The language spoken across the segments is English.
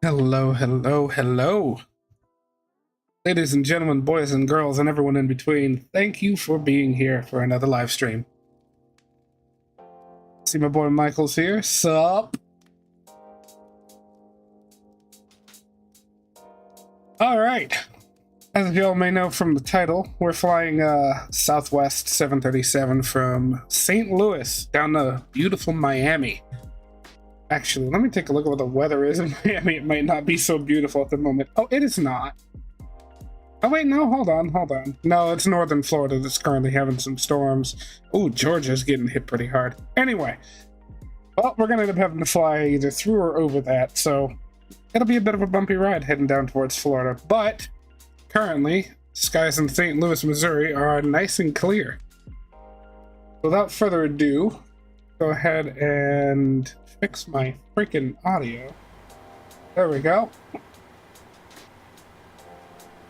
Hello, hello, hello. Ladies and gentlemen, boys and girls, and everyone in between, thank you for being here for another live stream. See my boy Michael's here. Sup? All right. As you all may know from the title, we're flying Southwest 737 from St. Louis down to beautiful Miami. Actually, let me take a look at what the weather is in Miami. It might not be so beautiful at the moment. Oh, it is not. Oh, wait, no, hold on. No, it's northern Florida that's currently having some storms. Ooh, Georgia's getting hit pretty hard. Anyway, well, we're going to end up having to fly either through or over that, so it'll be a bit of a bumpy ride heading down towards Florida. But currently, skies in St. Louis, Missouri are nice and clear. Without further ado, go ahead and fix my freaking audio. There we go.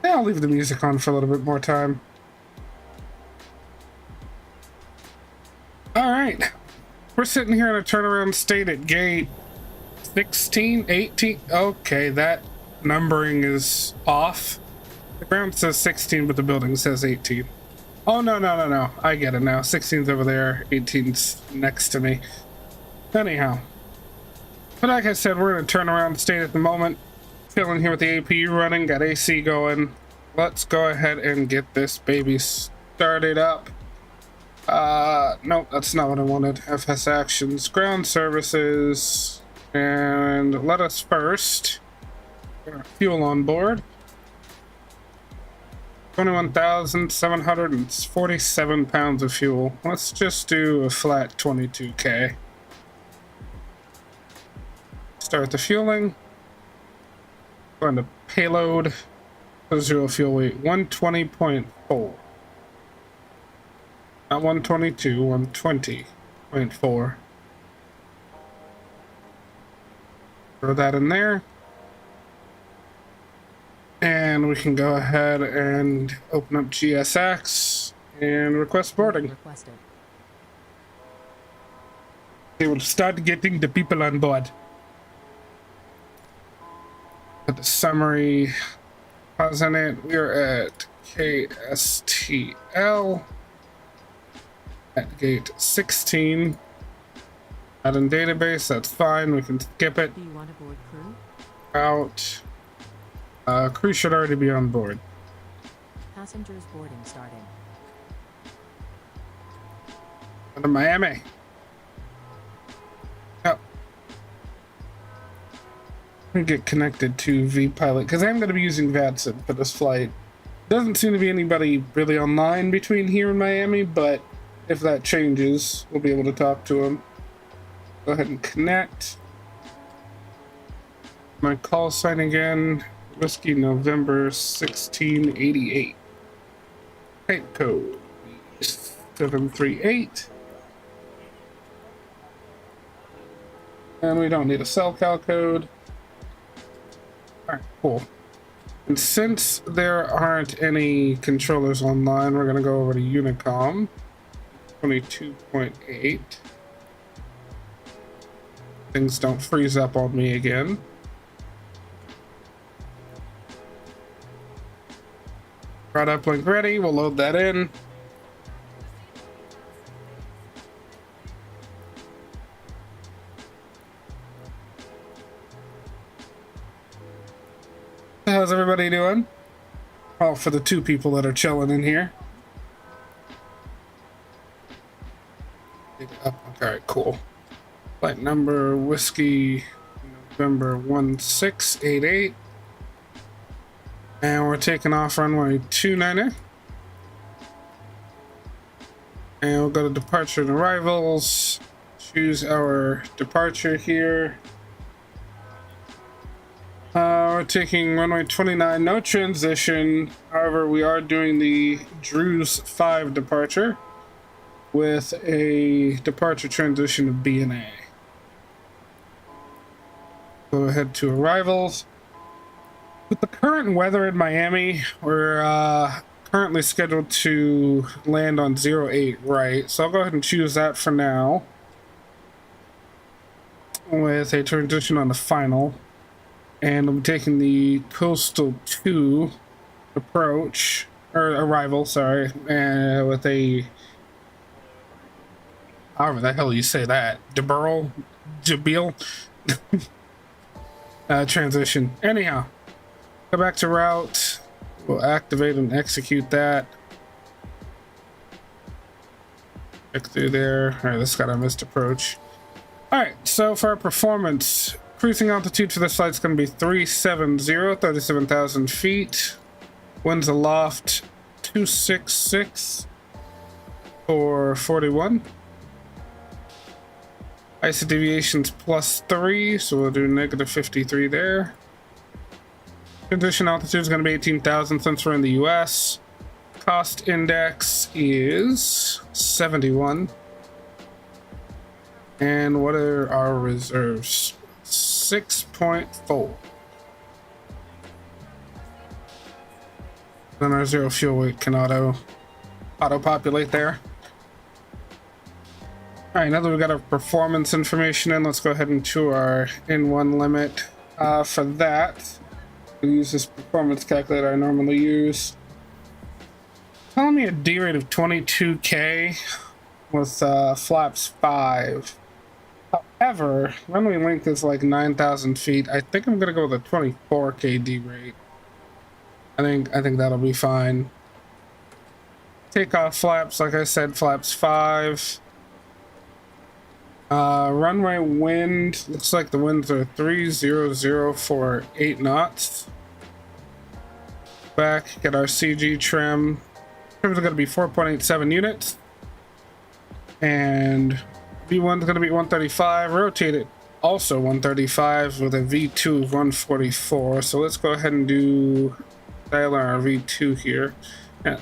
Yeah, I'll leave the music on for a little bit more time. All right. We're sitting here in a turnaround state at gate 16, 18. Okay, that numbering is off. The ground says 16, but the building says 18. Oh, no. I get it now. 16's over there, 18's next to me. Anyhow. But like I said, we're in a turnaround state at the moment. Chilling here with the APU running, got AC going. Let's go ahead and get this baby started up. Nope, that's not what I wanted. FS actions, ground services, and let us first get our fuel on board. 21,747 pounds of fuel. Let's just do a flat 22K. Start the fueling. Going to payload. Zero fuel weight 120.4. Not 122, 120.4. Throw that in there. And we can go ahead and open up GSX and request boarding. They will start getting the people on board. Put the summary pause in it. We are at KSTL at gate 16. Not in database, that's fine. We can skip it. Do you want to board crew? Out. Crew should already be on board. Passengers boarding starting. Go to Miami. Oh. Let me get connected to vPilot because I'm going to be using vatsim for this flight. Doesn't seem to be anybody really online between here and Miami, but if that changes, we'll be able to talk to them. Go ahead and connect. My call sign again. Whiskey November 1688. Type code 738. And we don't need a cell cal code. Alright, cool. And since there aren't any controllers online, we're gonna go over to Unicom 22.8. Things don't freeze up on me again. Right uplink ready, we'll load that in. How's everybody doing? Oh, for the two people that are chilling in here. Alright, cool. Flight number Whiskey November 1688. And we're taking off runway 29er. And we'll go to departure and arrivals. Choose our departure here. We're taking runway 29, no transition. However, we are doing the Drews 5 departure with a departure transition of B&A. Go ahead to arrivals. With the current weather in Miami, we're currently scheduled to land on 08 right, so I'll go ahead and choose that for now with a transition on the final. And I'm taking the Coastal 2 approach, or arrival, sorry, with a, however the hell you say that, Jabil transition. Anyhow, go back to route. We'll activate and execute that. Check through there. All right, this got a missed approach. All right, so for our performance, cruising altitude for this flight is going to be 370, 37,000 feet. Winds aloft 266 for 41. ISO deviations +3, so we'll do -53 there. Transition altitude is going to be 18,000 since we're in the US. Cost index is 71. And what are our reserves? 6.4. Then our zero fuel weight can auto populate there. All right, now that we've got our performance information in, let's go ahead and to our N1 limit. For that, we'll use this performance calculator I normally use. Telling me a D rate of 22K with flaps 5. However, runway length is like 9,000 feet. I think I'm gonna go with a 24K D rate. I think that'll be fine. Takeoff flaps, like I said, flaps 5. Runway wind, looks like the winds are 300 for 8 knots. Back, get our CG trim. Trims are going to be 4.87 units. And V1 is going to be 135. Rotate it also 135 with a V2 of 144. So let's go ahead and dial our V2 here. Yeah,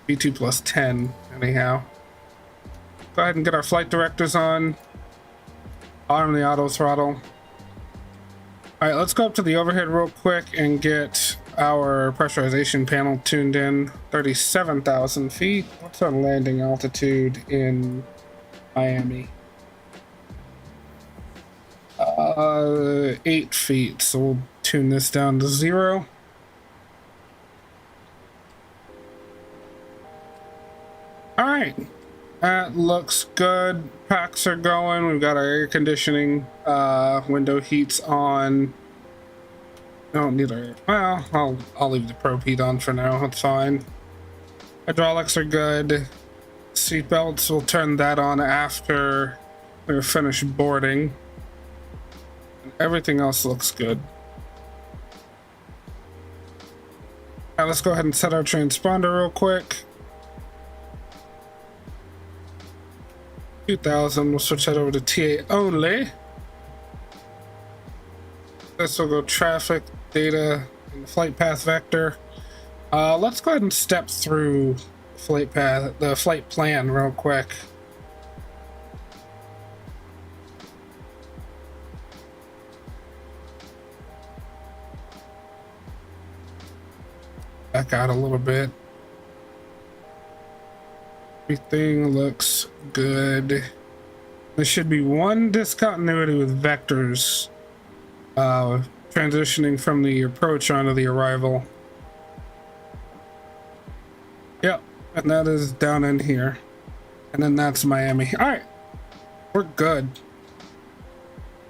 V2 plus 10, anyhow. Go ahead and get our flight directors on. Arm the auto throttle. All right, let's go up to the overhead real quick and get our pressurization panel tuned in. 37,000 feet. What's our landing altitude in Miami? 8 feet. So we'll tune this down to 0. All right. That looks good. Packs are going. We've got our air conditioning, window heats on. I don't need our, well, I'll leave the probe heat on for now. That's fine. Hydraulics are good. Seatbelts, we'll turn that on after we're finished boarding. And everything else looks good. All right, let's go ahead and set our transponder real quick. 2000, we'll switch that over to TA only. This will go traffic, data, and flight path vector. Let's go ahead and step through the flight plan real quick. Back out a little bit. Everything looks good. There should be one discontinuity with vectors transitioning from the approach onto the arrival. Yep, and that is down in here. And then that's Miami. All right, we're good.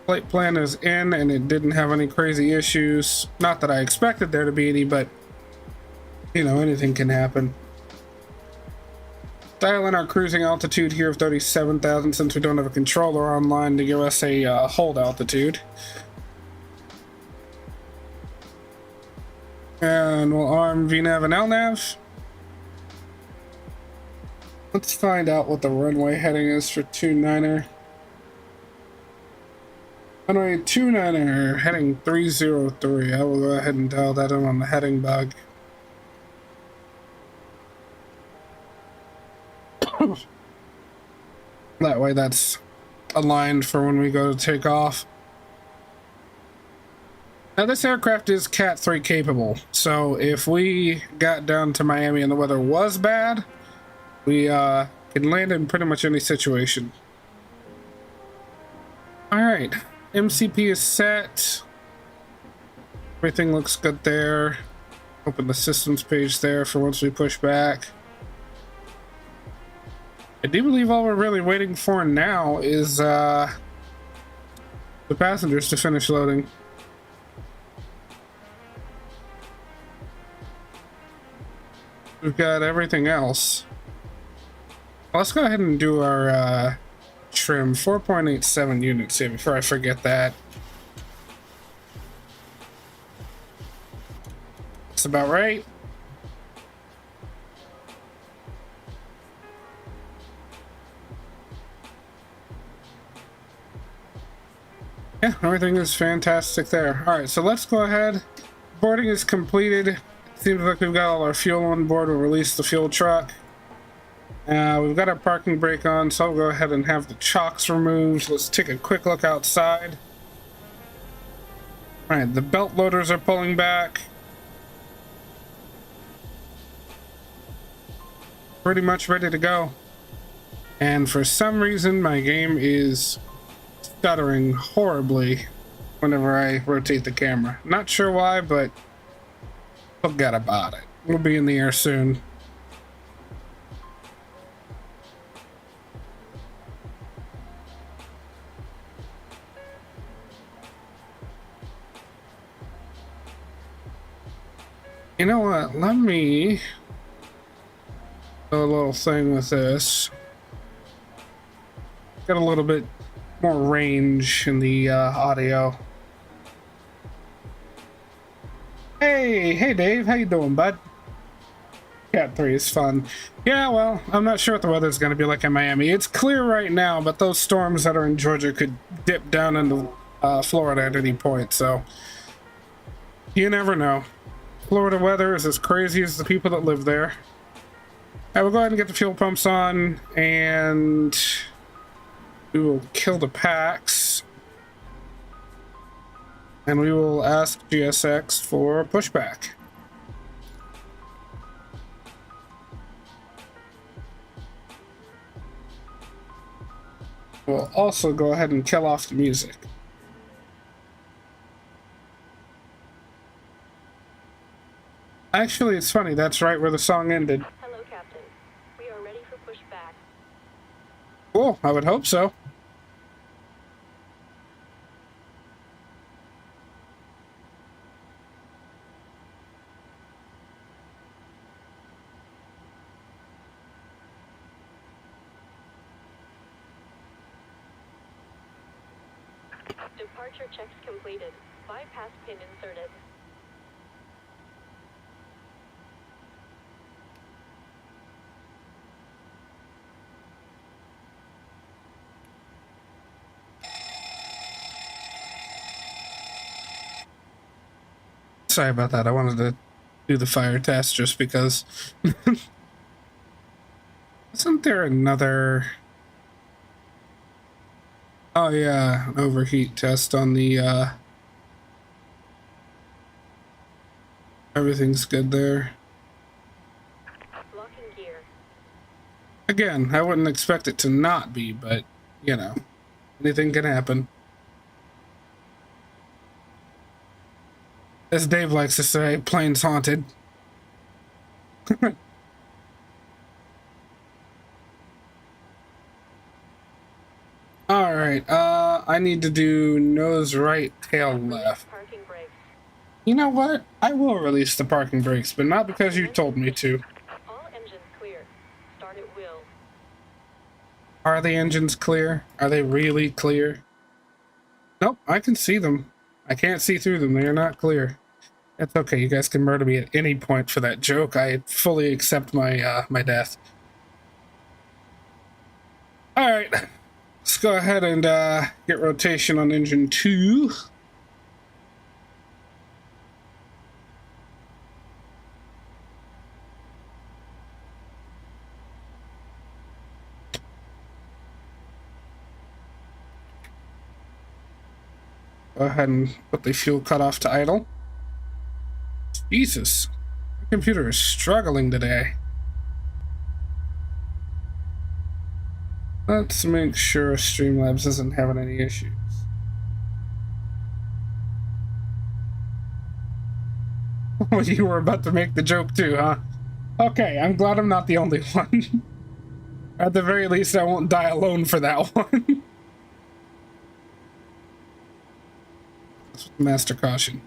Flight plan is in and it didn't have any crazy issues. Not that I expected there to be any, but you know, anything can happen. Dial in our cruising altitude here of 37,000 since we don't have a controller online to give us a hold altitude. And we'll arm VNAV and LNAV. Let's find out what the runway heading is for 29er. Runway 29er heading 303. I will go ahead and dial that in on the heading bug. That way that's aligned for when we go to take off. Now this aircraft is Cat 3 capable, so if we got down to Miami and the weather was bad, we can land in pretty much any situation. Alright, MCP is set. Everything looks good there. Open the systems page there for once we push back. I do believe all we're really waiting for now is the passengers to finish loading. We've got everything else. Let's go ahead and do our trim. 4.87 units here before I forget that. That's about right. Yeah, everything is fantastic there. All right, so let's go ahead. Boarding is completed. Seems like we've got all our fuel on board. We'll release the fuel truck. We've got our parking brake on, so I'll go ahead and have the chocks removed. Let's take a quick look outside. All right, the belt loaders are pulling back. Pretty much ready to go. And for some reason, my game is stuttering horribly whenever I rotate the camera. Not sure why, but forget about it. We'll be in the air soon. You know what? Let me do a little thing with this. Got a little bit more range in the audio. Hey Dave, how you doing, bud? Cat 3 is fun. Yeah, well, I'm not sure what the weather's going to be like in Miami. It's clear right now, but those storms that are in Georgia could dip down into Florida at any point, so you never know. Florida weather is as crazy as the people that live there. All right, we'll go ahead and get the fuel pumps on, and we will kill the packs. And we will ask GSX for pushback. We'll also go ahead and kill off the music. Actually, it's funny, that's right where the song ended. Hello, Captain. We are ready for pushback. Cool, I would hope so. Departure checks completed. Bypass pin inserted. Sorry about that. I wanted to do the fire test just because. Isn't there another? Oh yeah, an overheat test on the everything's good there. Locking gear. Again, I wouldn't expect it to not be, but you know, anything can happen. As Dave likes to say, plane's haunted. All right, I need to do nose right, tail left. Parking brakes. You know what? I will release the parking brakes, but not because you told me to. All engines clear. Start at will. Are the engines clear? Are they really clear? Nope, I can see them. I can't see through them. They are not clear. That's okay. You guys can murder me at any point for that joke. I fully accept my my death. All right. Let's go ahead and get rotation on engine 2. Go ahead and put the fuel cutoff to idle. Jesus, my computer is struggling today. Let's make sure Streamlabs isn't having any issues. Well, you were about to make the joke too, huh? Okay, I'm glad I'm not the only one. At the very least, I won't die alone for that one. Master caution.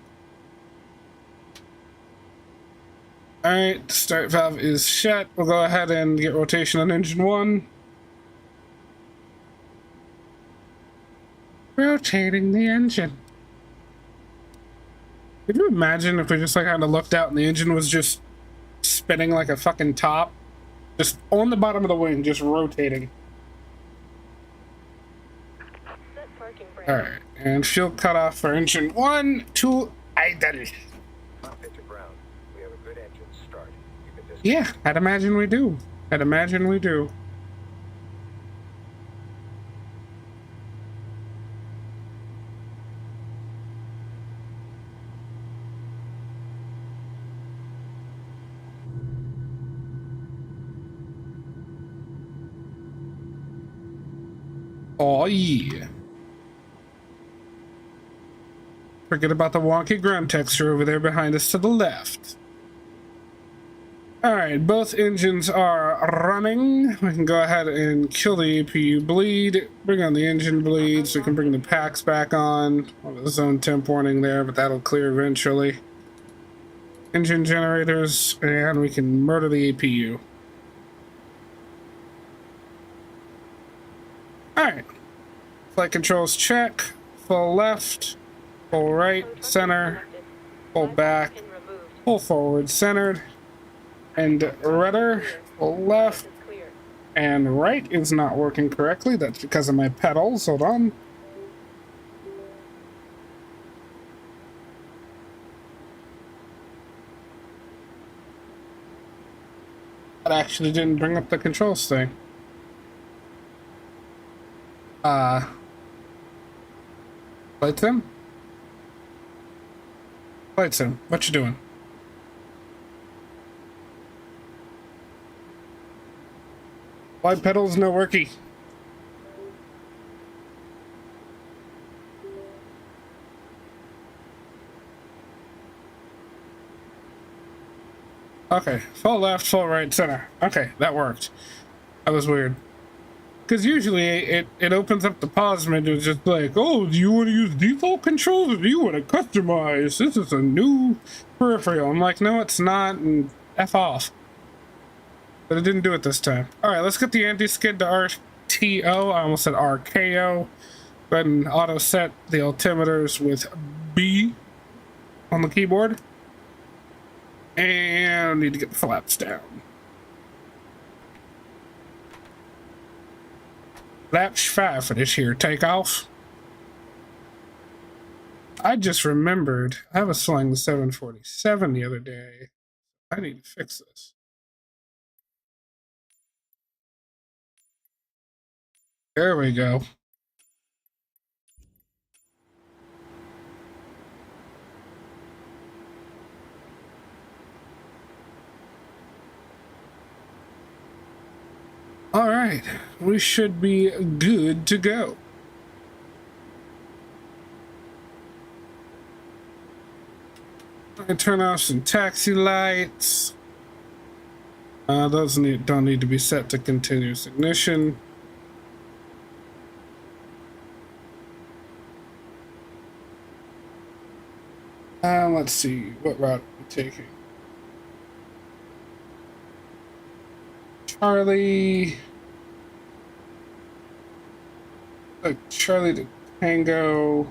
Alright, start valve is shut. We'll go ahead and get rotation on engine 1. Rotating the engine. Could you imagine if we just like kind of looked out and the engine was just spinning like a fucking top? Just on the bottom of the wing, just rotating. Set parking brake. Alright, and fuel cutoff for engine 1 to idle. Cockpit to ground. We have a good engine start. You can just Yeah, I'd imagine we do. I'd imagine we do. Oh yeah. Forget about the wonky ground texture over there behind us to the left. Alright, both engines are running. We can go ahead and kill the APU bleed, bring on the engine bleed so we can bring the packs back on. Well, the zone temp warning there, but that'll clear eventually. Engine generators, and we can murder the APU. Alright. Flight controls check. Full left. Full right. Center. Full back. Pin removed. Full forward. Centered. And rudder. Full left. Is clear. And right is not working correctly. That's because of my pedals. Hold on. That actually didn't bring up the controls thing. Flight sim? Flight sim, what you doing? Why pedals no worky? Okay, full left, full right, center. Okay, that worked. That was weird. Because usually it opens up the pause menu just like, oh, do you want to use default controls or do you want to customize? This is a new peripheral. I'm like, no, it's not, and F off. But it didn't do it this time. Alright, let's get the anti-skid to RTO. I almost said RKO. Go ahead and auto set the altimeters with B on the keyboard. And I need to get the flaps down. Flaps 5 for this here takeoff. I just remembered I was flying the 747 the other day. I need to fix this. There we go. All right, we should be good to go. I'm gonna turn off some taxi lights. Those don't need to be set to continuous ignition. Let's see, what route are we taking? Charlie to Tango.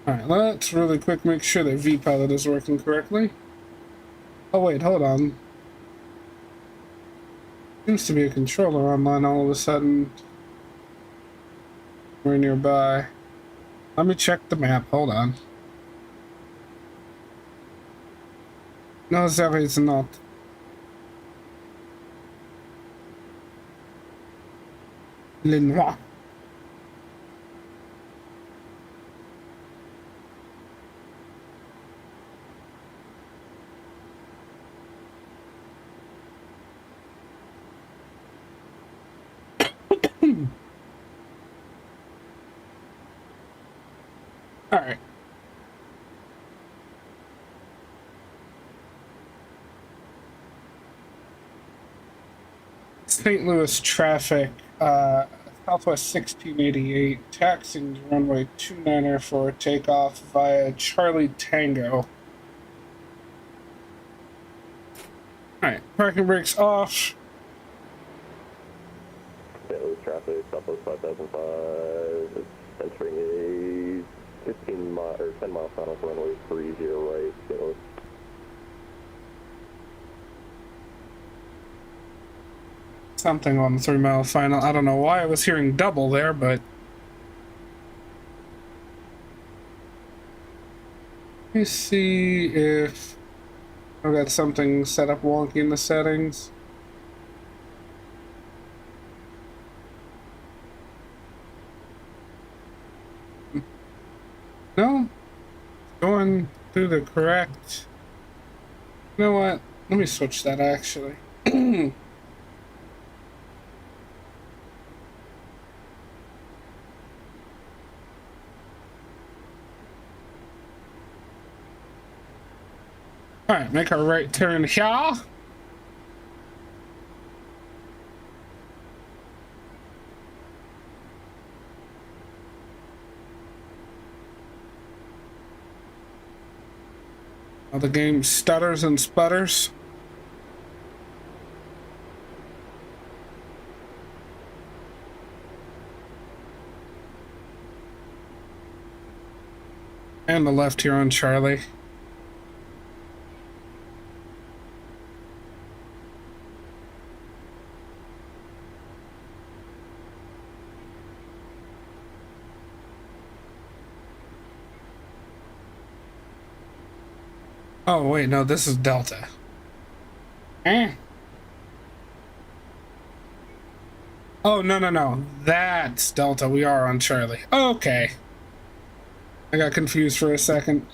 Alright, let's really quick make sure that V-Pilot is working correctly. Oh wait, hold on. Seems to be a controller online all of a sudden. We're nearby. Let me check the map, hold on. No, there is not. Lenoir. All right. St. Louis traffic, Southwest 1688, taxing to runway 29 for takeoff via Charlie Tango. Alright, parking brakes off. St. Louis traffic, Southwest 5005, entering a 15 mile or 10 mile final for runway 30 right, St. Louis. Something on the 3 mile final. I don't know why I was hearing double there, but let me see if I've got something set up wonky in the settings. No, going through the correct. You know what? Let me switch that actually. Alright, make our right turn here. Now the game stutters and sputters. And the left here on Charlie. Oh, wait, no, this is Delta. Eh? Oh, no. That's Delta. We are on Charlie. Okay. I got confused for a second.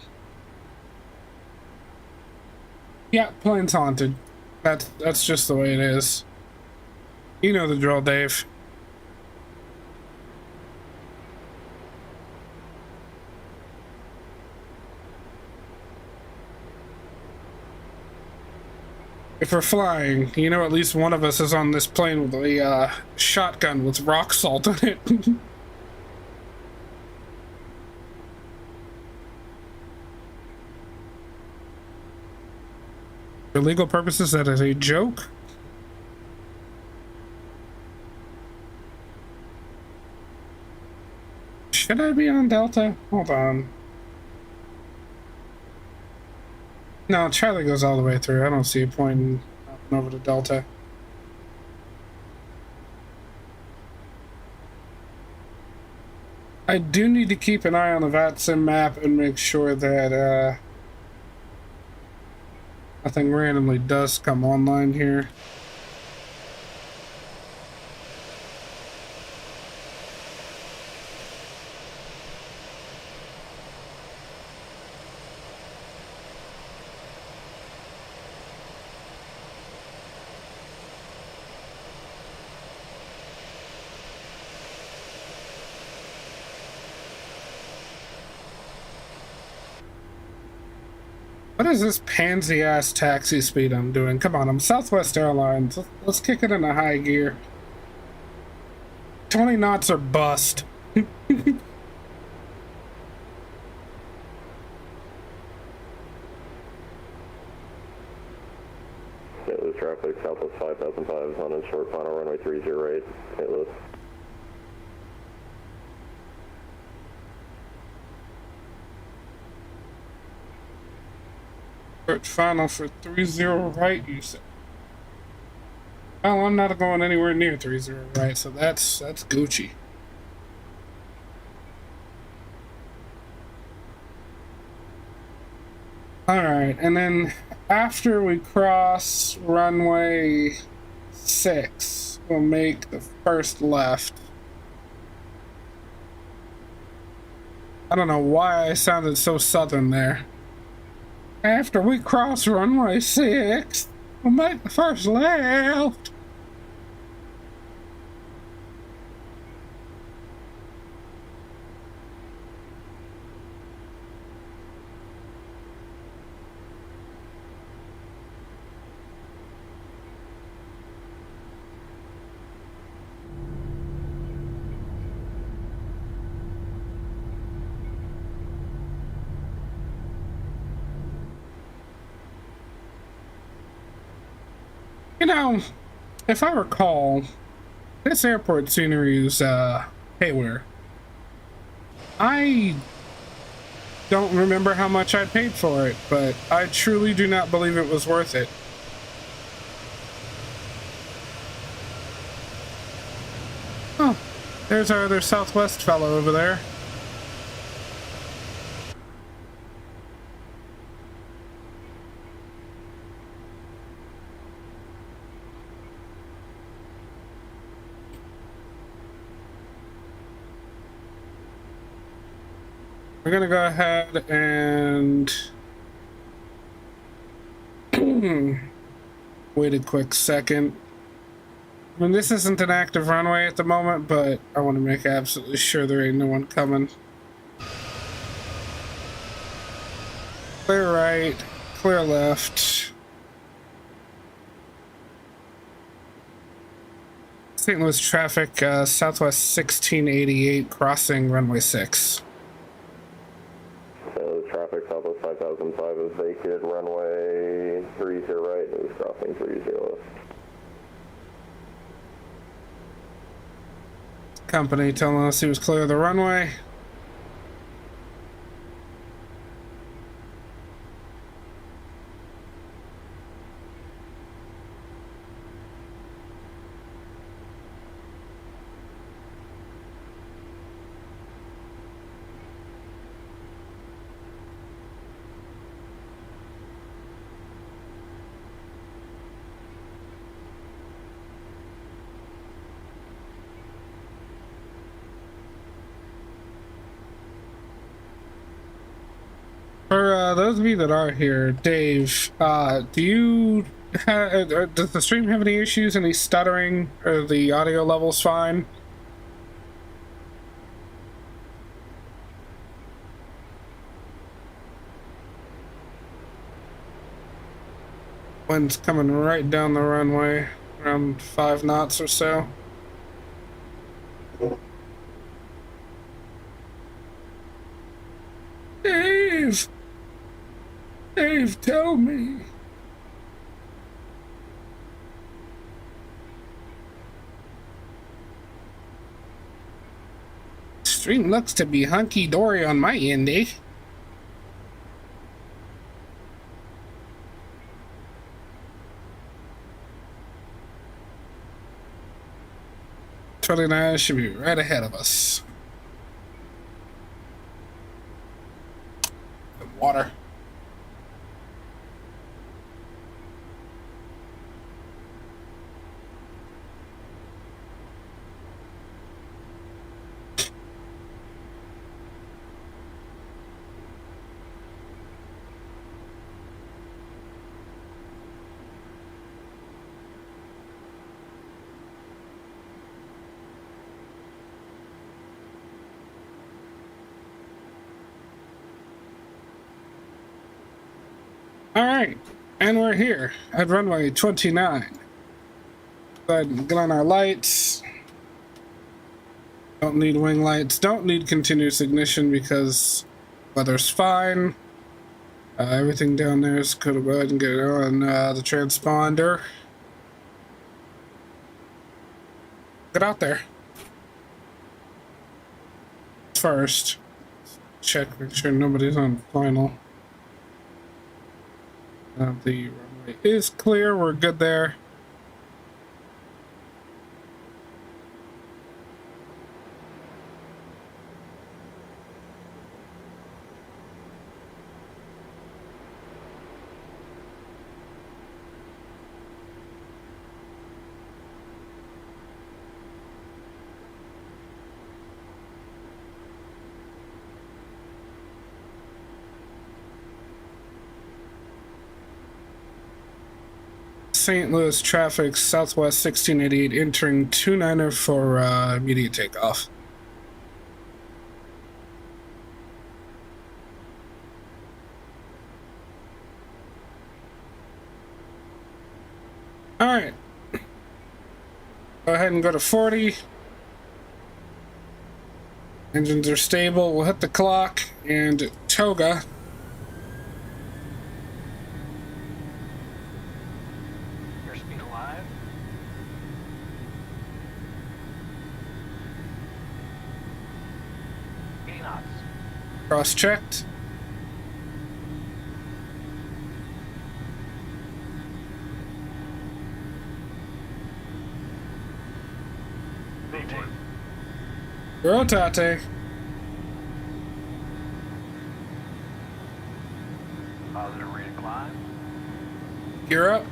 Yeah, plane's haunted. That's just the way it is. You know the drill, Dave. If we're flying, you know at least one of us is on this plane with a shotgun with rock salt in it. For legal purposes, that is a joke. Should I be on Delta? Hold on. No, Charlie goes all the way through. I don't see a point in hopping over to Delta. I do need to keep an eye on the vatsim map and make sure that nothing randomly does come online here. What is this pansy-ass taxi speed I'm doing? Come on, I'm South West Airlines. Let's kick it into high gear. 20 knots or bust. St. Louis traffic, Southwest 5005 is on a short final runway 30 right, St. Louis. Short final for 30 right, you said. Well, I'm not going anywhere near 30 right, so that's Gucci. Alright, and then after we cross runway 6, we'll make the first left. I don't know why I sounded so southern there. After we cross runway 6, we'll make the first left. You know, if I recall, this airport scenery is haywire. I don't remember how much I paid for it, but I truly do not believe it was worth it. Oh, there's our other Southwest fellow over there. We're gonna go ahead and wait a quick second. I mean, this isn't an active runway at the moment, but I want to make absolutely sure there ain't no one coming. Clear right, clear left. St. Louis traffic, Southwest 1688, crossing runway 6. Traffic Southwest 5005 is vacated, runway 30 right, news crossing 30 left. Company telling us he was clear of the runway. For those of you that are here, Dave, do you does the stream have any issues, any stuttering, or the audio levels fine? Wind's coming right down the runway, around 5 knots or so. Dave! Dave, tell me. Stream looks to be hunky-dory on my end, eh? '29 should be right ahead of us. Water. All right, and we're here at runway 29. Go ahead and get on our lights. Don't need wing lights, don't need continuous ignition because weather's fine. Everything down there is good. Go ahead and get it on the transponder. Get out there. First, check, make sure nobody's on final. The runway is clear, we're good there. St. Louis traffic, Southwest 1688, entering 29er for immediate takeoff. All right. Go ahead and go to 40. Engines are stable. We'll hit the clock and toga. Airspeed alive. Knots. Cross-checked. VT. Rotate. Positive rate of climb. Gear up.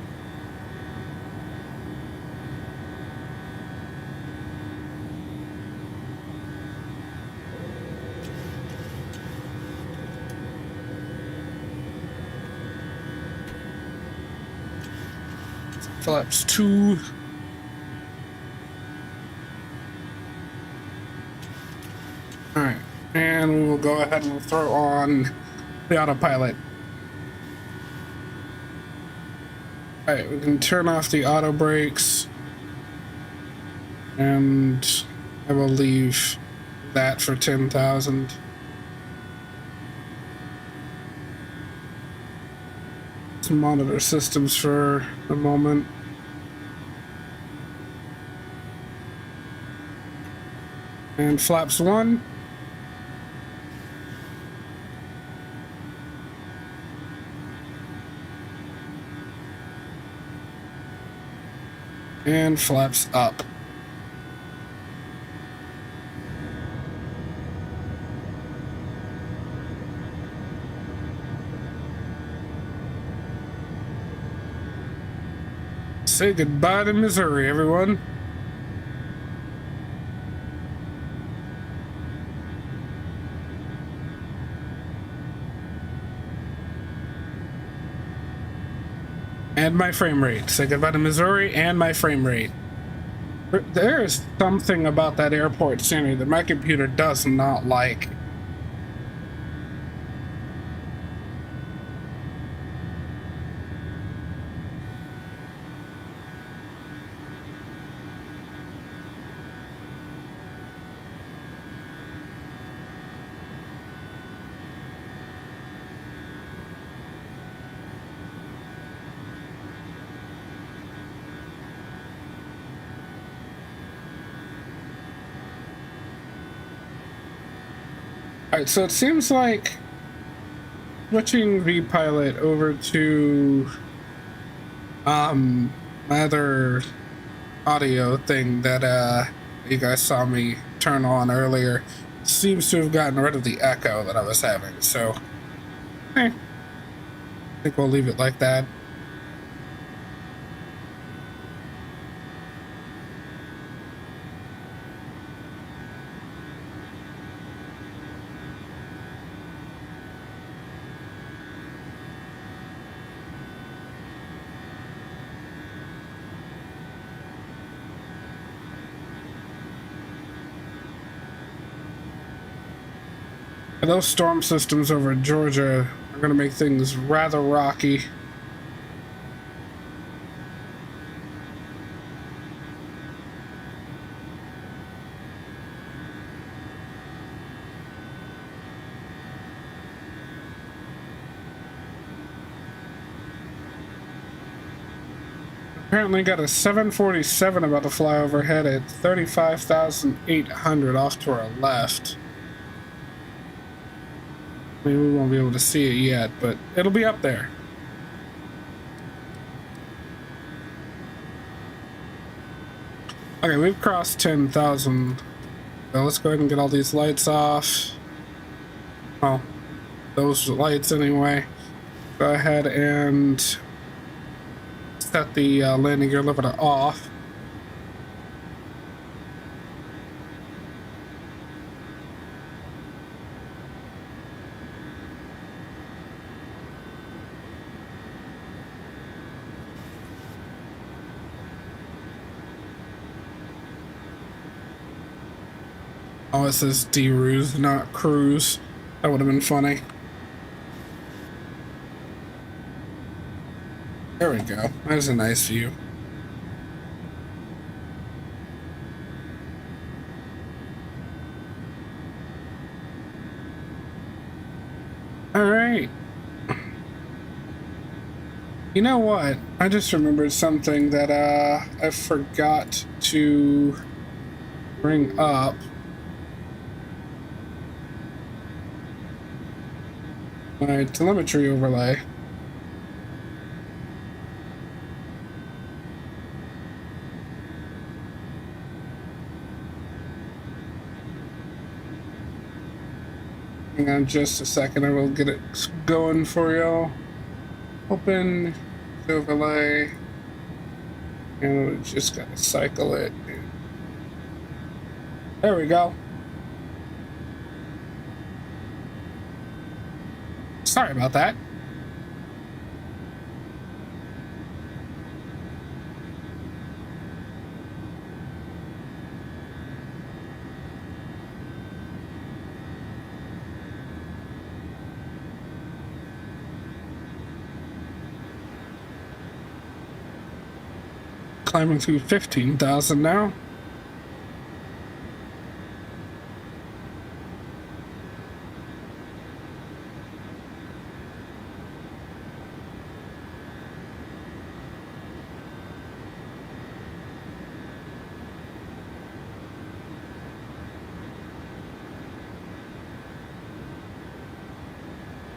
Flaps 2. Alright, and we will go ahead and throw on the autopilot. Alright, we can turn off the auto brakes, and I will leave that for 10,000. Let's monitor systems for a moment. And flaps 1. And flaps up. Say goodbye to Missouri, everyone. And my frame rate. Say goodbye to Missouri and my frame rate. There is something about that airport scenery that my computer does not like. Alright, so it seems like switching VPilot over to my other audio thing that you guys saw me turn on earlier seems to have gotten rid of the echo that I was having, so I think we'll leave it like that. Those storm systems over in Georgia are going to make things rather rocky. Apparently got a 747 about to fly overhead at 35,800 off to our left. I mean, we won't be able to see it yet, but it'll be up there. Okay, we've crossed 10,000. So let's go ahead and get all these lights off. Well, those lights anyway. Go ahead and set the landing gear limiter off. Oh, it says D-Ruse, not cruise. That would have been funny. There we go. There's a nice view. All right. You know what? I just remembered something that I forgot to bring up. My telemetry overlay. Hang on just a second, I will get it going for y'all. Open overlay, and we just gotta cycle it. There we go. Sorry about that. Climbing through 15,000 now.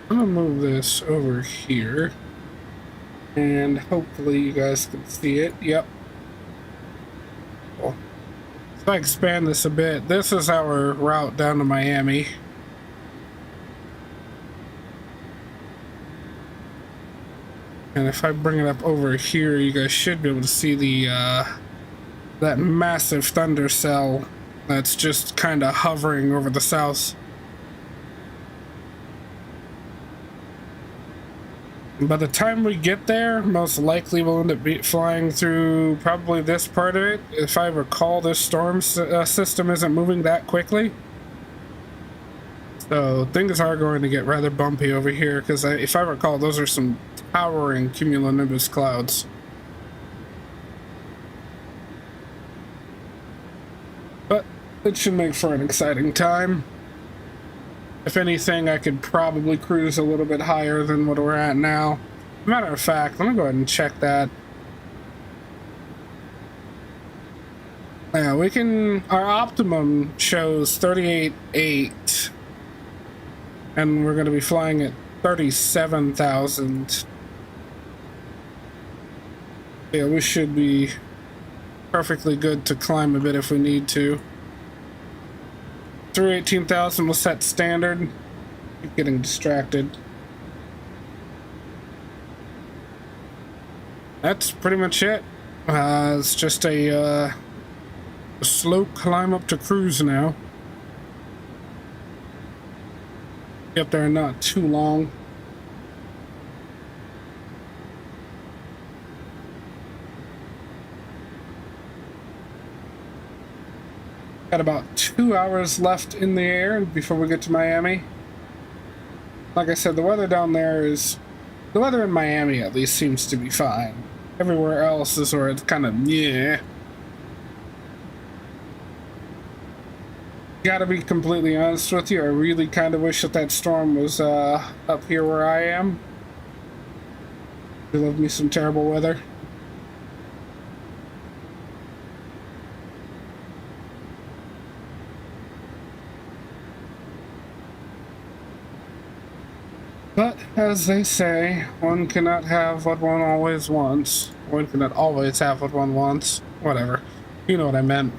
I'm gonna move this over here, and hopefully you guys can see it. Yep. Cool. If I expand this a bit, this is our route down to Miami. And if I bring it up over here, you guys should be able to see the that massive thunder cell that's just kind of hovering over the south. By the time we get there, most likely we'll end up flying through probably this part of it. If I recall, this storm system isn't moving that quickly. So things are going to get rather bumpy over here, because if I recall, those are some towering cumulonimbus clouds. But it should make for an exciting time. If anything, I could probably cruise a little bit higher than what we're at now. Matter of fact, let me go ahead and check that. Yeah, we can... Our optimum shows 38.8. And we're going to be flying at 37,000. Yeah, we should be perfectly good to climb a bit if we need to. Through 18,000 we'll set standard. Keep getting distracted. That's pretty much it. It's just a slow climb up to cruise now. Get there not too long. Got about 2 hours left in the air before we get to Miami. Like I said, the weather down there is... The weather in Miami at least seems to be fine. Everywhere else is where it's kind of, yeah. Gotta be completely honest with you, I really kind of wish that that storm was up here where I am. I love me some terrible weather. But, as they say, one cannot have what one always wants. One cannot always have what one wants. Whatever. You know what I meant.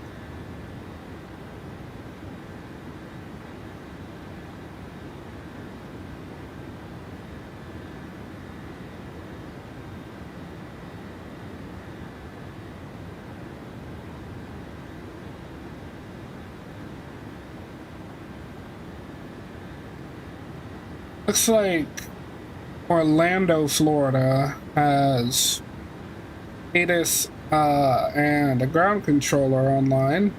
Looks like Orlando, Florida has ATIS and a ground controller online.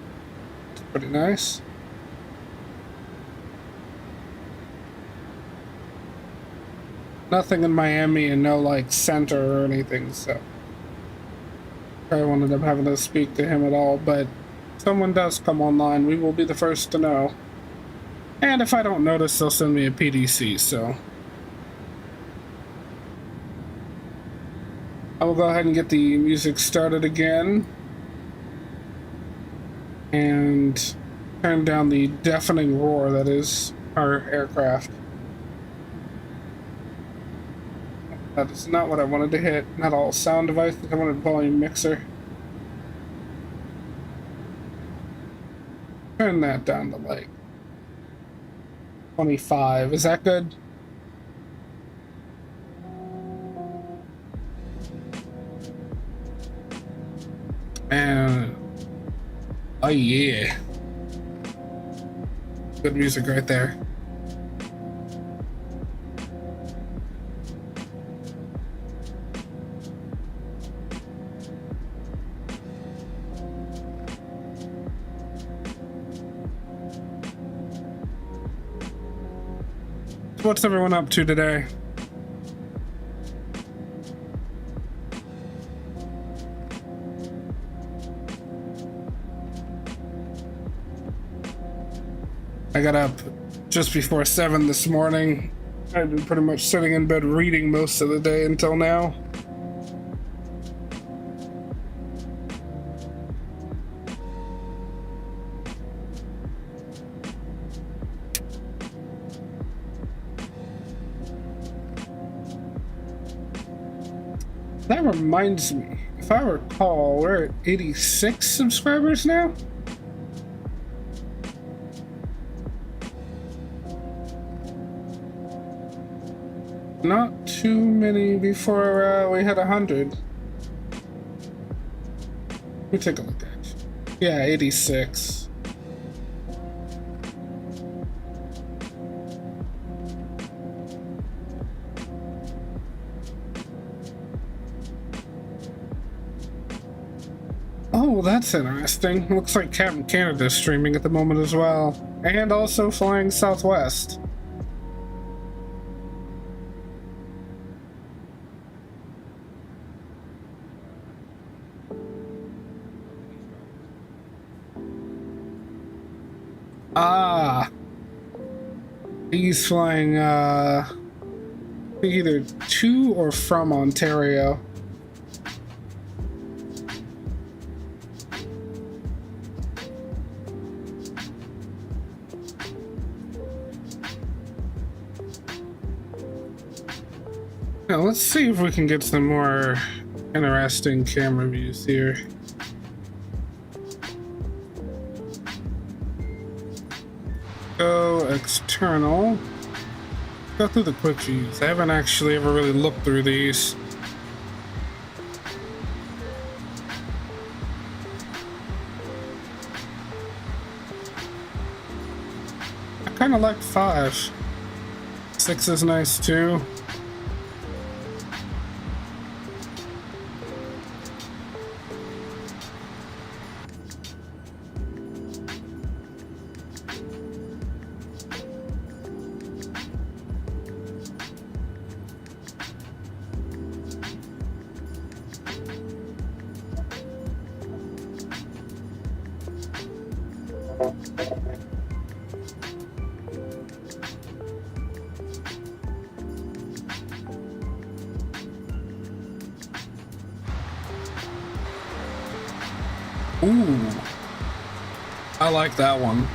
It's pretty nice. Nothing in Miami and no like center or anything, so I wanted up having to speak to him at all, but if someone does come online, we will be the first to know. And if I don't notice, they'll send me a PDC, so. I will go ahead and get the music started again and turn down the deafening roar that is our aircraft. That is not what I wanted to hit. Not all sound devices. I wanted volume mixer. Turn that down to like 25. Is that good? And oh yeah, good music right there. What's everyone up to today? I got up just before 7 this morning. I've been pretty much sitting in bed reading most of the day until now. That reminds me, if I recall, we're at 86 subscribers now? Not too many before we had 100. Let me take a look at it. Yeah, 86. Oh, that's interesting. Looks like Captain Canada's streaming at the moment as well. And also flying Southwest. Ah. He's flying, either to or from Ontario. Now, let's see if we can get some more interesting camera views here. Go external. Go through the quick views. I haven't actually ever really looked through these. I kind of like 5. 6 is nice too. Ooh, I like that one.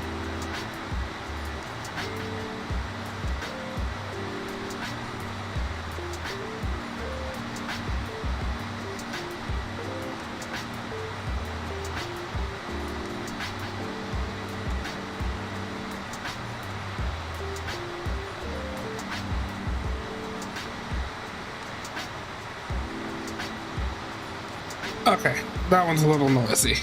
Okay, that one's a little noisy.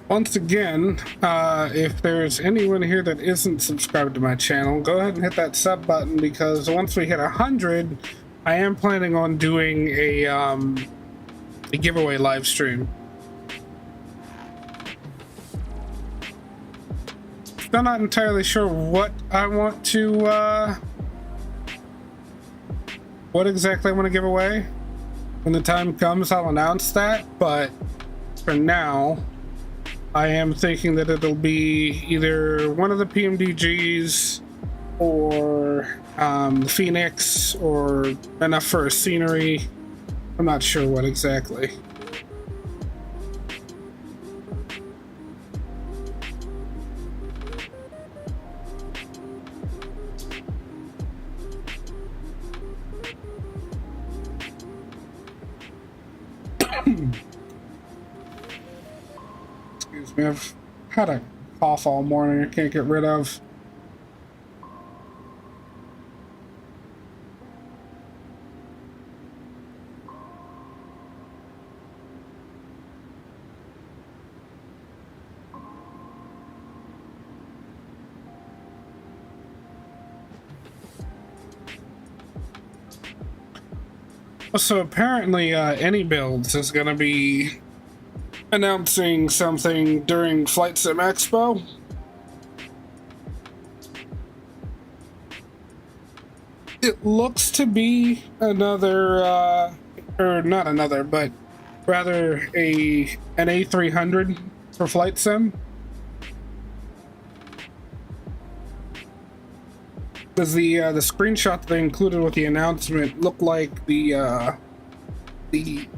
Once again, if there's anyone here that isn't subscribed to my channel, go ahead and hit that sub button, because once we hit 100, I am planning on doing a giveaway live stream. still not entirely sure what I want to, what exactly I want to give away. When the time comes, I'll announce that, but for now, I am thinking that it'll be either one of the PMDGs or the Phoenix or enough for a scenery. I'm not sure what exactly. Excuse me, I've had a cough all morning I can't get rid of. So apparently, Any Builds is going to be announcing something during Flight Sim Expo. It looks to be another, or not another, but rather an A300 for Flight Sim. Because the screenshot that they included with the announcement looked like the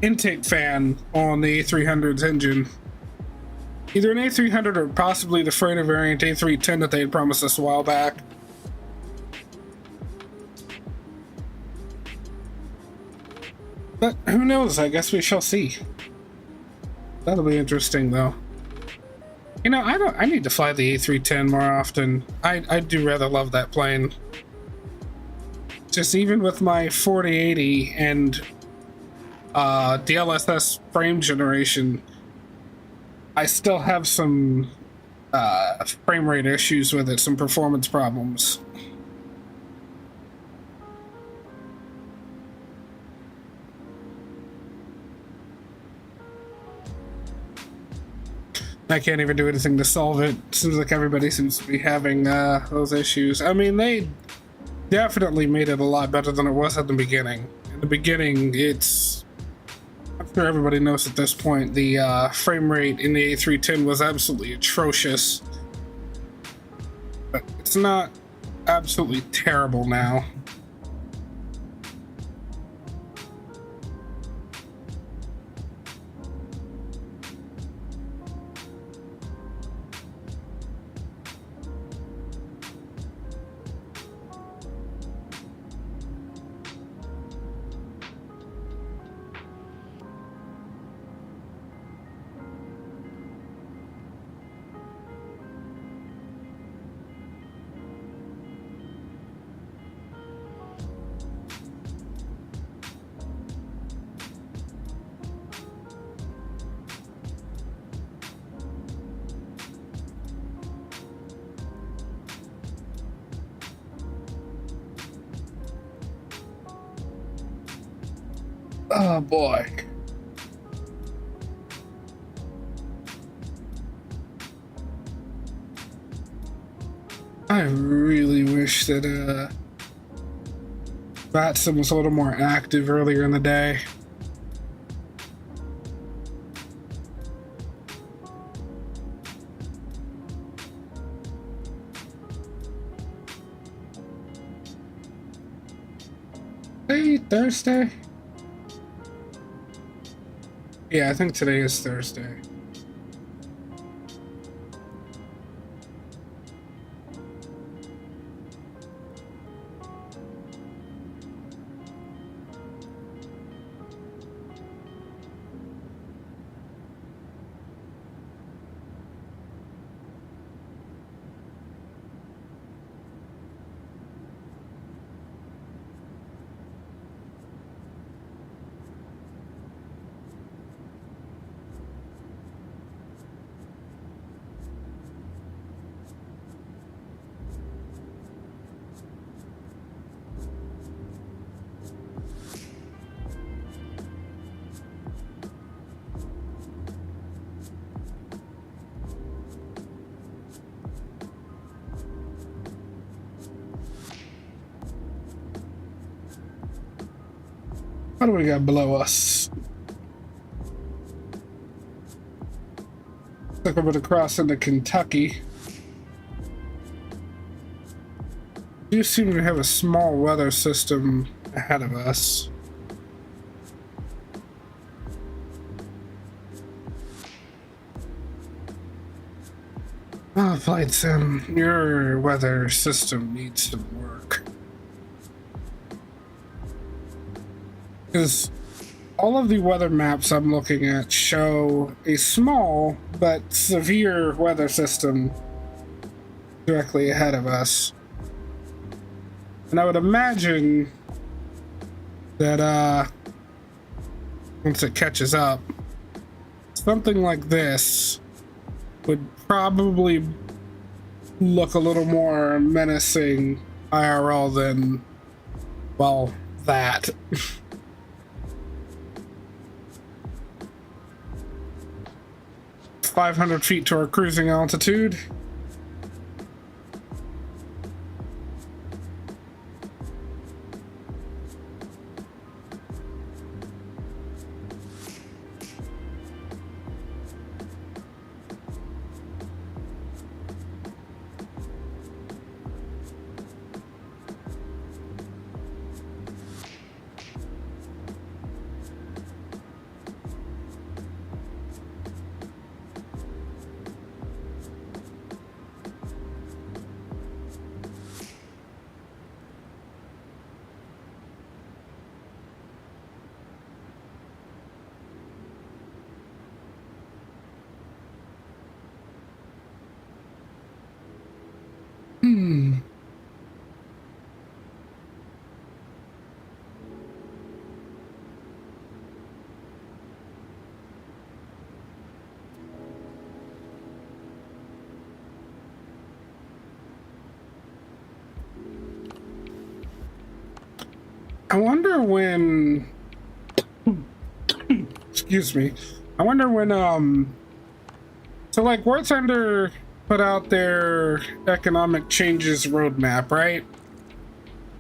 intake fan on the A300's engine. Either an A300 or possibly the freighter variant A310 that they had promised us a while back. But who knows? I guess we shall see. That'll be interesting, though. You know, I need to fly the A310 more often. I do rather love that plane. Just even with my 4080 and DLSS frame generation, I still have some frame rate issues with it, some performance problems. I can't even do anything to solve it. Seems like everybody seems to be having those issues. I mean, they definitely made it a lot better than it was at the beginning. In the beginning, I'm sure everybody knows at this point, the frame rate in the A310 was absolutely atrocious. But it's not absolutely terrible now. Oh boy. I really wish that vatsim was a little more active earlier in the day. Hey, Thursday? Yeah, I think today is Thursday. What do we got below us? Looks like we're gonna cross into Kentucky. We do seem to have a small weather system ahead of us. Oh, Flight Sim, your weather system needs to work. Because all of the weather maps I'm looking at show a small but severe weather system directly ahead of us. And I would imagine that once it catches up, something like this would probably look a little more menacing IRL than, well, that. 500 feet to our cruising altitude. I wonder when, excuse me, I wonder when, so like War Thunder put out their economic changes roadmap, right?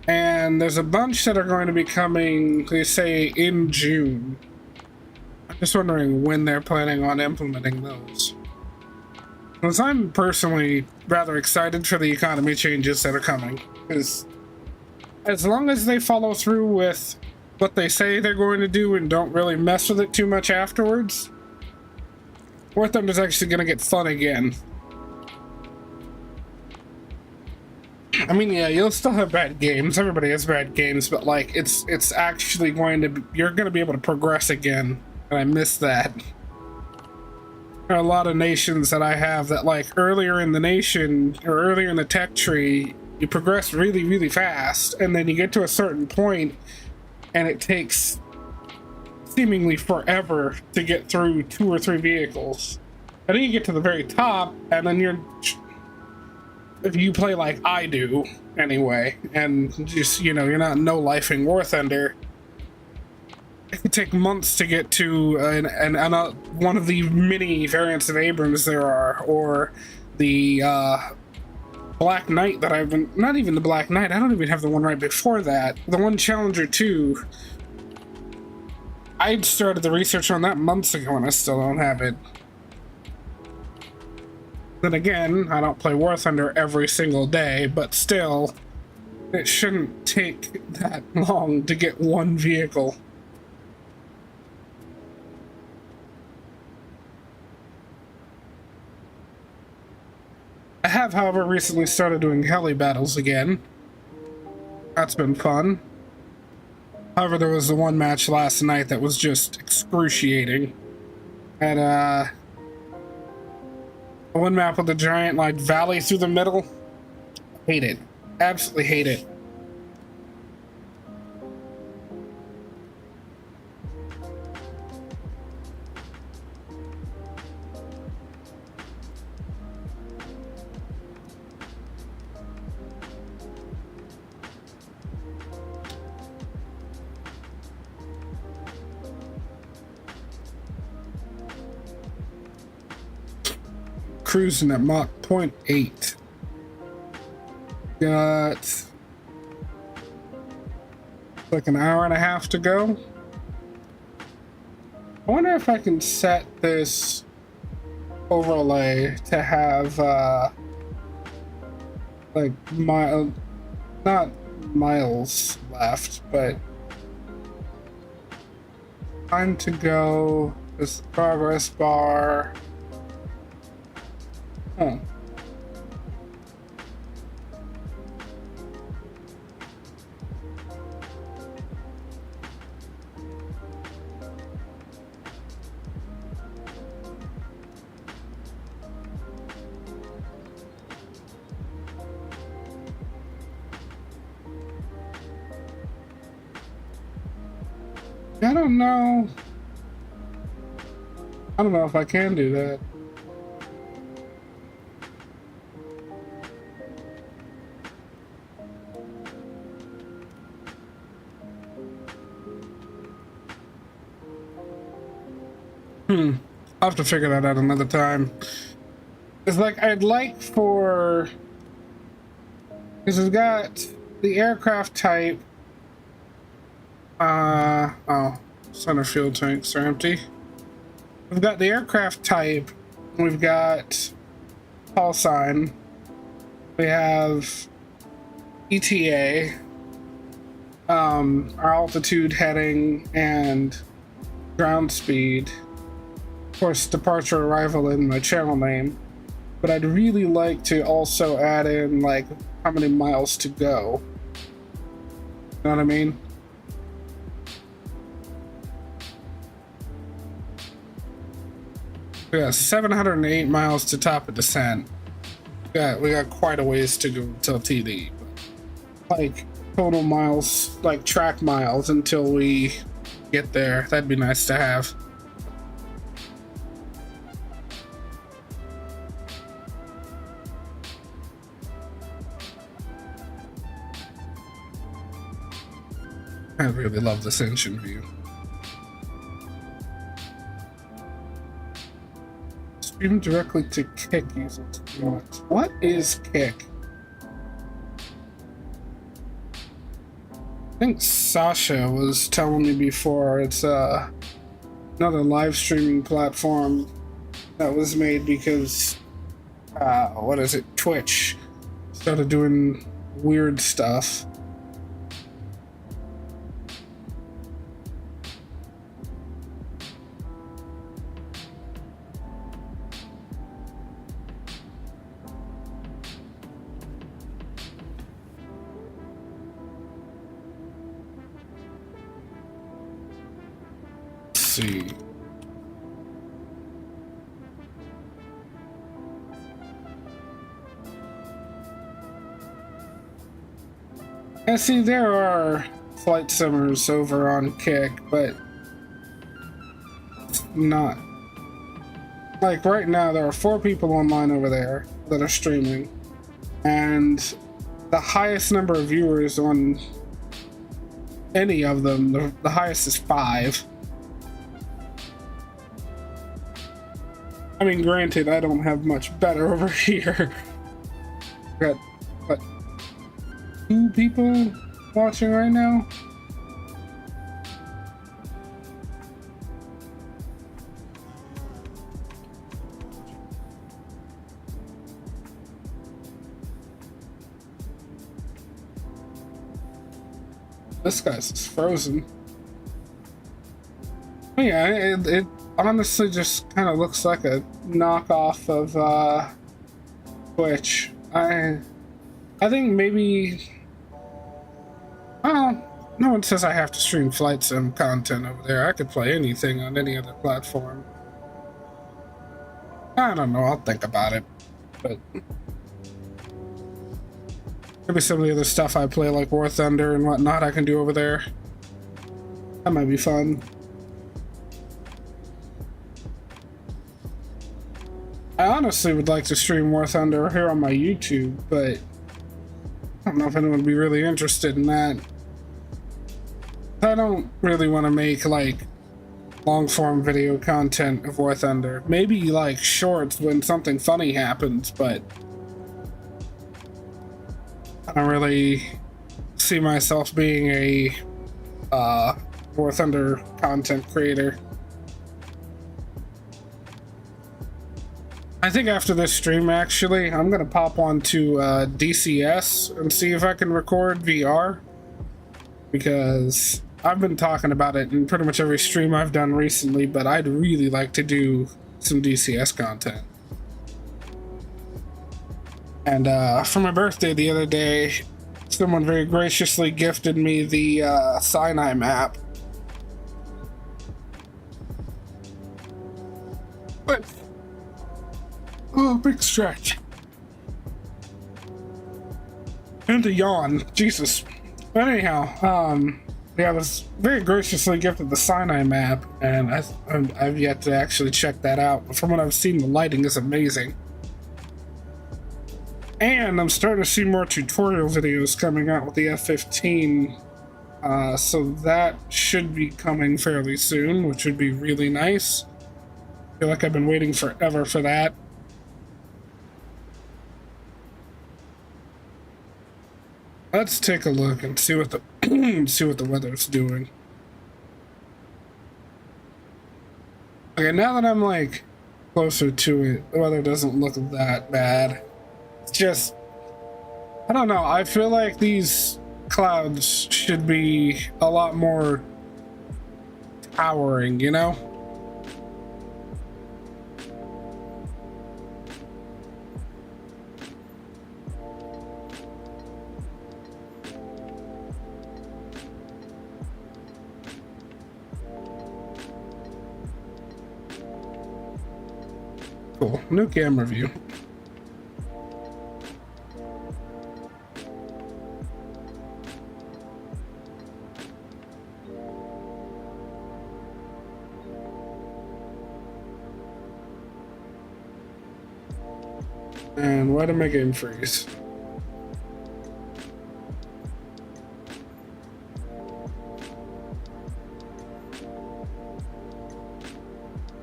And there's a bunch that are going to be coming, they say, in June. I'm just wondering when they're planning on implementing those. Because I'm personally rather excited for the economy changes that are coming. Because as long as they follow through with what they say they're going to do and don't really mess with it too much afterwards, War Thunder's actually going to get fun again. I mean, yeah, you'll still have bad games. Everybody has bad games, but like, it's actually going to be, you're going to be able to progress again, and I miss that. There are a lot of nations that I have that, like, earlier in the nation or earlier in the tech tree, you progress really, really fast, and then you get to a certain point, and it takes seemingly forever to get through 2 or 3 vehicles. And then you get to the very top, and then you're, if you play like I do, anyway, and just, you know, you're not no-lifing War Thunder, it could take months to get to one of the many variants of Abrams there are, or the, Black Knight that I've been, not even the Black Knight, I don't even have the one right before that, the one Challenger 2. I'd started the research on that months ago and I still don't have it. Then again, I don't play War Thunder every single day, but still, it shouldn't take that long to get one vehicle. I have, however, recently started doing heli battles again. That's been fun. However, there was the one match last night that was just excruciating. And, one map with a giant, like, valley through the middle. Hate it. Absolutely hate it. Cruising at Mach 0.8. Got like an hour and a half to go. I wonder if I can set this overlay to have like not miles left, but time to go is the progress bar. Oh. I don't know. I don't know if I can do that. I'll have to figure that out another time. It's like I'd like for, because we've got the aircraft type. Oh, center fuel tanks are empty. We've got the aircraft type. We've got call sign. We have ETA. Our altitude, heading, and ground speed. Of course, departure, arrival in my channel name. But I'd really like to also add in like how many miles to go. You know what I mean? We got 708 miles to top of descent. We got quite a ways to go till TD. Like total miles, like track miles until we get there. That'd be nice to have. I really love this engine view. Stream directly to Kick using Trident. What is Kick? I think Sasha was telling me before it's another live streaming platform that was made because what is it? Twitch started doing weird stuff. See. I see there are flight simmers over on Kick, but not like right now there are 4 people online over there that are streaming, and the highest number of viewers on any of them, the highest is 5. I mean, granted, I don't have much better over here. Got, what, 2 people watching right now? This guy's just frozen. Oh, yeah, it honestly just kind of looks like a knockoff of Twitch. I think maybe, well, no one says I have to stream flight sim content over there. I could play anything on any other platform. I don't know, I'll think about it. But maybe some of the other stuff I play, like War Thunder and whatnot, I can do over there. That might be fun. I honestly would like to stream War Thunder here on my YouTube, but I don't know if anyone would be really interested in that. I don't really want to make like long form video content of War Thunder. Maybe like shorts when something funny happens, but I don't really see myself being a War Thunder content creator. I think after this stream, actually, I'm gonna pop onto DCS and see if I can record VR, because I've been talking about it in pretty much every stream I've done recently, but I'd really like to do some DCS content. And for my birthday the other day, someone very graciously gifted me the Sinai map. But, oh, big stretch. And a yawn, Jesus. But anyhow, yeah, I was very graciously gifted the Sinai map, and I've yet to actually check that out. But from what I've seen, the lighting is amazing. And I'm starting to see more tutorial videos coming out with the F-15, so that should be coming fairly soon, which would be really nice. I feel like I've been waiting forever for that. Let's take a look and see what the see what the weather's doing. Okay, now that I'm like closer to it, the weather doesn't look that bad. It's just, I don't know, I feel like these clouds should be a lot more towering, you know? Cool, new camera view. And why did my game freeze?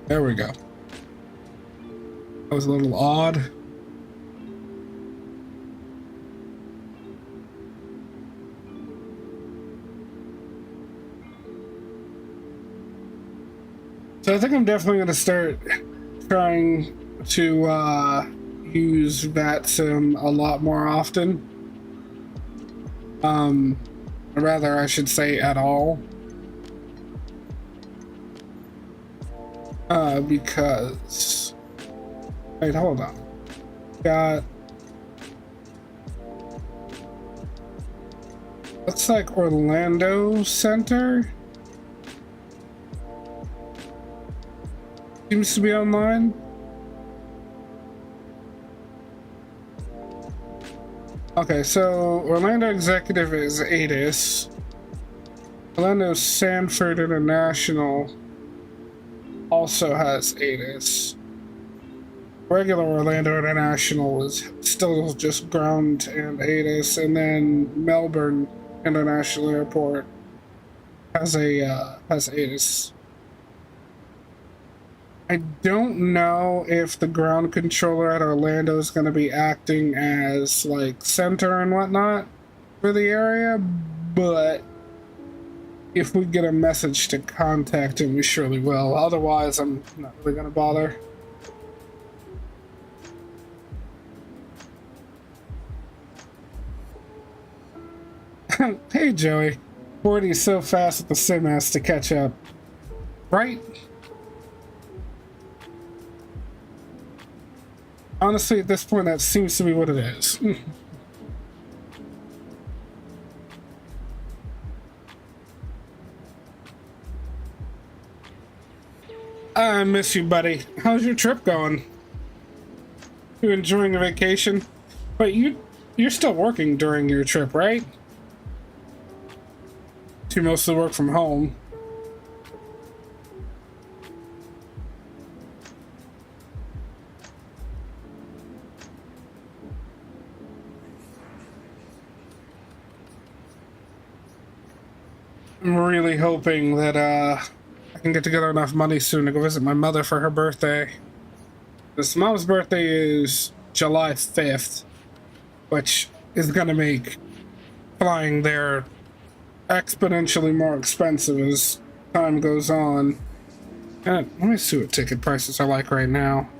There we go. That was a little odd. So I think I'm definitely going to start trying to use vatsim a lot more often. Rather, I should say at all. Because... Wait, hold on. Got... Looks like Orlando Center. Seems to be online. Okay, so Orlando Executive is ATIS. Orlando Sanford International also has ATIS. Regular Orlando International is still just ground and ATIS, and then Melbourne International Airport has ATIS. I don't know if the ground controller at Orlando is going to be acting as like center and whatnot for the area, but if we get a message to contact him, we surely will. Otherwise, I'm not really going to bother. Hey Joey, 40 is so fast that the sim has to catch up, right? Honestly, at this point, that seems to be what it is. I miss you, buddy. How's your trip going? You enjoying a vacation? But you're still working during your trip, right? You mostly work from home. I'm really hoping that I can get together enough money soon to go visit my mother for her birthday. This mom's birthday is July 5th, which is gonna make flying there exponentially more expensive as time goes on. And let me see what ticket prices are like right now.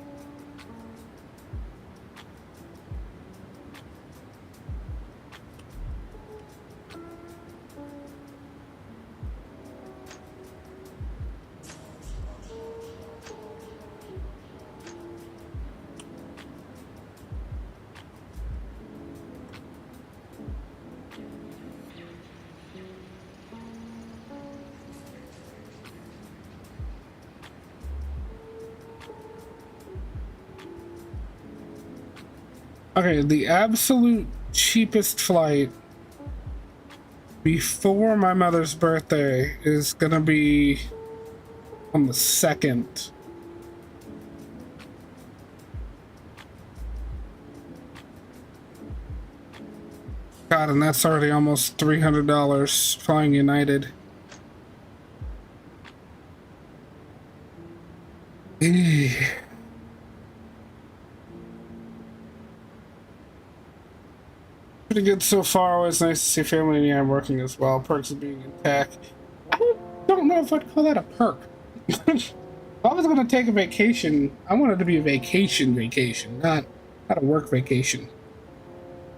Okay, the absolute cheapest flight before my mother's birthday is gonna be on the 2nd. God, and that's already almost $300 flying United. Eeh. Pretty good so far. Always nice to see family and yeah, I'm working as well. Perks of being in tech. I don't know if I'd call that a perk. If I was gonna take a vacation, I wanted it to be a vacation, not a work vacation.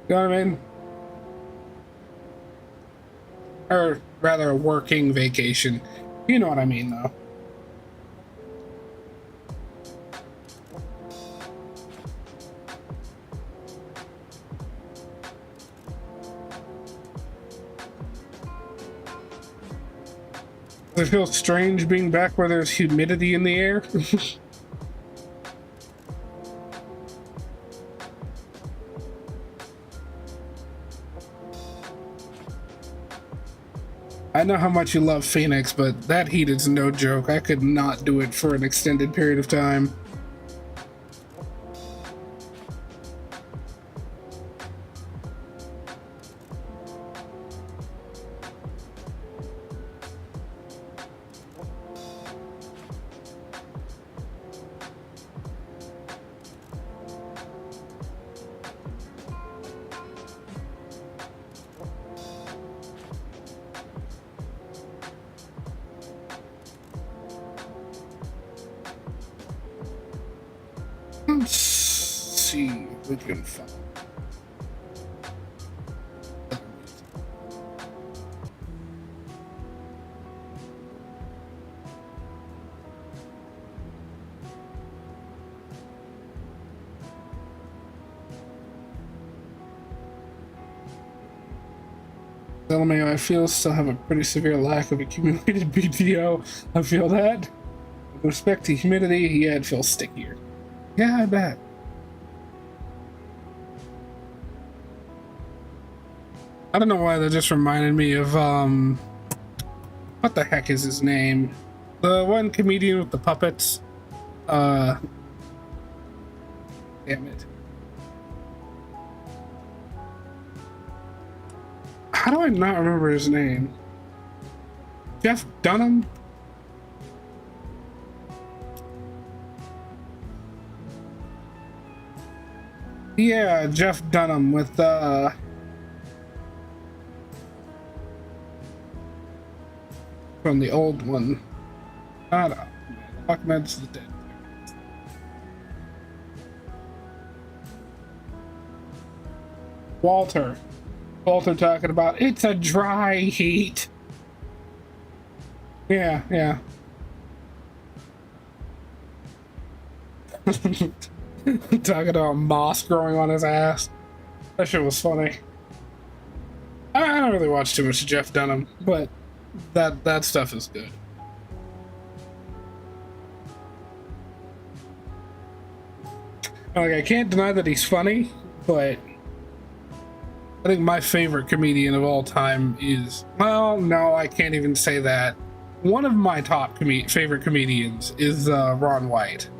You know what I mean? Or rather, a working vacation. You know what I mean, though. Does it feel strange being back where there's humidity in the air? I know how much you love Phoenix, but that heat is no joke. I could not do it for an extended period of time. Let's see if we can find. LMAO, I feel still have a pretty severe lack of accumulated BTO. I feel that. With respect to humidity, yeah, it feels stickier. Yeah, I bet. I don't know why that just reminded me of, what the heck is his name? The one comedian with the puppets. Damn it. How do I not remember his name? Jeff Dunham? Yeah, Jeff Dunham with from the old one. I don't know. Ahmed's the dead. Walter talking about it's a dry heat. Yeah. Talking about moss growing on his ass. That shit was funny. I don't really watch too much of Jeff Dunham, but that stuff is good. Like, I can't deny that he's funny, but I think my favorite comedian of all time is, well, no, I can't even say that. One of my top favorite comedians is Ron White.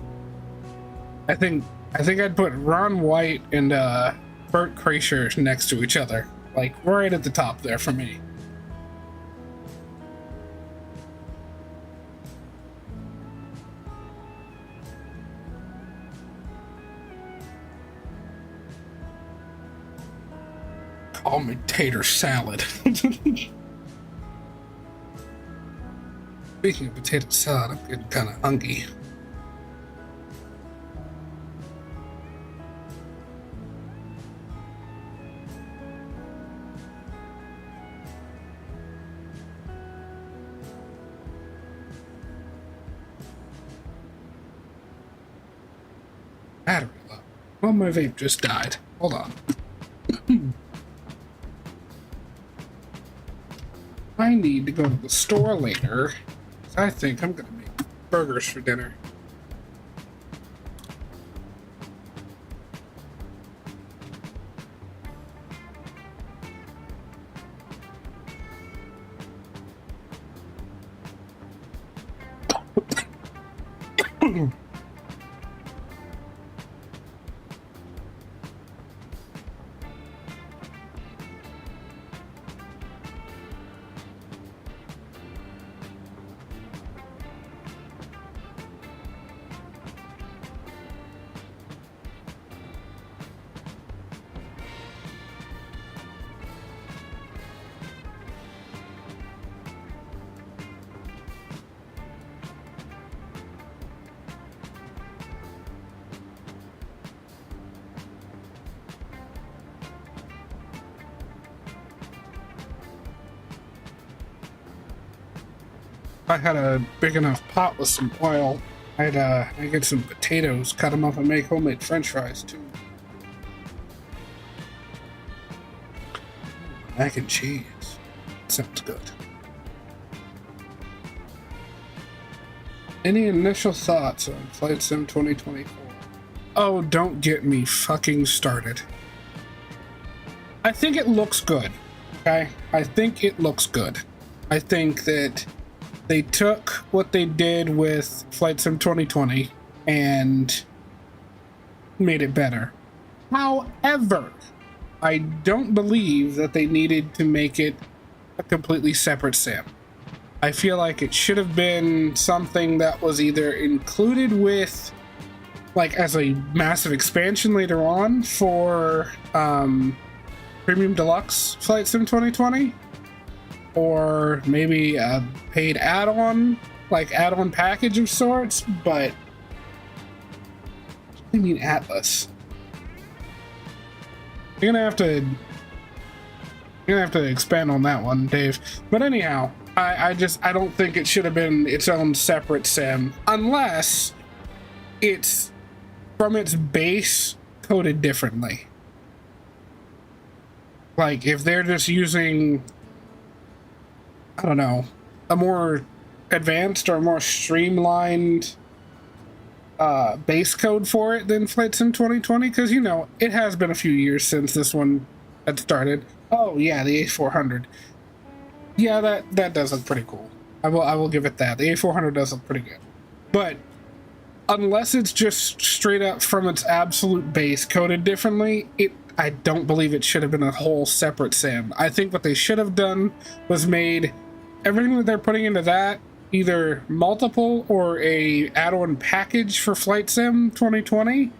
I think I'd put Ron White and Bert Kreischer next to each other, like right at the top there for me. Call me tater salad. Speaking of potato salad, I'm getting kind of hungry. Battery low. Well, my vape just died. Hold on. I need to go to the store later. I think I'm gonna make burgers for dinner. I had a big enough pot with some oil. I get some potatoes, cut them up, and make homemade French fries too. Mac and cheese sounds good. Any initial thoughts on Flight Sim 2024? Oh, don't get me fucking started. I think it looks good. Okay, I think it looks good. I think that they took what they did with Flight Sim 2020 and made it better. However, I don't believe that they needed to make it a completely separate sim. I feel like it should have been something that was either included with, like, as a massive expansion later on for Premium Deluxe Flight Sim 2020, or maybe a paid add-on, like add-on package of sorts. But I mean, Atlas. You're gonna have to expand on that one, Dave. But anyhow, I don't think it should have been its own separate sim unless it's from its base coded differently. Like if they're just using, I don't know, a more advanced or more streamlined base code for it than Flight Sim 2020, because you know it has been a few years since this one had started. Oh yeah, the A400. Yeah, that does look pretty cool. I will give it that. The A400 does look pretty good. But unless it's just straight up from its absolute base coded differently, I don't believe it should have been a whole separate sim. I think what they should have done was made everything that they're putting into that either multiple or a add-on package for Flight Sim 2020,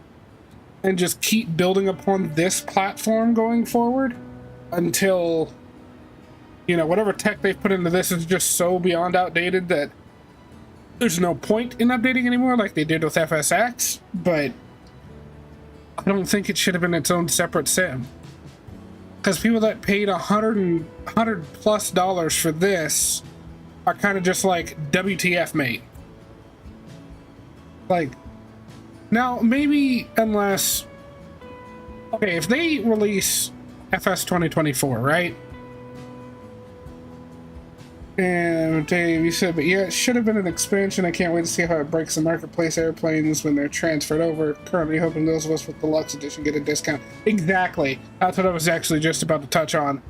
and just keep building upon this platform going forward until, you know, whatever tech they've put into this is just so beyond outdated that there's no point in updating anymore, like they did with FSX. But I don't think it should have been its own separate sim, because people that paid $100+ for this are kind of just like, WTF, mate. Like, now maybe unless, okay, if they release FS 2024, right? And Dave, you said, but yeah, it should have been an expansion. I can't wait to see how it breaks the marketplace airplanes when they're transferred over. Currently hoping those of us with the Deluxe Edition get a discount. Exactly. That's what I was actually just about to touch on.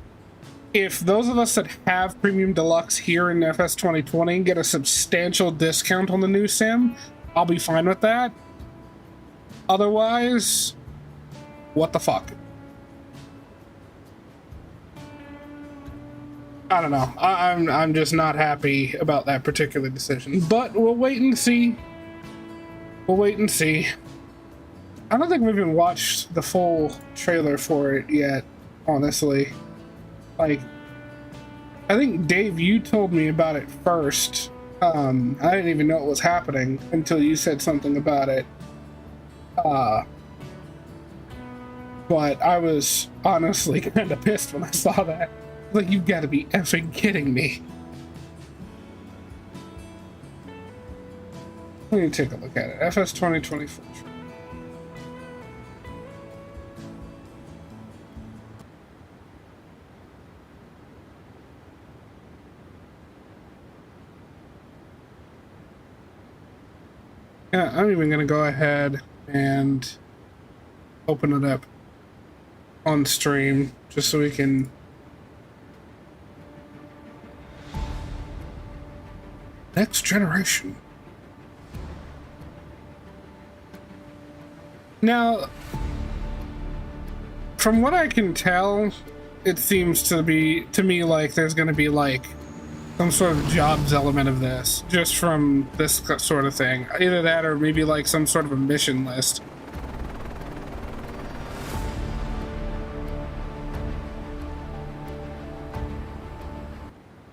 If those of us that have Premium Deluxe here in FS 2020 get a substantial discount on the new sim, I'll be fine with that. Otherwise, what the fuck? I don't know. I'm just not happy about that particular decision. But we'll wait and see. We'll wait and see. I don't think we've even watched the full trailer for it yet, honestly. Like, I think, Dave, you told me about it first. I didn't even know it was happening until you said something about it. But I was honestly kind of pissed when I saw that. Like, you've got to be effing kidding me. Let me take a look at it. FS 2024. Yeah, I'm even going to go ahead and open it up on stream just so we can... Next generation. Now, from what I can tell, it seems to me like there's going to be like some sort of jobs element of this, just from this sort of thing. Either that or maybe like some sort of a mission list.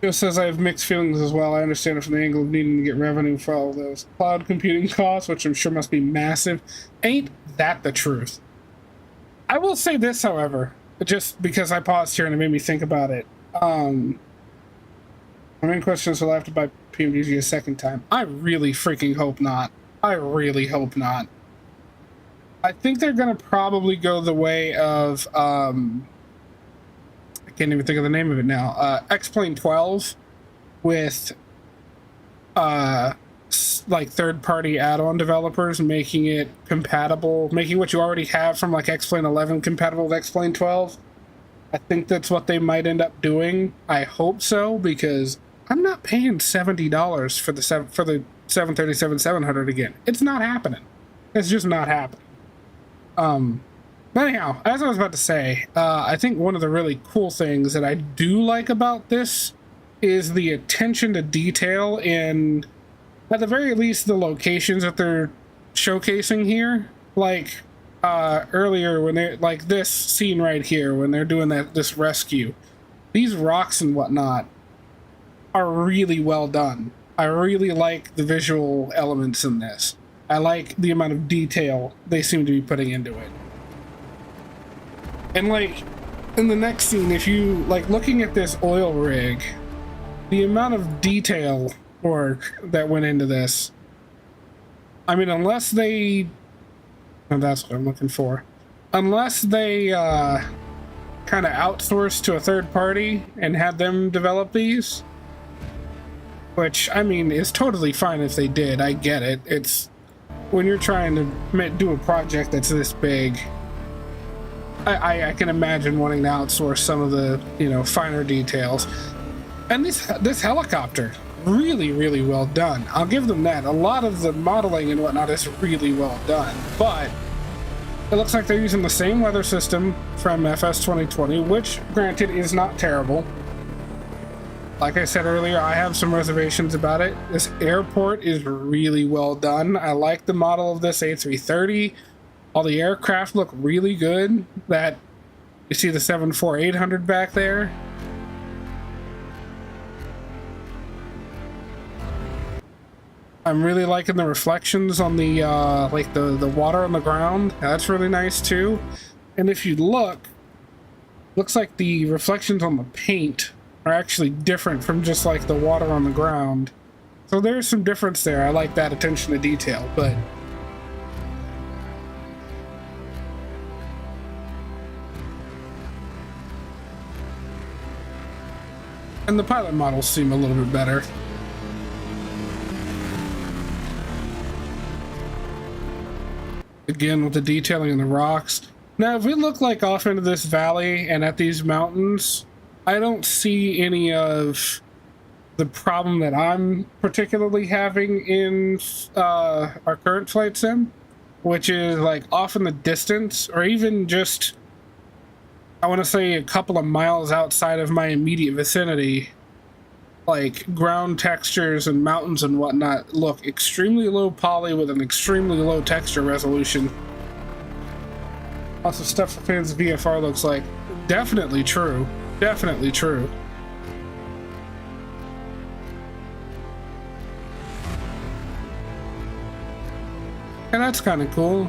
Just says I have mixed feelings as well. I understand it from the angle of needing to get revenue for all those cloud computing costs, which I'm sure must be massive. Ain't that the truth? I will say this, however, just because I paused here and it made me think about it. My main question is, will I have to buy PMDG a second time? I really freaking hope not. I really hope not. I think they're going to probably go the way of... I can't even think of the name of it now. X-Plane 12 with like third-party add-on developers, making it compatible, making what you already have from like X-Plane 11 compatible with X-Plane 12. I think that's what they might end up doing. I hope so, because I'm not paying $70 for the 737-700 again. It's not happening. It's just not happening. But anyhow, as I was about to say, I think one of the really cool things that I do like about this is the attention to detail in, at the very least, the locations that they're showcasing here. Like earlier when they, like this scene right here, when they're doing this rescue, these rocks and whatnot are really well done. I really like the visual elements in this. I like the amount of detail they seem to be putting into it. And like in the next scene, if you like looking at this oil rig, the amount of detail work that went into this, I mean, unless they, oh, that's what I'm looking for, unless they kind of outsourced to a third party and had them develop these, which I mean is totally fine if they did. I get it. It's when you're trying to do a project that's this big, I can imagine wanting to outsource some of the, you know, finer details. And this helicopter, really, really well done. I'll give them that. A lot of the modeling and whatnot is really well done, but it looks like they're using the same weather system from FS 2020, which, granted, is not terrible. Like I said earlier, I have some reservations about it. This airport is really well done. I like the model of this A330. All the aircraft look really good. That you see the 747-800 back there. I'm really liking the reflections on the like the water on the ground. That's really nice too. And if you look, looks like the reflections on the paint are actually different from just like the water on the ground. So there's some difference there. I like that attention to detail, but and the pilot models seem a little bit better. Again, with the detailing in the rocks. Now, if we look like off into this valley and at these mountains, I don't see any of the problem that I'm particularly having in our current flight sim, which is like off in the distance, or even just, I want to say a couple of miles outside of my immediate vicinity, like ground textures and mountains and whatnot look extremely low poly with an extremely low texture resolution. Lots of stuff for fans of VFR looks like. Definitely true. Definitely true. And that's kind of cool.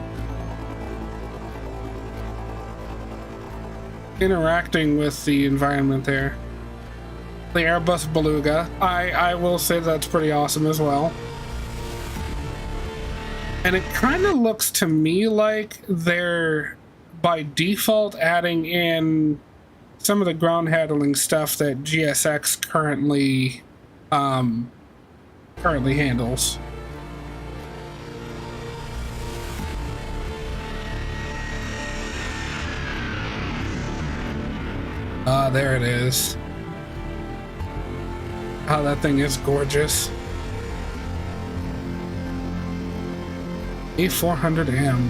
Interacting with the environment there. The Airbus Beluga, I will say that's pretty awesome as well. And it kind of looks to me like they're by default adding in some of the ground handling stuff that GSX currently handles. Ah, there it is. Oh, that thing is gorgeous. A400M.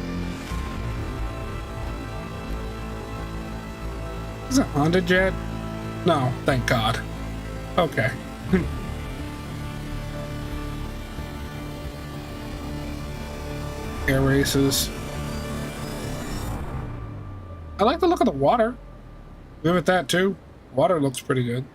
Is it haunted yet? No, thank God. Okay. Air races. I like the look of the water. Give it that too. Water looks pretty good.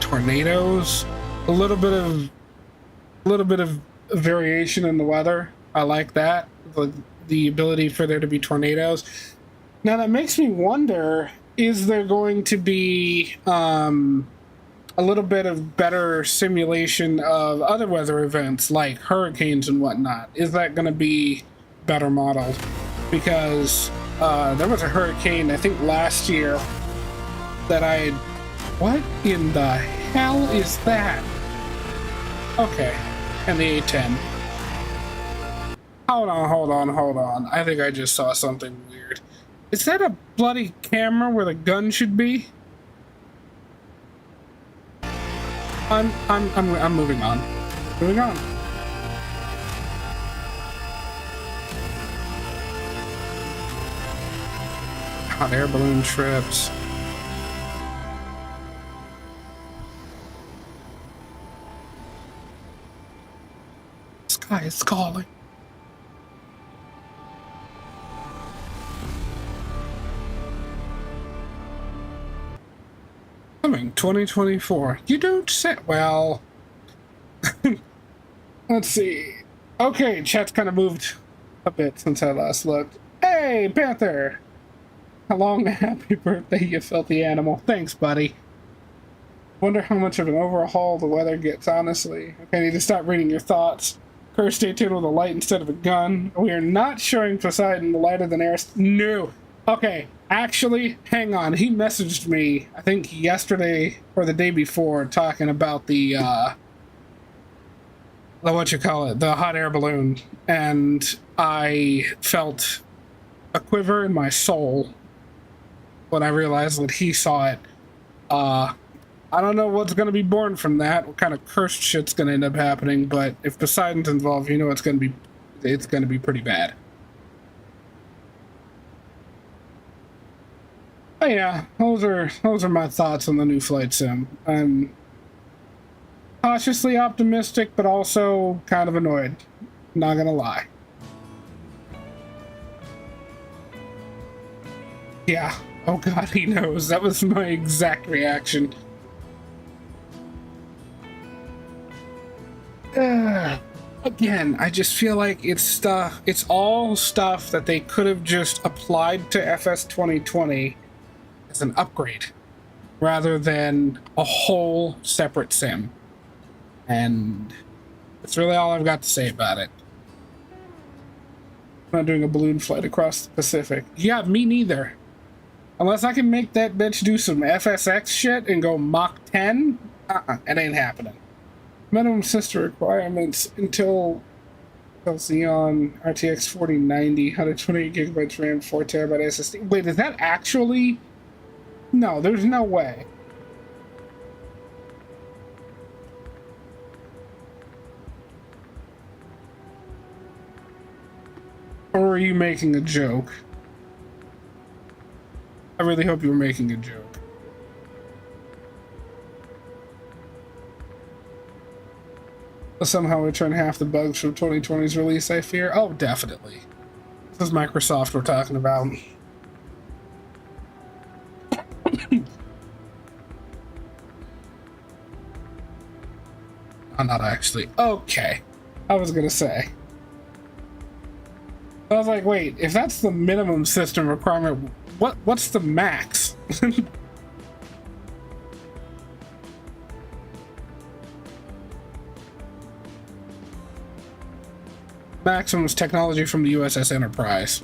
Tornadoes. A little bit of variation in the weather. I like that. The ability for there to be tornadoes. Now that makes me wonder, is there going to be a little bit of better simulation of other weather events like hurricanes and whatnot? Is that going to be better modeled? Because there was a hurricane, I think last year, that I... What in the hell is that? Okay, and the A-10. Hold on. I think I just saw something weird. Is that a bloody camera where the gun should be? I'm moving on. Moving on. Hot air balloon trips. Sky is calling. Coming 2024. You don't say. Well, let's see. Okay, chat's kind of moved a bit since I last looked. Hey, Panther! How long a happy birthday, you filthy animal. Thanks, buddy. Wonder how much of an overhaul the weather gets, honestly. Okay, I need to stop reading your thoughts. Curse, stay tuned with a light instead of a gun. We are not showing Poseidon the lighter than air. No. Okay, actually, hang on. He messaged me, I think yesterday or the day before, talking about the hot air balloon, and I felt a quiver in my soul when I realized that he saw it. I don't know what's going to be born from that, what kind of cursed shit's going to end up happening, but if Poseidon's involved, you know it's going to be pretty bad. Oh yeah, those are my thoughts on the new flight sim. I'm cautiously optimistic, but also kind of annoyed. Not gonna lie. Yeah. Oh God, he knows. That was my exact reaction. Again, I just feel like it's all stuff that they could have just applied to FS 2020 as an upgrade rather than a whole separate sim. And that's really all I've got to say about it. I'm not doing a balloon flight across the Pacific. Yeah, me neither. Unless I can make that bitch do some FSX shit and go Mach 10, it ain't happening. Minimum system requirements until Xeon RTX 4090, 128 gigabytes RAM, 4 terabyte SSD. Wait, is that actually? No, there's no way. Or are you making a joke? I really hope you were making a joke. Somehow return half the bugs from 2020's release, I fear. Oh, definitely. This is Microsoft we're talking about. Oh, not actually. Okay. I was gonna say. I was like, wait, if that's the minimum system requirement, what's the max? Maximum is technology from the USS Enterprise.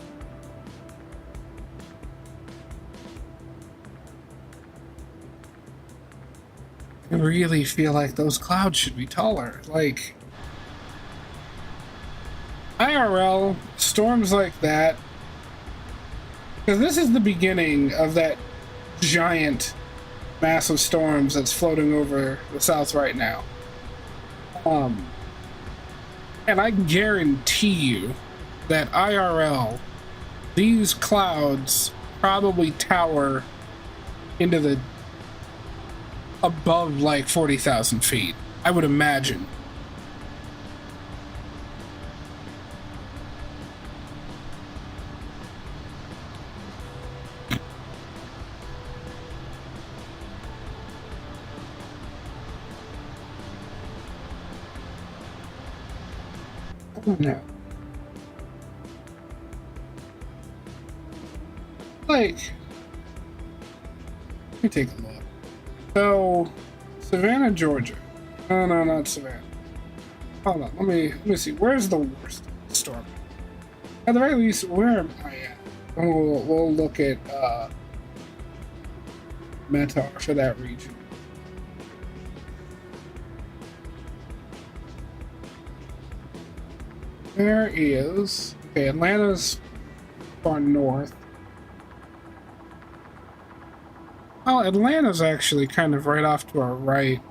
I really feel like those clouds should be taller. Like, IRL, storms like that, because this is the beginning of that giant, massive storms that's floating over the South right now. And I guarantee you that IRL, these clouds probably tower into the above like 40,000 feet, I would imagine. No. Like, let me take a look. So, Savannah, Georgia. No, not Savannah. Hold on, let me see. Where's the worst storm? At the very least, where am I at? We'll look at METAR for that region. There is, okay, Atlanta's far north. Well, Atlanta's actually kind of right off to our right.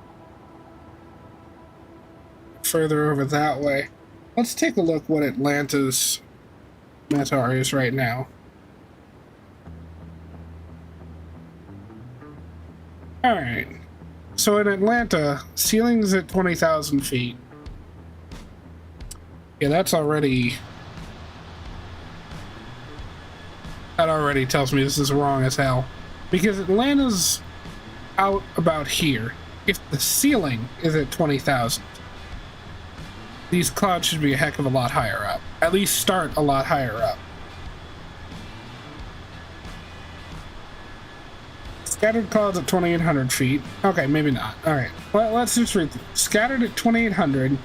Further over that way. Let's take a look what Atlanta's METAR is right now. Alright. So in Atlanta, ceiling's at 20,000 feet. Yeah, that's already... That already tells me this is wrong as hell. Because Atlanta's out about here. If the ceiling is at 20,000, these clouds should be a heck of a lot higher up. At least start a lot higher up. Scattered clouds at 2,800 feet. Okay, maybe not. Alright, well, let's just read through. Scattered at 2,800.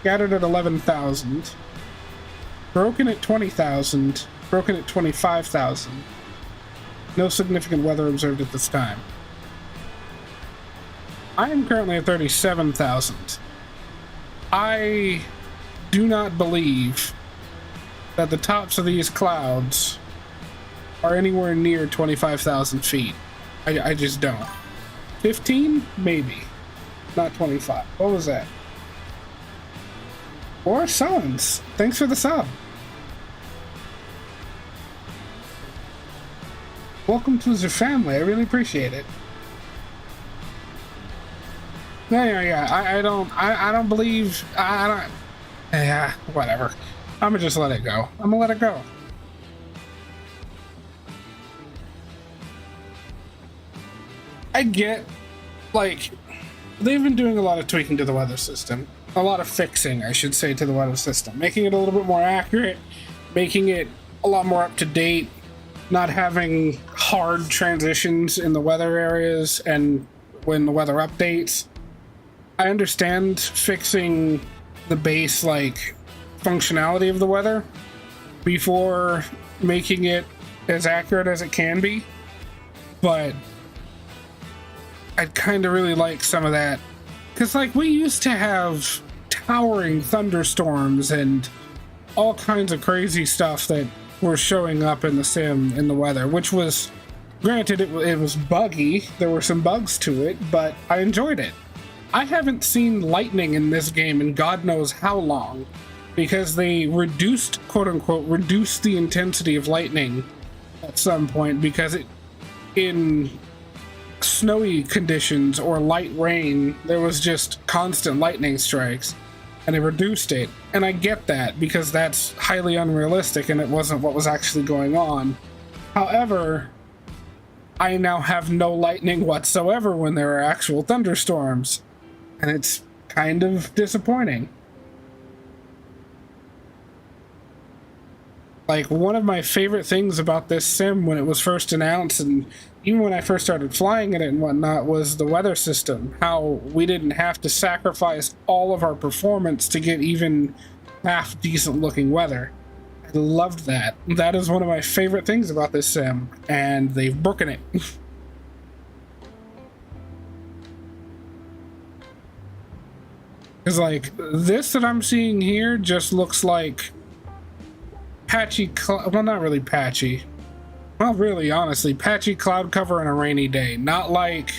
Scattered at 11,000. Broken at 20,000. Broken at 25,000. No significant weather observed at this time. I am currently at 37,000. I do not believe that the tops of these clouds are anywhere near 25,000 feet. I just don't. 15? Maybe. Not 25. What was that? Or Suns. Thanks for the sub. Welcome to the family. I really appreciate it. Yeah. I don't believe. I don't. Yeah, whatever. I'm gonna just let it go. I'm gonna let it go. I get, like, they've been doing a lot of tweaking to the weather system. A lot of fixing, I should say, to the weather system. Making it a little bit more accurate. Making it a lot more up to date. Not having hard transitions in the weather areas and when the weather updates. I understand fixing the base, like, functionality of the weather before making it as accurate as it can be, but I'd kind of really like some of that, because, like, we used to have towering thunderstorms and all kinds of crazy stuff that were showing up in the sim in the weather, which was, granted, it was buggy. There were some bugs to it, but I enjoyed it. I haven't seen lightning in this game in God knows how long, because they reduced, quote unquote, reduced the intensity of lightning at some point, because it, in snowy conditions or light rain, there was just constant lightning strikes, and they reduced it. And I get that, because that's highly unrealistic and it wasn't what was actually going on. However, I now have no lightning whatsoever when there are actual thunderstorms, and it's kind of disappointing. Like, one of my favorite things about this sim when it was first announced, and even when I first started flying it and whatnot, was the weather system. How we didn't have to sacrifice all of our performance to get even half decent looking weather. I loved that. That is one of my favorite things about this sim, and they've broken it. Because, like, this that I'm seeing here just looks like patchy, well, not really patchy. Well, really, honestly, patchy cloud cover on a rainy day. Not like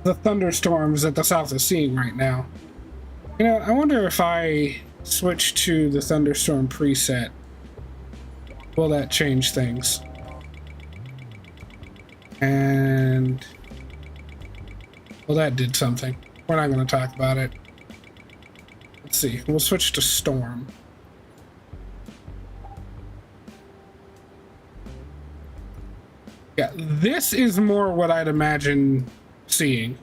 the thunderstorms that the South is seeing right now. You know, I wonder if I switch to the thunderstorm preset, will that change things? And well, that did something. We're not going to talk about it. Let's see. We'll switch to storm. Yeah, this is more what I'd imagine seeing.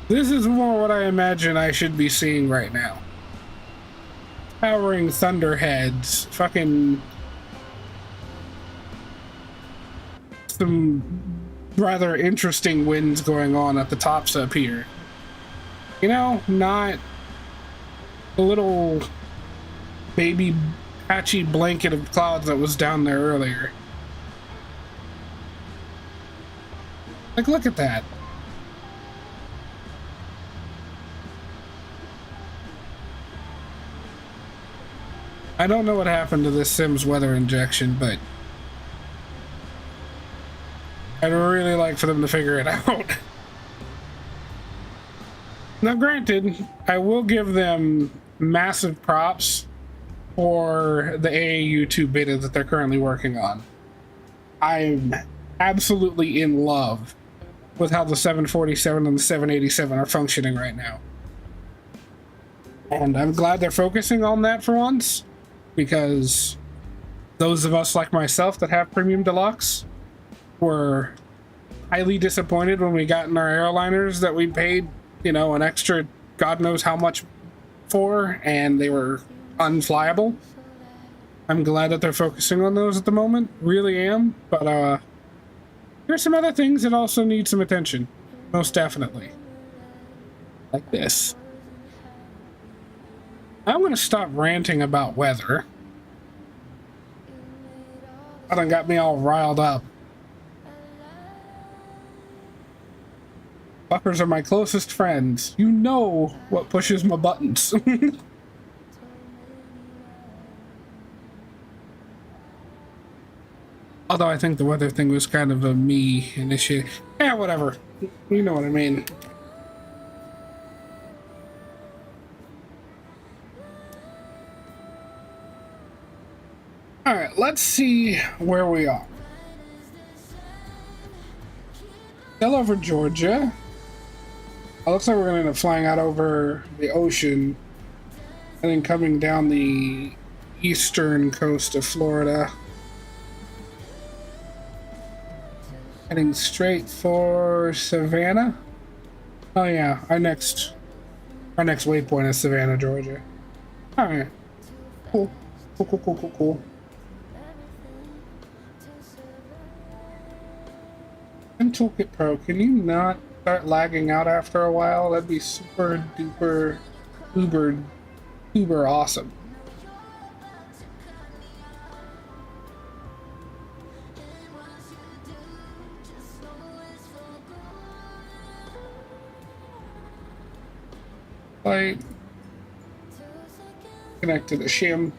This is more what I imagine I should be seeing right now. Towering thunderheads, fucking some rather interesting winds going on at the tops up here. You know, not a little baby patchy blanket of clouds that was down there earlier. Like, look at that. I don't know what happened to this Sims weather injection, but I'd really like for them to figure it out. Now, granted, I will give them massive props for the AAU2 beta that they're currently working on. I'm absolutely in love with how the 747 and the 787 are functioning right now. And I'm glad they're focusing on that for once, because those of us like myself that have Premium Deluxe were highly disappointed when we got in our airliners that we paid, you know, an extra God knows how much for, and they were unflyable. I'm glad that they're focusing on those at the moment, really am, but there's some other things that also need some attention, most definitely. Like this. I'm gonna stop ranting about weather. That done got me all riled up. Fuckers are my closest friends. You know what pushes my buttons. Although I think the weather thing was kind of a me initiative. Yeah, whatever. You know what I mean. Alright, let's see where we are. Still over Georgia. It looks like we're going to end up flying out over the ocean and then coming down the eastern coast of Florida. Heading straight for Savannah. Oh yeah, our next waypoint is Savannah, Georgia. Alright. Cool. Cool. And Toolkit Pro, can you not start lagging out after a while? That'd be super duper uber awesome. Light. Connect to the shim.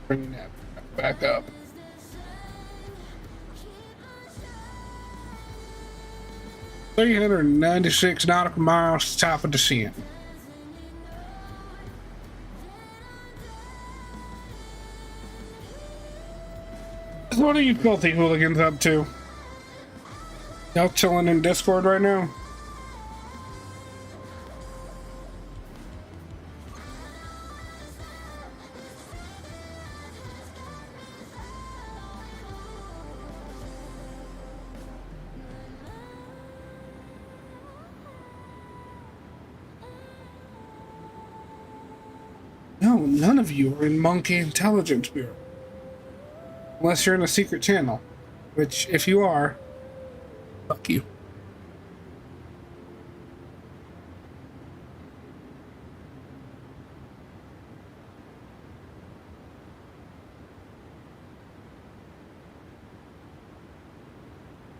Bring that back up. $396 nautical miles to top of descent. So what are you filthy hooligans up to? Y'all chilling in Discord right now? No, none of you are in Monkey Intelligence Bureau. Unless you're in a secret channel. Which, if you are, fuck you.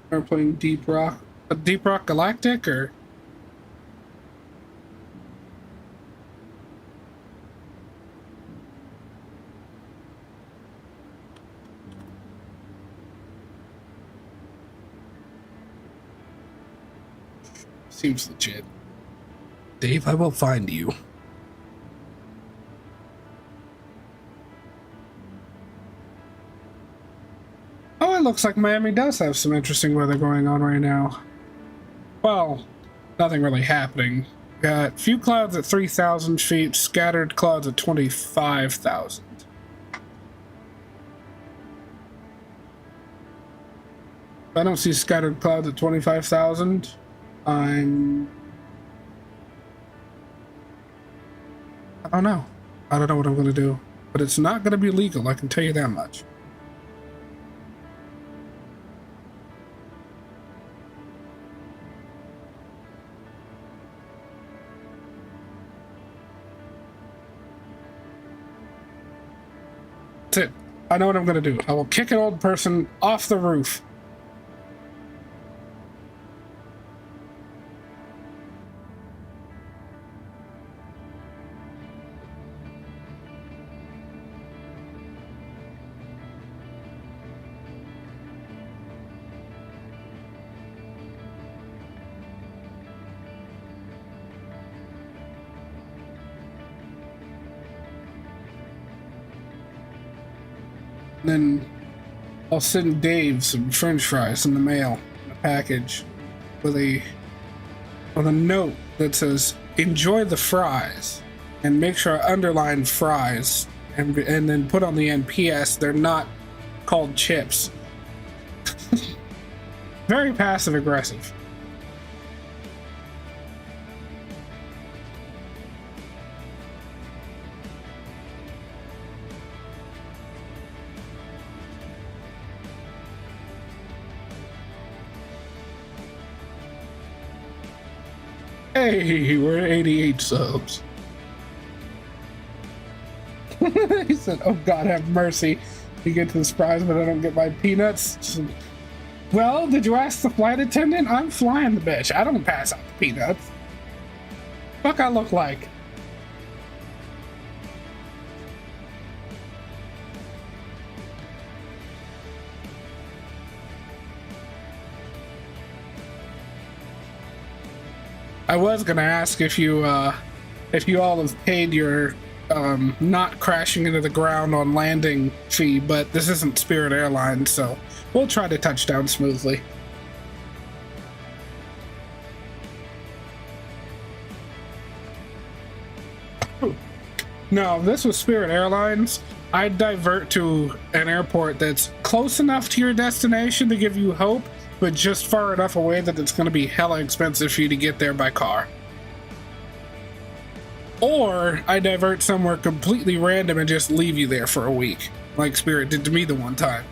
We're playing Deep Rock Galactic, or... Seems legit. Dave, I will find you. Oh, it looks like Miami does have some interesting weather going on right now. Well, nothing really happening. Got few clouds at 3,000 feet, scattered clouds at 25,000. I don't see scattered clouds at 25,000. I don't know. I don't know what I'm going to do. But it's not going to be legal, I can tell you that much. That's it. I know what I'm going to do. I will kick an old person off the roof. Then I'll send Dave some french fries in the mail, in a package, with a note that says, enjoy the fries, and make sure I underline fries, and then put on the end, PS, they're not called chips. Very passive aggressive. Hey, we're at 88 subs. He said, oh God, have mercy. You get to the surprise, but I don't get my peanuts. Well, did you ask the flight attendant? I'm flying the bitch. I don't pass out the peanuts. Fuck I look like. I was gonna ask if you all have paid your not crashing into the ground on landing fee, but this isn't Spirit Airlines, so we'll try to touch down smoothly. No, if this was Spirit Airlines, I'd divert to an airport that's close enough to your destination to give you hope, but just far enough away that it's going to be hella expensive for you to get there by car. Or I divert somewhere completely random and just leave you there for a week, like Spirit did to me the one time.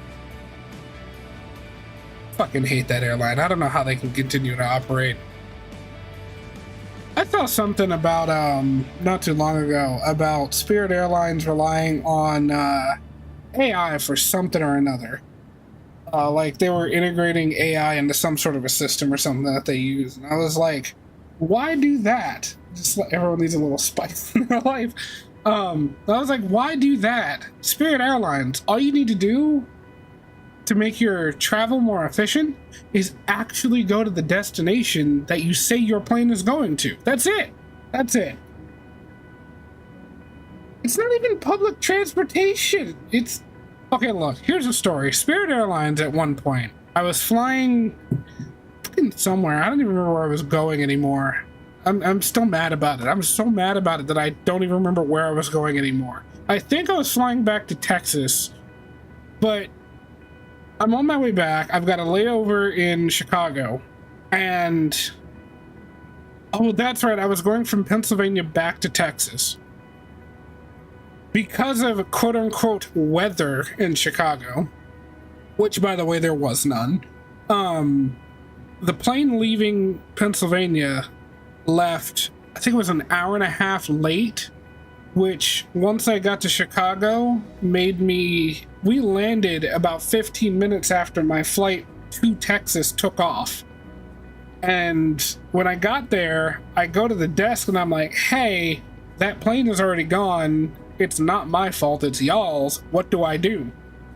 Fucking hate that airline. I don't know how they can continue to operate. I saw something about not too long ago about Spirit Airlines relying on AI for something or another. Like they were integrating AI into some sort of a system or something that they use, and I was like, why do that? Just like everyone needs a little spice in their life. I was like, why do that? Spirit Airlines, all you need to do to make your travel more efficient is actually go to the destination that you say your plane is going to. That's it. That's it. It's not even public transportation. It's okay, look, here's a story. Spirit Airlines, at one point, I was flying somewhere. I don't even remember where I was going anymore. I'm still mad about it. I'm so mad about it that I don't even remember where I was going anymore. I think I was flying back to Texas, but I'm on my way back. I've got a layover in Chicago, and oh, that's right. I was going from Pennsylvania back to Texas. Because of quote-unquote weather in Chicago, which, by the way, there was none, the plane leaving Pennsylvania left, I think it was an hour and a half late, which, once I got to Chicago, made me... We landed about 15 minutes after my flight to Texas took off. And when I got there, I go to the desk and I'm like, hey, that plane is already gone. It's not my fault, it's y'all's. What do I do?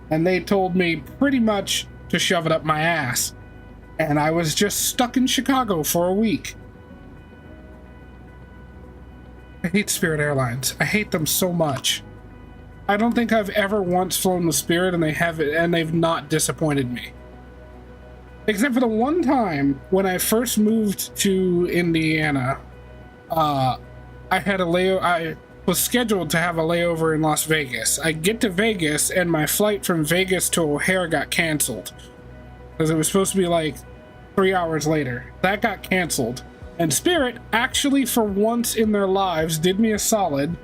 And they told me pretty much to shove it up my ass. And I was just stuck in Chicago for a week. I hate Spirit Airlines. I hate them so much. I don't think I've ever once flown with Spirit, and they've not disappointed me. Except for the one time when I first moved to Indiana, I was scheduled to have a layover in Las Vegas. I get to Vegas, and my flight from Vegas to O'Hare got canceled because it was supposed to be like 3 hours later. That got canceled, and Spirit actually, for once in their lives, did me a solid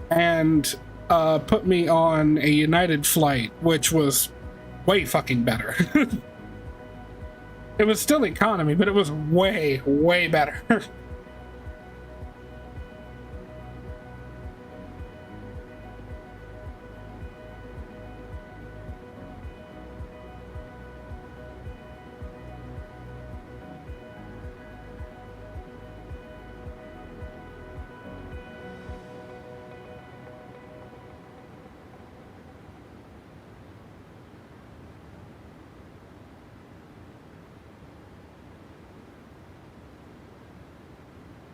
and put me on a United flight, which was way fucking better. It was still economy, but it was way, way better.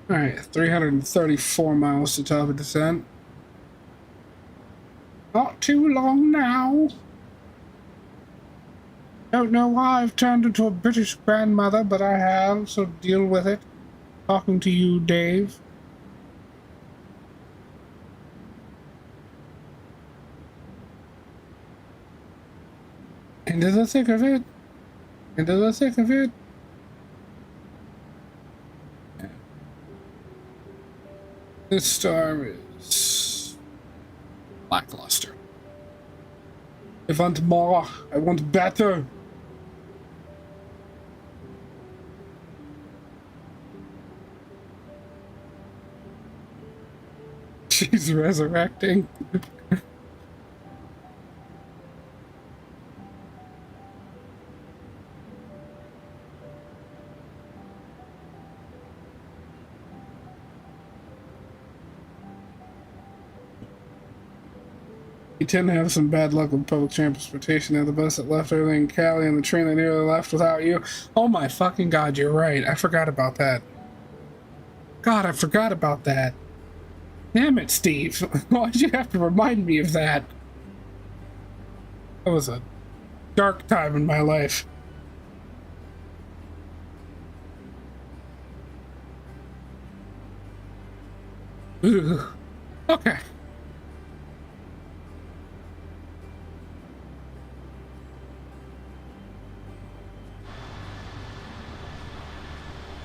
All right, 334 miles to top of descent. Not too long now. Don't know why I've turned into a British grandmother, but I have, so deal with it. Talking to you, Dave. Into the thick of it. Into the thick of it. This star is lackluster. I want more. I want better. She's resurrecting. You tend to have some bad luck with public transportation. Now the bus that left early in Cali and the train that nearly left without you. Oh my fucking god, you're right. I forgot about that. God, I forgot about that. Damn it, Steve. Why'd you have to remind me of that? That was a dark time in my life. Ugh. Okay.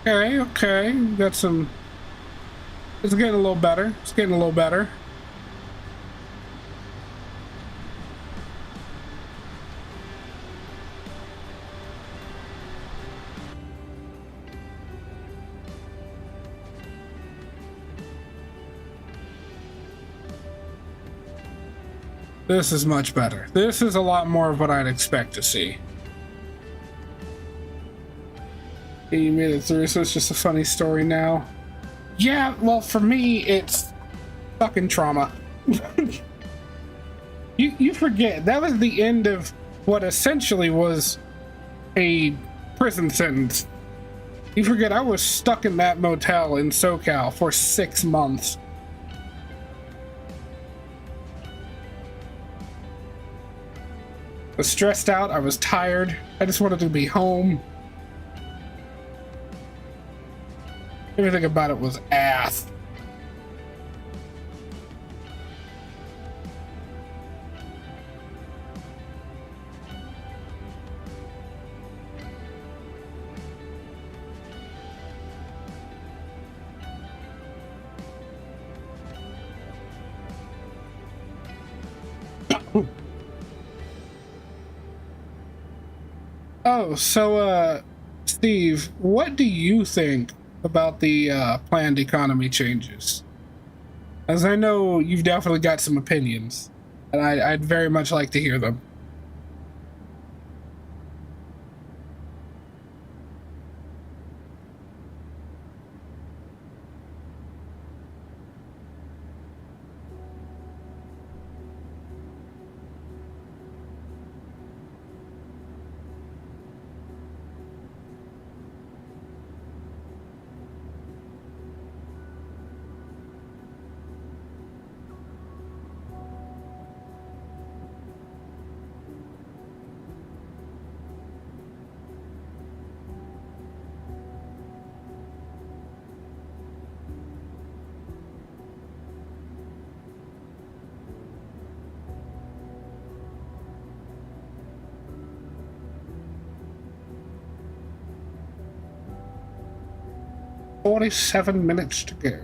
Okay, we got some. It's getting a little better. It's getting a little better. This is much better. This is a lot more of what I'd expect to see. You made it through, so it's just a funny story now. Yeah, well, for me, it's fucking trauma. You forget, that was the end of what essentially was a prison sentence. You forget, I was stuck in that motel in SoCal for 6 months. I was stressed out, I was tired, I just wanted to be home. Everything about it was ass. Oh, so, Steve, what do you think about the planned economy changes? As I know you've definitely got some opinions, and I'd very much like to hear them. 47 minutes to go.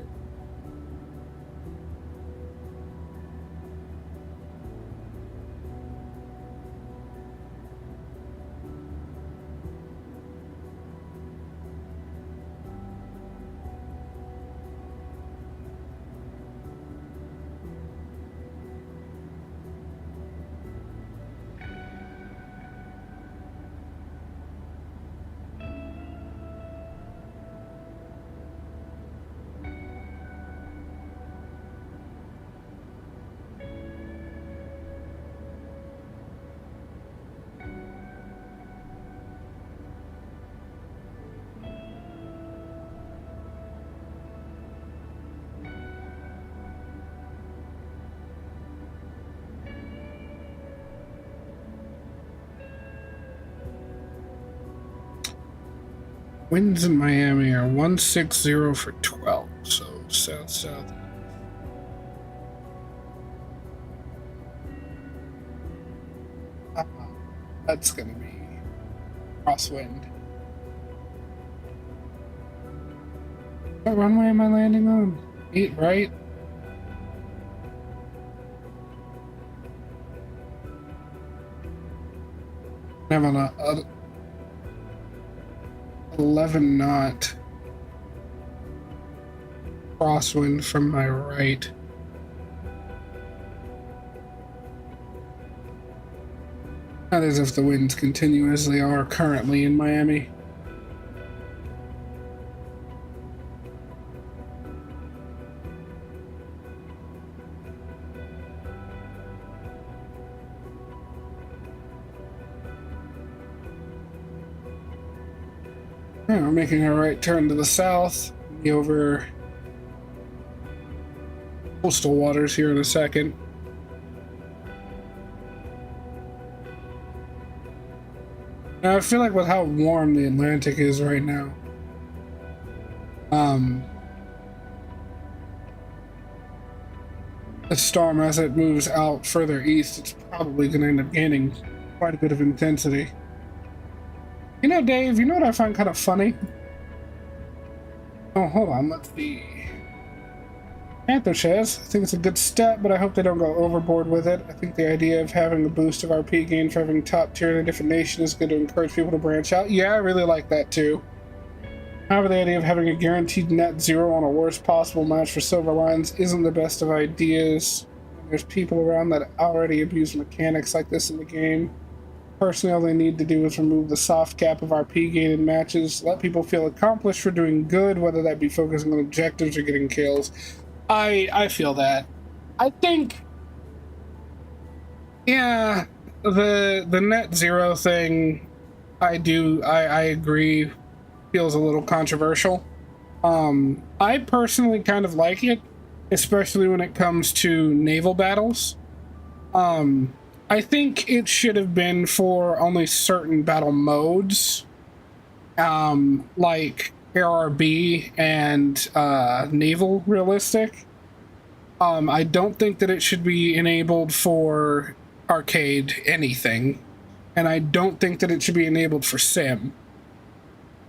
Winds in Miami are 160 for 12, so south. That's gonna be crosswind. What runway am I landing on? 8, right? I'm on a 11 knot crosswind from my right. That is if the winds continue as they are currently in Miami. We're making a right turn to the south, be over coastal waters here in a second. Now, I feel like with how warm the Atlantic is right now, the storm, as it moves out further east, it's probably going to end up gaining quite a bit of intensity. You know, Dave, you know what I find kind of funny? Oh, hold on, let's see. Panther says, I think it's a good step, but I hope they don't go overboard with it. I think the idea of having a boost of RP gain for having top tier in a different nation is good to encourage people to branch out. Yeah, I really like that too. However, the idea of having a guaranteed net zero on a worst possible match for Silver Lines isn't the best of ideas. There's people around that already abuse mechanics like this in the game. Personally, all they need to do is remove the soft cap of RP gain in matches, let people feel accomplished for doing good, whether that be focusing on objectives or getting kills. I feel that. I think, yeah, the net zero thing, I agree, feels a little controversial. I personally kind of like it, especially when it comes to naval battles. I think it should have been for only certain battle modes, like ARB and naval realistic. I don't think that it should be enabled for arcade anything, and I don't think that it should be enabled for sim,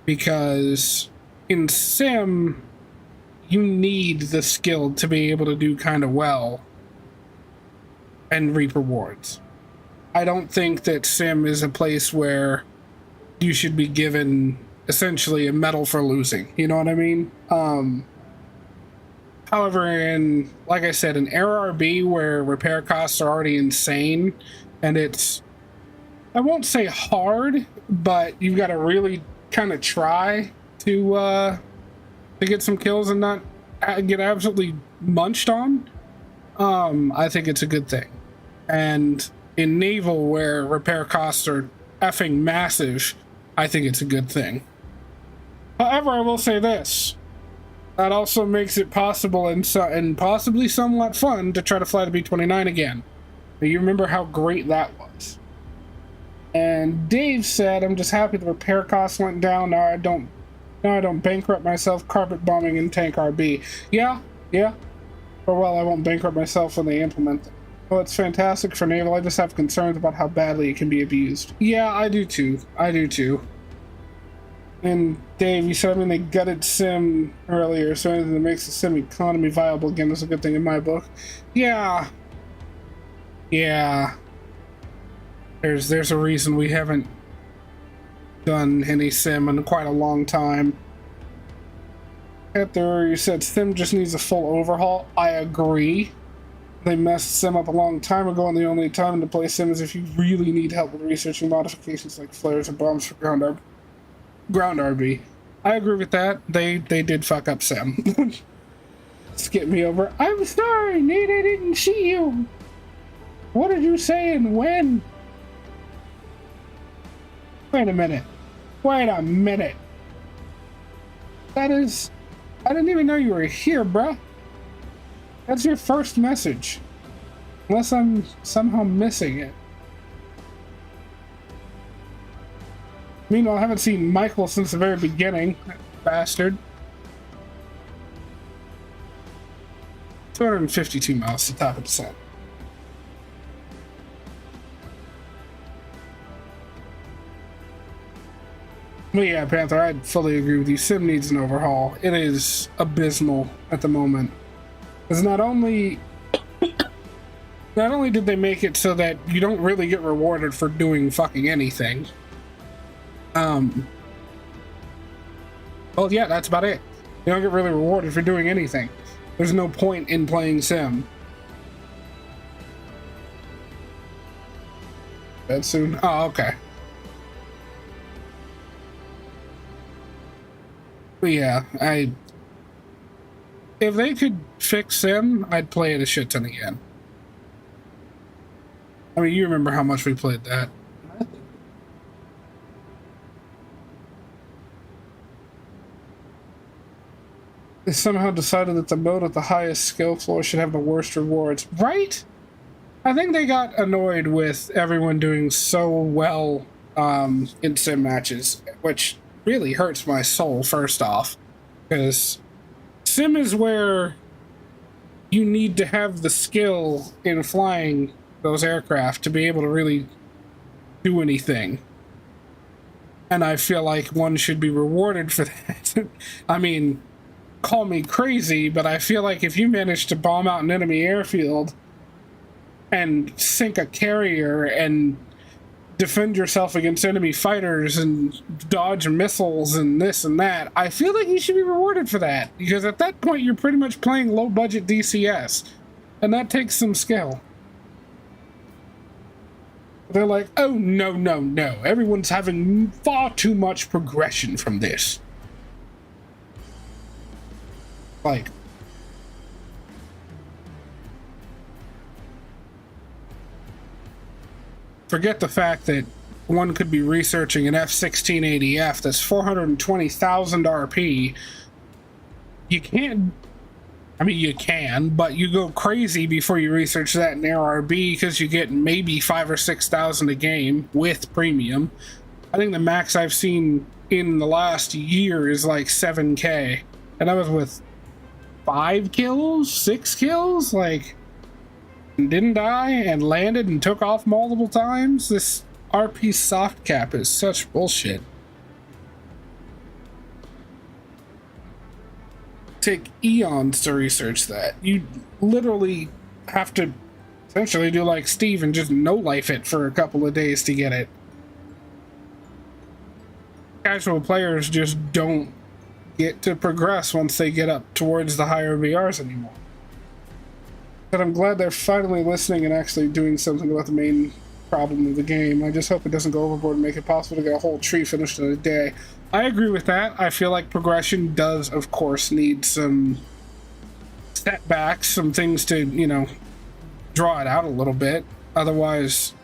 because in sim you need the skill to be able to do kind of well and reap rewards. I don't think that sim is a place where you should be given essentially a medal for losing. You know what I mean? However, in, like I said, in ARB, where repair costs are already insane, and it's, I won't say hard, but you've got to really kind of try to get some kills and not get absolutely munched on, I think it's a good thing. And in naval, where repair costs are effing massive, I think it's a good thing. However, I will say this. That also makes it possible and possibly somewhat fun to try to fly the B-29 again. Now, you remember how great that was. And Dave said, I'm just happy the repair costs went down. Now I don't bankrupt myself carpet bombing in tank RB. Yeah. Or well, I won't bankrupt myself when they implement them. Well, it's fantastic for naval. I just have concerns about how badly it can be abused. Yeah, I do too. And Dave, you said, I mean, they gutted sim earlier, so anything that makes the sim economy viable again is a good thing in my book. Yeah. Yeah. There's a reason we haven't done any sim in quite a long time. After you said sim just needs a full overhaul, I agree. They messed sim up a long time ago, and the only time to play sim is if you really need help with researching modifications like flares and bombs for ground RB. I agree with that. They did fuck up sim. Skip me over. I'm sorry, Nate, I didn't see you. What did you say and when? Wait a minute. Wait a minute. That is... I didn't even know you were here, bruh. That's your first message. Unless I'm somehow missing it. Meanwhile, I haven't seen Michael since the very beginning. That bastard. 252 miles to top of descent. But yeah, Panther, I fully agree with you. Sim needs an overhaul. It is abysmal at the moment. Because not only did they make it so that you don't really get rewarded for doing fucking anything. Well, yeah, that's about it. You don't get really rewarded for doing anything. There's no point in playing sim. That soon? Oh, okay. But yeah, if they could fix sim, I'd play it a shit ton again. I mean, you remember how much we played that. They somehow decided that the mode at the highest skill floor should have the worst rewards. Right? I think they got annoyed with everyone doing so well in sim matches, which really hurts my soul, first off. Because sim is where you need to have the skill in flying those aircraft to be able to really do anything. And I feel like one should be rewarded for that. I mean, call me crazy, but I feel like if you manage to bomb out an enemy airfield and sink a carrier and defend yourself against enemy fighters and dodge missiles and this and that, I feel like you should be rewarded for that, because at that point you're pretty much playing low budget DCS, and that takes some skill. They're like, oh no, everyone's having far too much progression from this. Like, forget the fact that one could be researching an F-1680F that's 420,000 RP. You can't, I mean, you can, but you go crazy before you research that in ARB, because you get maybe 5,000 or 6,000 a game with premium. I think the max I've seen in the last year is like 7K, and that was with 5 kills, 6 kills, like, didn't die and landed and took off multiple times. This RP soft cap is such bullshit. Take eons to research that. You literally have to essentially do like Steve and just no life it for a couple of days to get it. Casual players just don't get to progress once they get up towards the higher VRs anymore. But I'm glad they're finally listening and actually doing something about the main problem of the game. I just hope it doesn't go overboard and make it possible to get a whole tree finished in a day. I agree with that. I feel like progression does, of course, need some setbacks, some things to, you know, draw it out a little bit. Otherwise,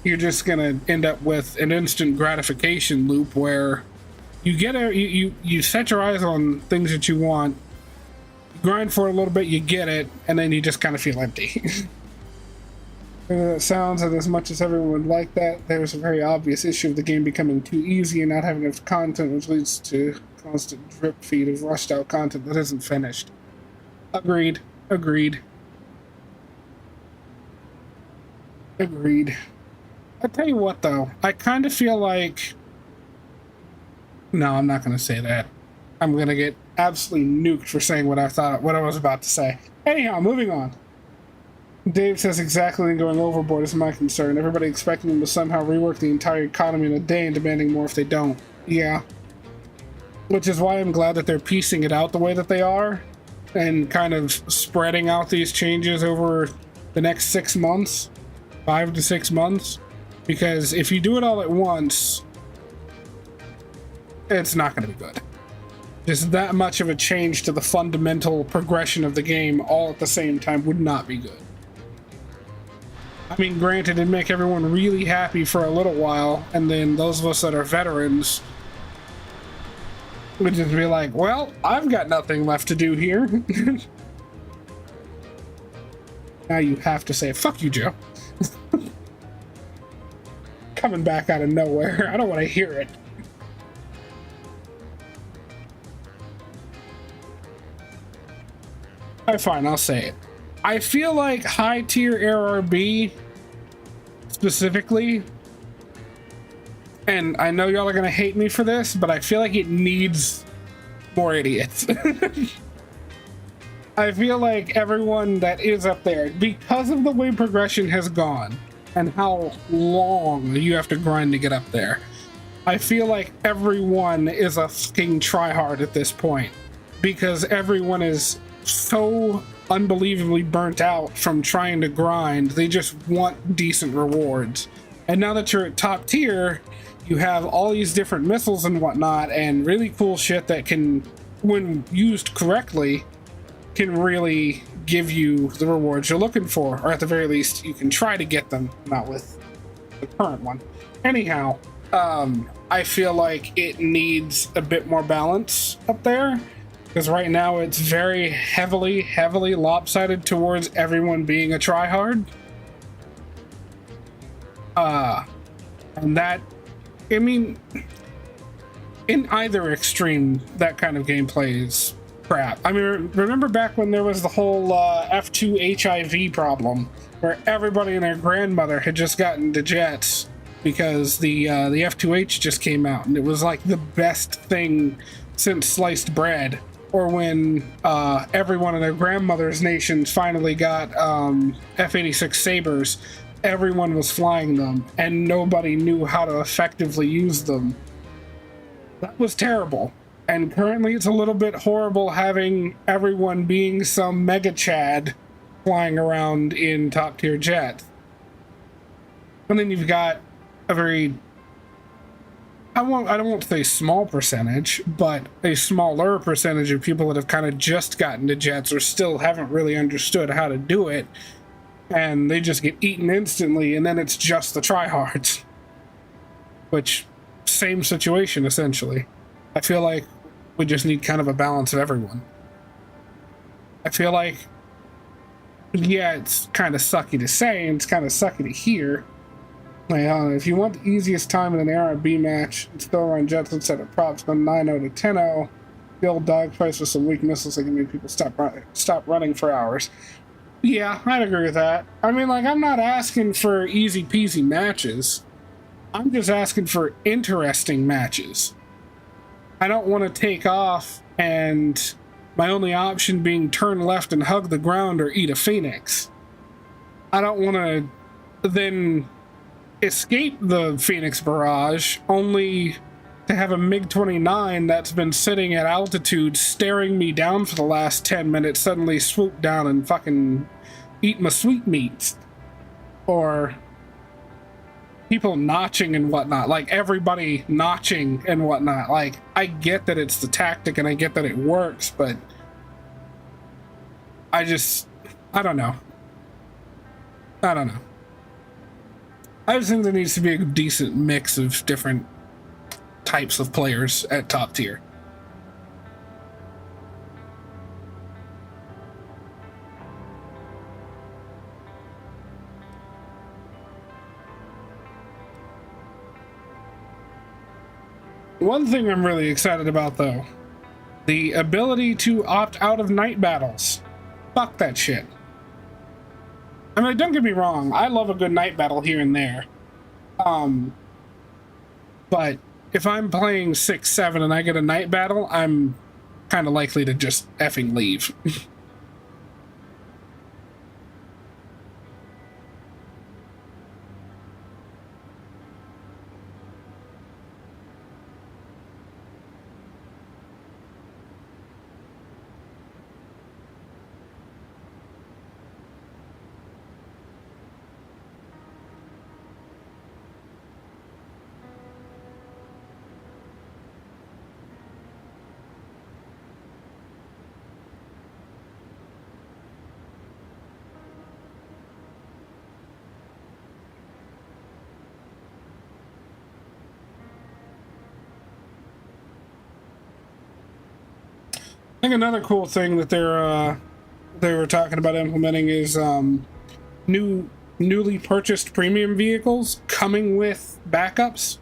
you're just gonna end up with an instant gratification loop where you get you set your eyes on things that you want, you grind for a little bit, you get it, and then you just kind of feel empty. That sounds, and as much as everyone would like that, there's a very obvious issue of the game becoming too easy and not having enough content, which leads to constant drip feed of rushed out content that isn't finished. Agreed. I tell you what though, I kind of feel like No, I'm not going to say that. I'm going to get absolutely nuked for saying what I was about to say. Anyhow, moving on. Dave says exactly going overboard is my concern. Everybody expecting them to somehow rework the entire economy in a day and demanding more if they don't. Yeah. Which is why I'm glad that they're piecing it out the way that they are and kind of spreading out these changes over the next 6 months, 5 to 6 months. Because if you do it all at once, it's not going to be good. Just that much of a change to the fundamental progression of the game all at the same time would not be good. I mean, granted, it'd make everyone really happy for a little while, and then those of us that are veterans would just be like, well, I've got nothing left to do here. Now you have to say, fuck you, Joe. Coming back out of nowhere. I don't want to hear it. Alright, fine, I'll say it. I feel like high tier ARB specifically, and I know y'all are gonna hate me for this, but I feel like it needs more idiots. I feel like everyone that is up there, because of the way progression has gone and how long you have to grind to get up there, I feel like everyone is a fucking tryhard at this point, because everyone is so unbelievably burnt out from trying to grind. They just want decent rewards. And now that you're at top tier, you have all these different missiles and whatnot and really cool shit that can, when used correctly, can really give you the rewards you're looking for, or at the very least you can try to get them, not with the current one. Anyhow, I feel like it needs a bit more balance up there, because right now it's very heavily lopsided towards everyone being a tryhard. And that, I mean, in either extreme, that kind of gameplay is crap. I mean, remember back when there was the whole F2 HIV problem, where everybody and their grandmother had just gotten to jets because the F2H just came out, and it was like the best thing since sliced bread. Or when everyone in their grandmother's nations finally got F-86 Sabres, everyone was flying them, and nobody knew how to effectively use them. That was terrible. And currently it's a little bit horrible having everyone being some mega chad flying around in top tier jets. And then you've got a very, I don't want to say small percentage, but a smaller percentage of people that have kind of just gotten to jets or still haven't really understood how to do it, and they just get eaten instantly, and then it's just the tryhards. Which, same situation essentially. I feel like we just need kind of a balance of everyone. I feel like, yeah, it's kind of sucky to say, and it's kind of sucky to hear. Like, if you want the easiest time in an ARB match, still run jets instead of props, then 9-0 to 10-0. Build dogfights with some weak missiles that can make people stop running for hours. Yeah, I'd agree with that. I mean, like, I'm not asking for easy peasy matches. I'm just asking for interesting matches. I don't want to take off and my only option being turn left and hug the ground or eat a phoenix. I don't want to then escape the Phoenix barrage only to have a MiG-29 that's been sitting at altitude staring me down for the last 10 minutes suddenly swoop down and fucking eat my sweetmeats. Or people notching and whatnot, like everybody notching and whatnot. Like, I get that it's the tactic and I get that it works, but I don't know. I just think there needs to be a decent mix of different types of players at top tier. One thing I'm really excited about, though, the ability to opt out of night battles. Fuck that shit. I mean, don't get me wrong, I love a good night battle here and there. But if I'm playing 6-7 and I get a night battle, I'm kind of likely to just effing leave. I think another cool thing that they were talking about implementing is newly purchased premium vehicles coming with backups.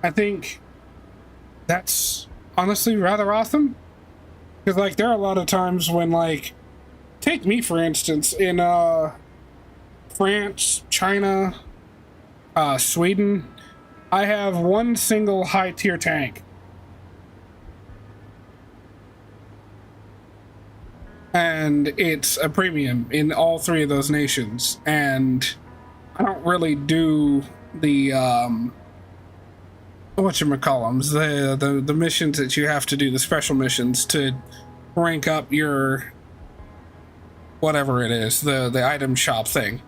I think that's honestly rather awesome, because like there are a lot of times when, like, take me for instance, in France, China, Sweden, I have one single high tier tank. And it's a premium in all three of those nations. And I don't really do the whatchamacallums, the missions that you have to do, the special missions to rank up your whatever it is, the item shop thing.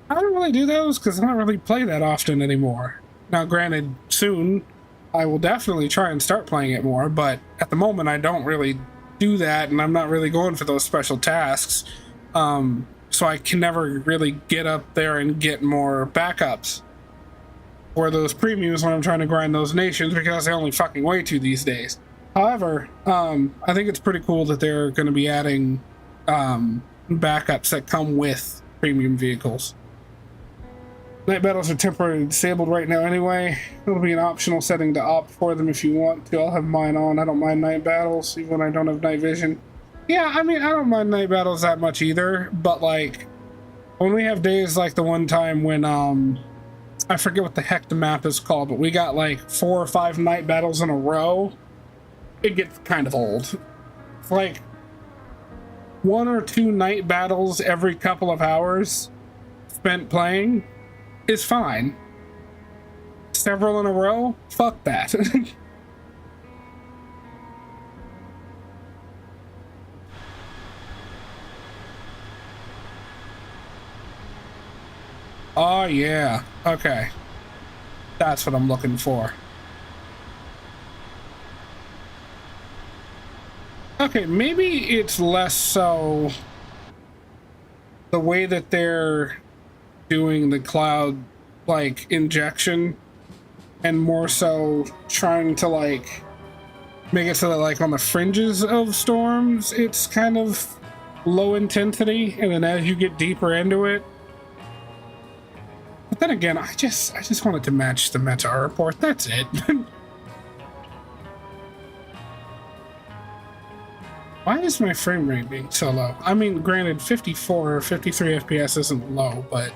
I don't really do those because I don't really play that often anymore. Now granted, soon I will definitely try and start playing it more, but at the moment I don't really do that, and I'm not really going for those special tasks, so I can never really get up there and get more backups or those premiums when I'm trying to grind those nations, because they only fucking way too these days. However, I think it's pretty cool that they're going to be adding backups that come with premium vehicles. Night battles are temporarily disabled right now anyway. It'll be an optional setting to opt for them if you want to. I'll have mine on. I don't mind night battles, even when I don't have night vision. Yeah, I mean, I don't mind night battles that much either, but like, when we have days like the one time when, I forget what the heck the map is called, but we got like 4 or 5 night battles in a row, it gets kind of old. It's like 1 or 2 night battles every couple of hours spent playing is fine. Several in a row? Fuck that. Oh yeah, okay. That's what I'm looking for. Okay, maybe it's less so the way that they're doing the cloud like injection, and more so trying to like make it so that like on the fringes of storms it's kind of low intensity, and then as you get deeper into it. But then again, I just wanted to match the Meta report, that's it. Why is my frame rate being so low? I mean, granted, 54 or 53 FPS isn't low, but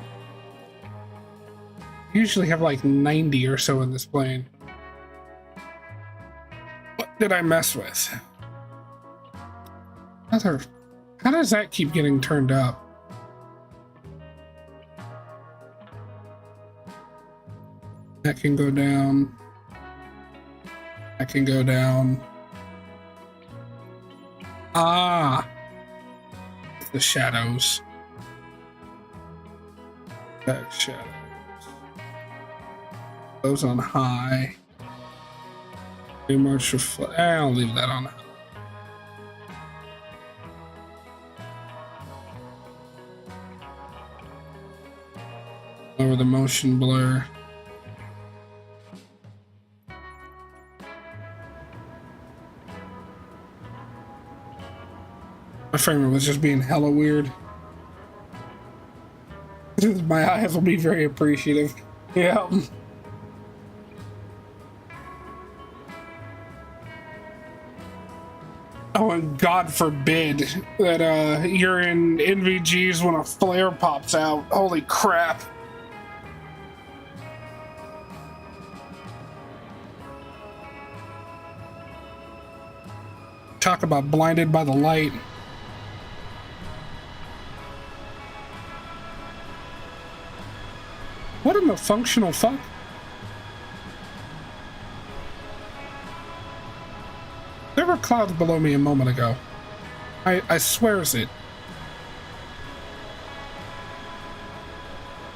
I usually have like 90 or so in this plane. What did I mess with? How does that keep getting turned up? That can go down. That can go down. Ah! The shadows. Back shadows. Those on high. Too much reflect. I'll leave that on. Lower the motion blur. My frame rate was just being hella weird. My eyes will be very appreciative. Yeah. Oh, and God forbid that you're in NVGs when a flare pops out. Holy crap. talk about blinded by the light. What in the functional fuck? There were clouds below me a moment ago. I swears it.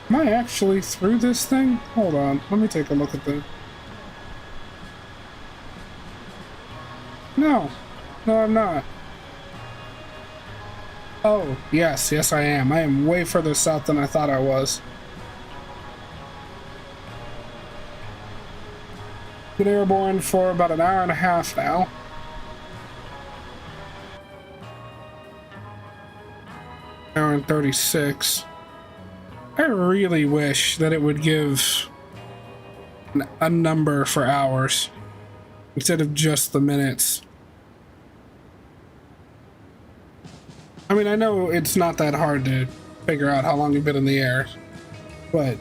Am I actually through this thing? Hold on, let me take a look at the... No, I'm not. Oh, yes, I am. I am way further south than I thought I was. Been airborne for about an hour and a half now. Hour and 36. I really wish that it would give a number for hours instead of just the minutes. I mean, I know it's not that hard to figure out how long you've been in the air, but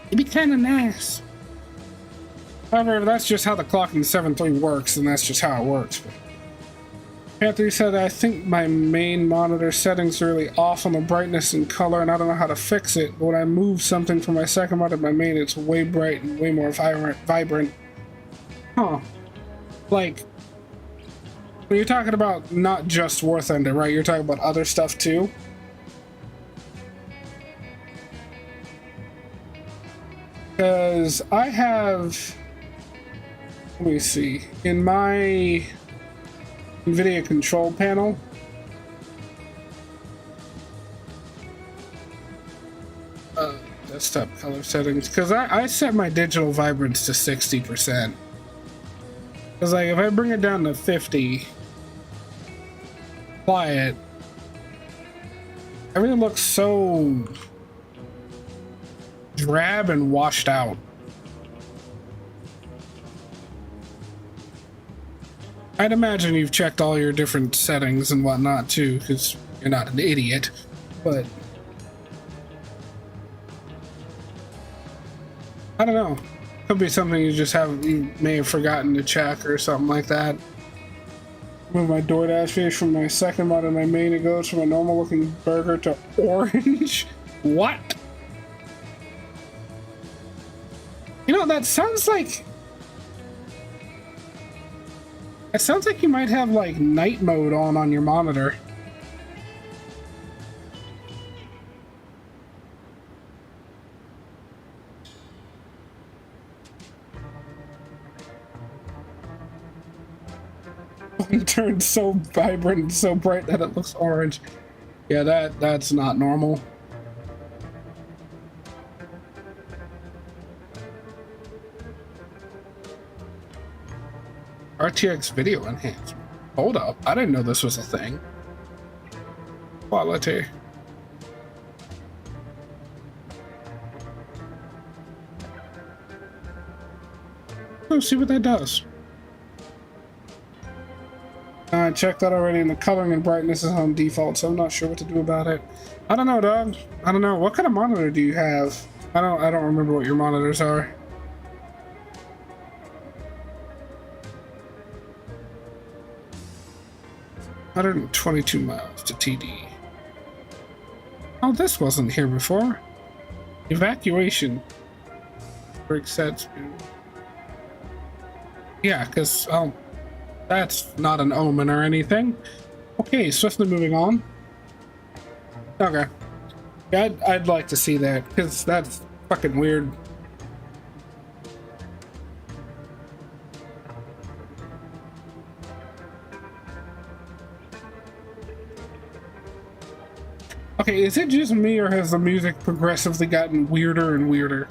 it'd be kind of nice. However, that's just how the clock in 7.3 works, and that's just how it works. Panther said, I think my main monitor settings are really off on the brightness and color, and I don't know how to fix it. But when I move something from my second monitor to my main, it's way bright and way more vibrant. Huh. Like, when you're talking about not just Worth Ender, right? You're talking about other stuff too? Because I have... Let me see. In my NVIDIA control panel, desktop color settings, because I set my digital vibrance to 60%. Because like if I bring it down to 50, apply it, everything looks so drab and washed out. I'd imagine you've checked all your different settings and whatnot too, because you're not an idiot, but I don't know. Could be something you may have forgotten to check or something like that. Move my DoorDash fish from my second mod to my main, it goes from a normal looking burger to orange. What? You know, that sounds like you might have like night mode on your monitor. It turned so vibrant and so bright that it looks orange. Yeah, that's not normal. RTX video enhancement. Hold up, I didn't know this was a thing. Quality. Let's see what that does. I checked that already, and the coloring and brightness is on default, so I'm not sure what to do about it. I don't know, dog. I don't know. What kind of monitor do you have? I don't remember what your monitors are. $122 miles to TD. Oh, this wasn't here before. Evacuation. Break set speed. Yeah, because, oh, that's not an omen or anything. Okay, swiftly moving on. Okay. Yeah, I'd like to see that, because that's fucking weird. Okay, is it just me, or has the music progressively gotten weirder and weirder?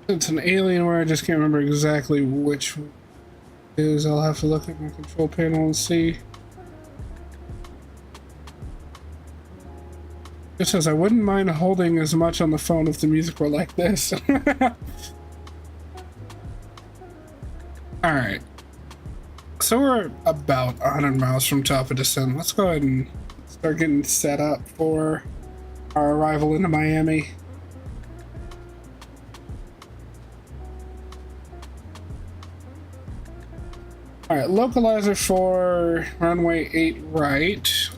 It's an Alienware, I just can't remember exactly which one it is. I'll have to look at my control panel and see. Just says I wouldn't mind holding as much on the phone if the music were like this. Alright. So we're about 100 miles from top of descent. Let's go ahead and start getting set up for our arrival into Miami. Alright, localizer for runway 8 right.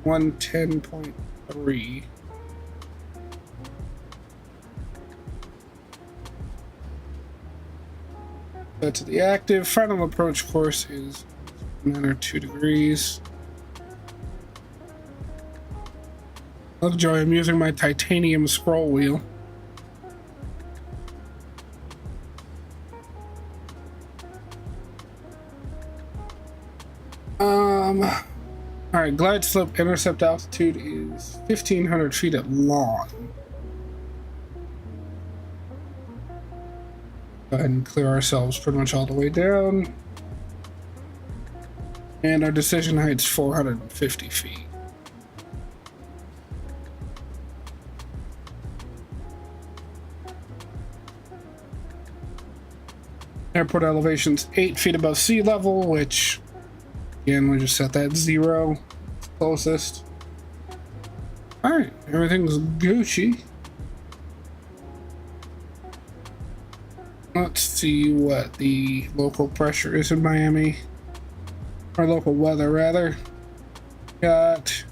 110.3. Set to the active. Final approach course is 9 or 2 degrees. Lovejoy, I'm using my titanium scroll wheel. Alright, glide slope intercept altitude is 1,500 feet at long. Go ahead and clear ourselves pretty much all the way down. And our decision height's 450 feet. Airport elevation's 8 feet above sea level, which, again, we just set that 0. It's closest. Alright, everything's Gucci. Let's see what the local pressure is in Miami. Or local weather, rather. Got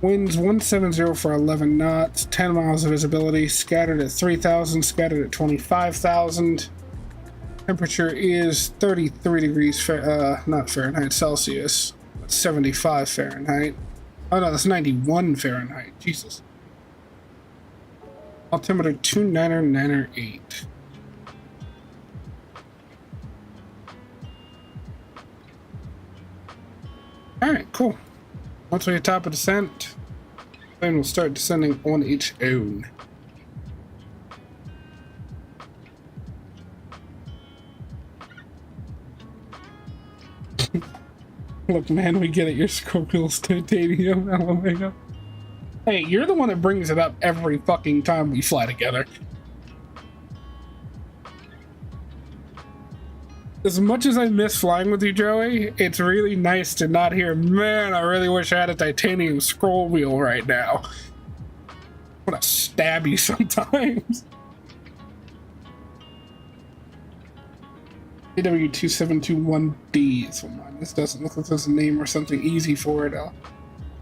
winds 170 for 11 knots, 10 miles of visibility, scattered at 3,000, scattered at 25,000. Temperature is 33 degrees, not Fahrenheit, Celsius. That's 75 Fahrenheit. Oh no, that's 91 Fahrenheit. Jesus. Altimeter 29908. Alright, cool. Once we're at top of descent, then we'll start descending on its own. Look, man, we get it. Your Scorpion's titanium. LMAO. Hey, you're the one that brings it up every fucking time we fly together. As much as I miss flying with you, Joey, it's really nice to not hear, man, I really wish I had a titanium scroll wheel right now. I want to stab you sometimes. AW2721D. So mine. This doesn't look like there's a name or something easy for it.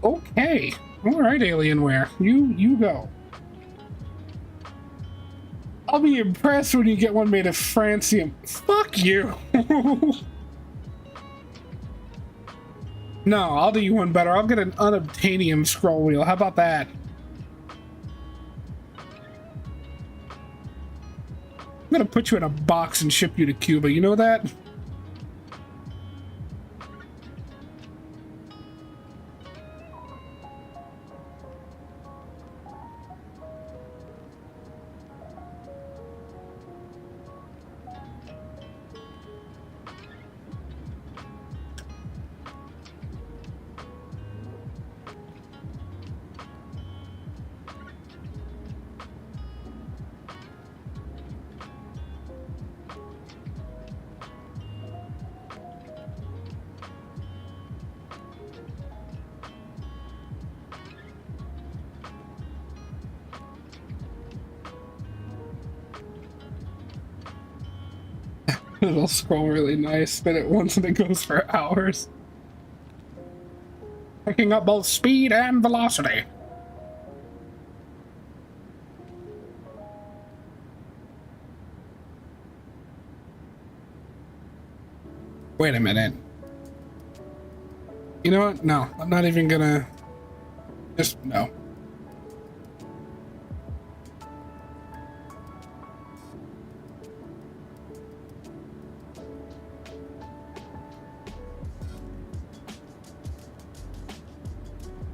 Okay. Alright, Alienware. You go. I'll be impressed when you get one made of francium. Fuck you. No, I'll do you one better. I'll get an unobtainium scroll wheel. How about that? I'm gonna put you in a box and ship you to Cuba. You know that? It'll scroll really nice, spin it once and it goes for hours. Picking up both speed and velocity. Wait a minute. You know what? No, I'm not even gonna... Just, no.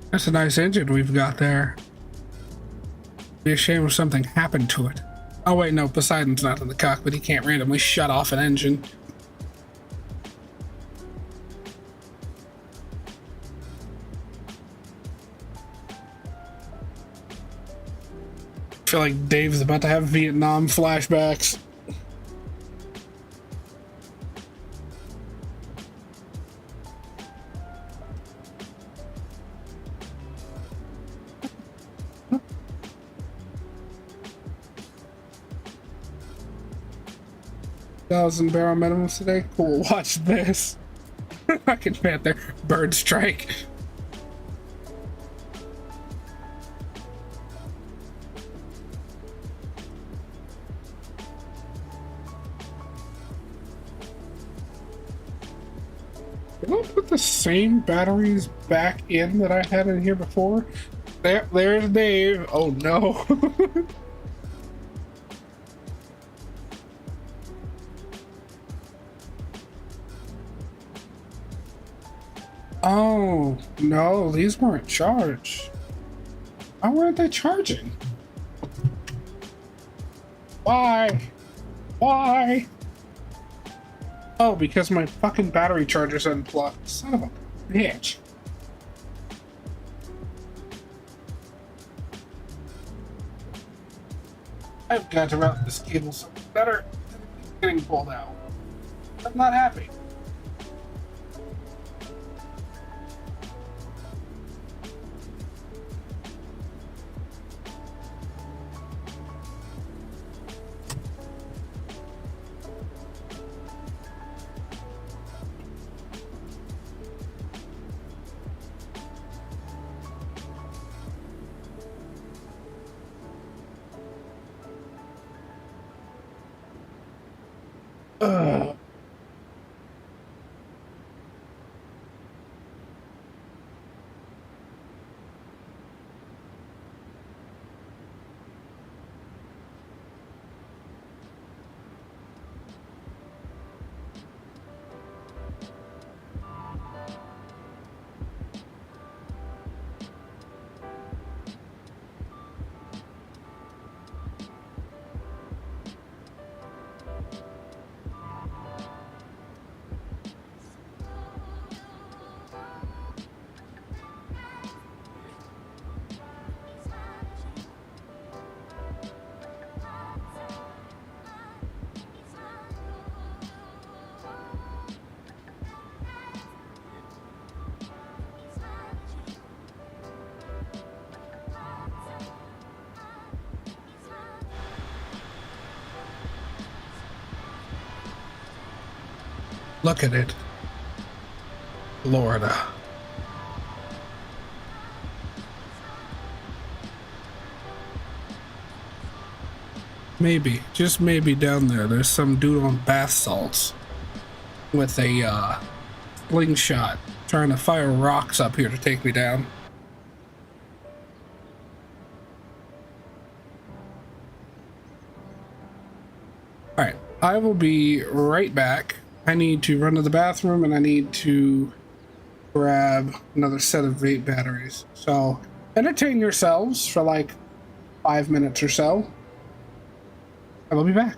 That's a nice engine we've got there. Be a shame if something happened to it. Oh wait, no, Poseidon's not in the cockpit. He can't randomly shut off an engine. I feel like Dave's about to have Vietnam flashbacks. Thousand barrel minimums today. Cool. Watch this. Fucking Panther. Bird strike. Did I put the same batteries back in that I had in here before? There's Dave. Oh no. Oh, no, these weren't charged. Why weren't they charging? Why? Why? Oh, because my fucking battery charger's unplugged. Son of a bitch. I've got to route this cable so better than it's getting pulled out. I'm not happy. Ugh. Look at it. Florida. Maybe, just maybe down there's some dude on bath salts with a slingshot trying to fire rocks up here to take me down. Alright, I will be right back. I need to run to the bathroom and I need to grab another set of vape batteries. So entertain yourselves for like 5 minutes or so. I will be back.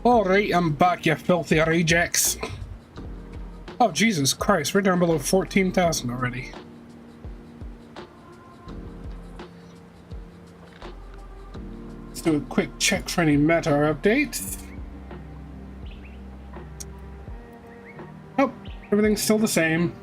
Alright, I'm back, you filthy rejects. Oh, Jesus Christ, we're down below 14,000 already. Let's do a quick check for any meta updates. Oh, everything's still the same.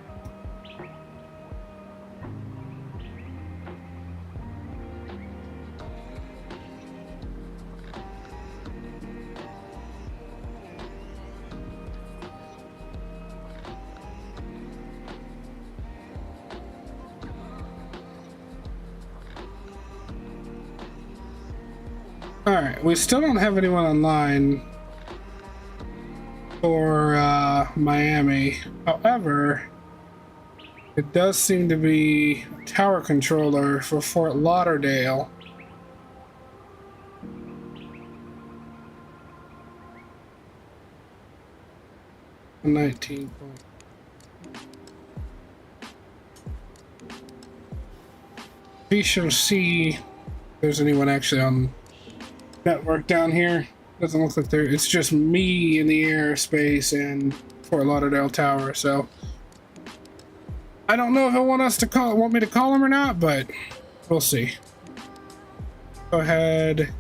Alright, we still don't have anyone online for Miami. However, it does seem to be a tower controller for Fort Lauderdale. $19. We shall see if there's anyone actually on network down here. Doesn't look like there. It's just me in the airspace and Fort Lauderdale Tower. So I don't know if he'll want me to call him or not, but we'll see. Go ahead.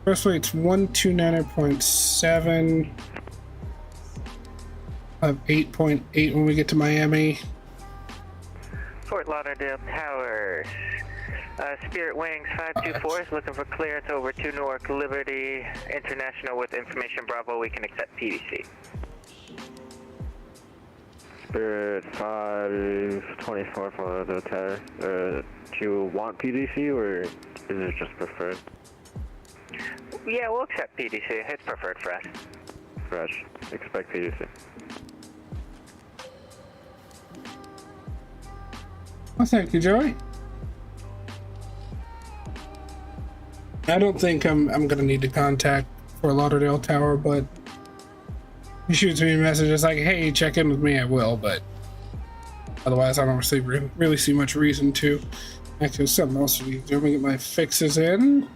First weight's 129.7. I have 8.8 when we get to Miami. Fort Lauderdale Towers. Spirit Wings 524 is looking for clearance over to Newark Liberty International with information Bravo. We can accept PDC. Spirit 524 for the tower. Do you want PDC or is it just preferred? Yeah, we'll accept PDC. It's preferred for us. Fresh. Expect PDC. Well, thank you, Joey. I don't think I'm gonna need to contact Fort Lauderdale Tower, but he shoots me a message. It's like, hey, check in with me. I will, but otherwise, I don't really see much reason to. Actually, something else to do. Let me get my fixes in.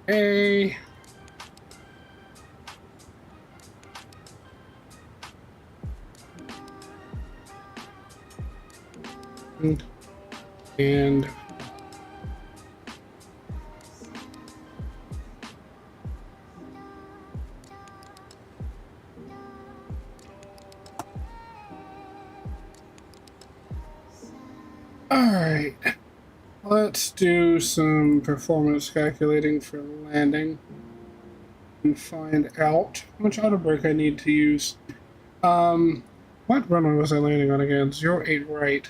Hey. And alright, let's do some performance calculating for landing and find out how much auto brake I need to use. What runway was I landing on again? 08 right.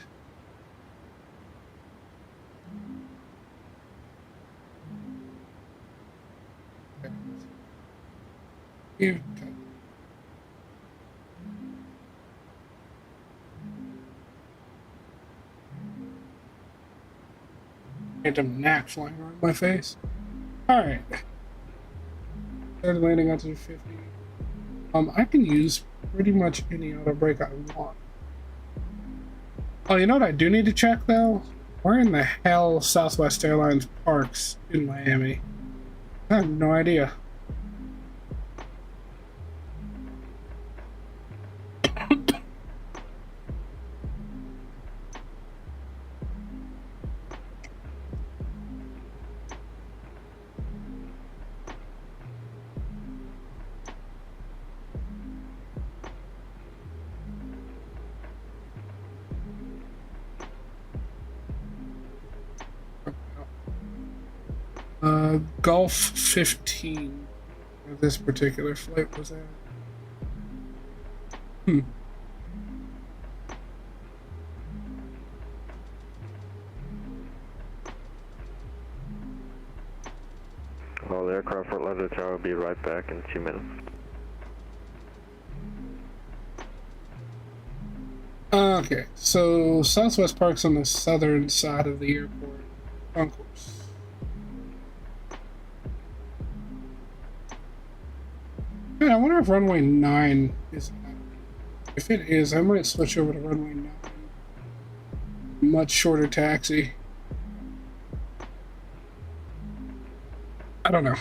You random gnat flying around my face. Alright. Started landing onto 50. I can use pretty much any auto brake I want. Oh, you know what I do need to check though? Where in the hell South West Airlines parks in Miami? I have no idea. Gulf 15, where this particular flight was at. Well, the aircraft Fort Lauderdale Tower will be right back in 2 minutes. Okay, so Southwest Park's on the southern side of the airport. On course. Man, I wonder if runway 9 is. If it is, I might switch over to runway 9. Much shorter taxi. I don't know.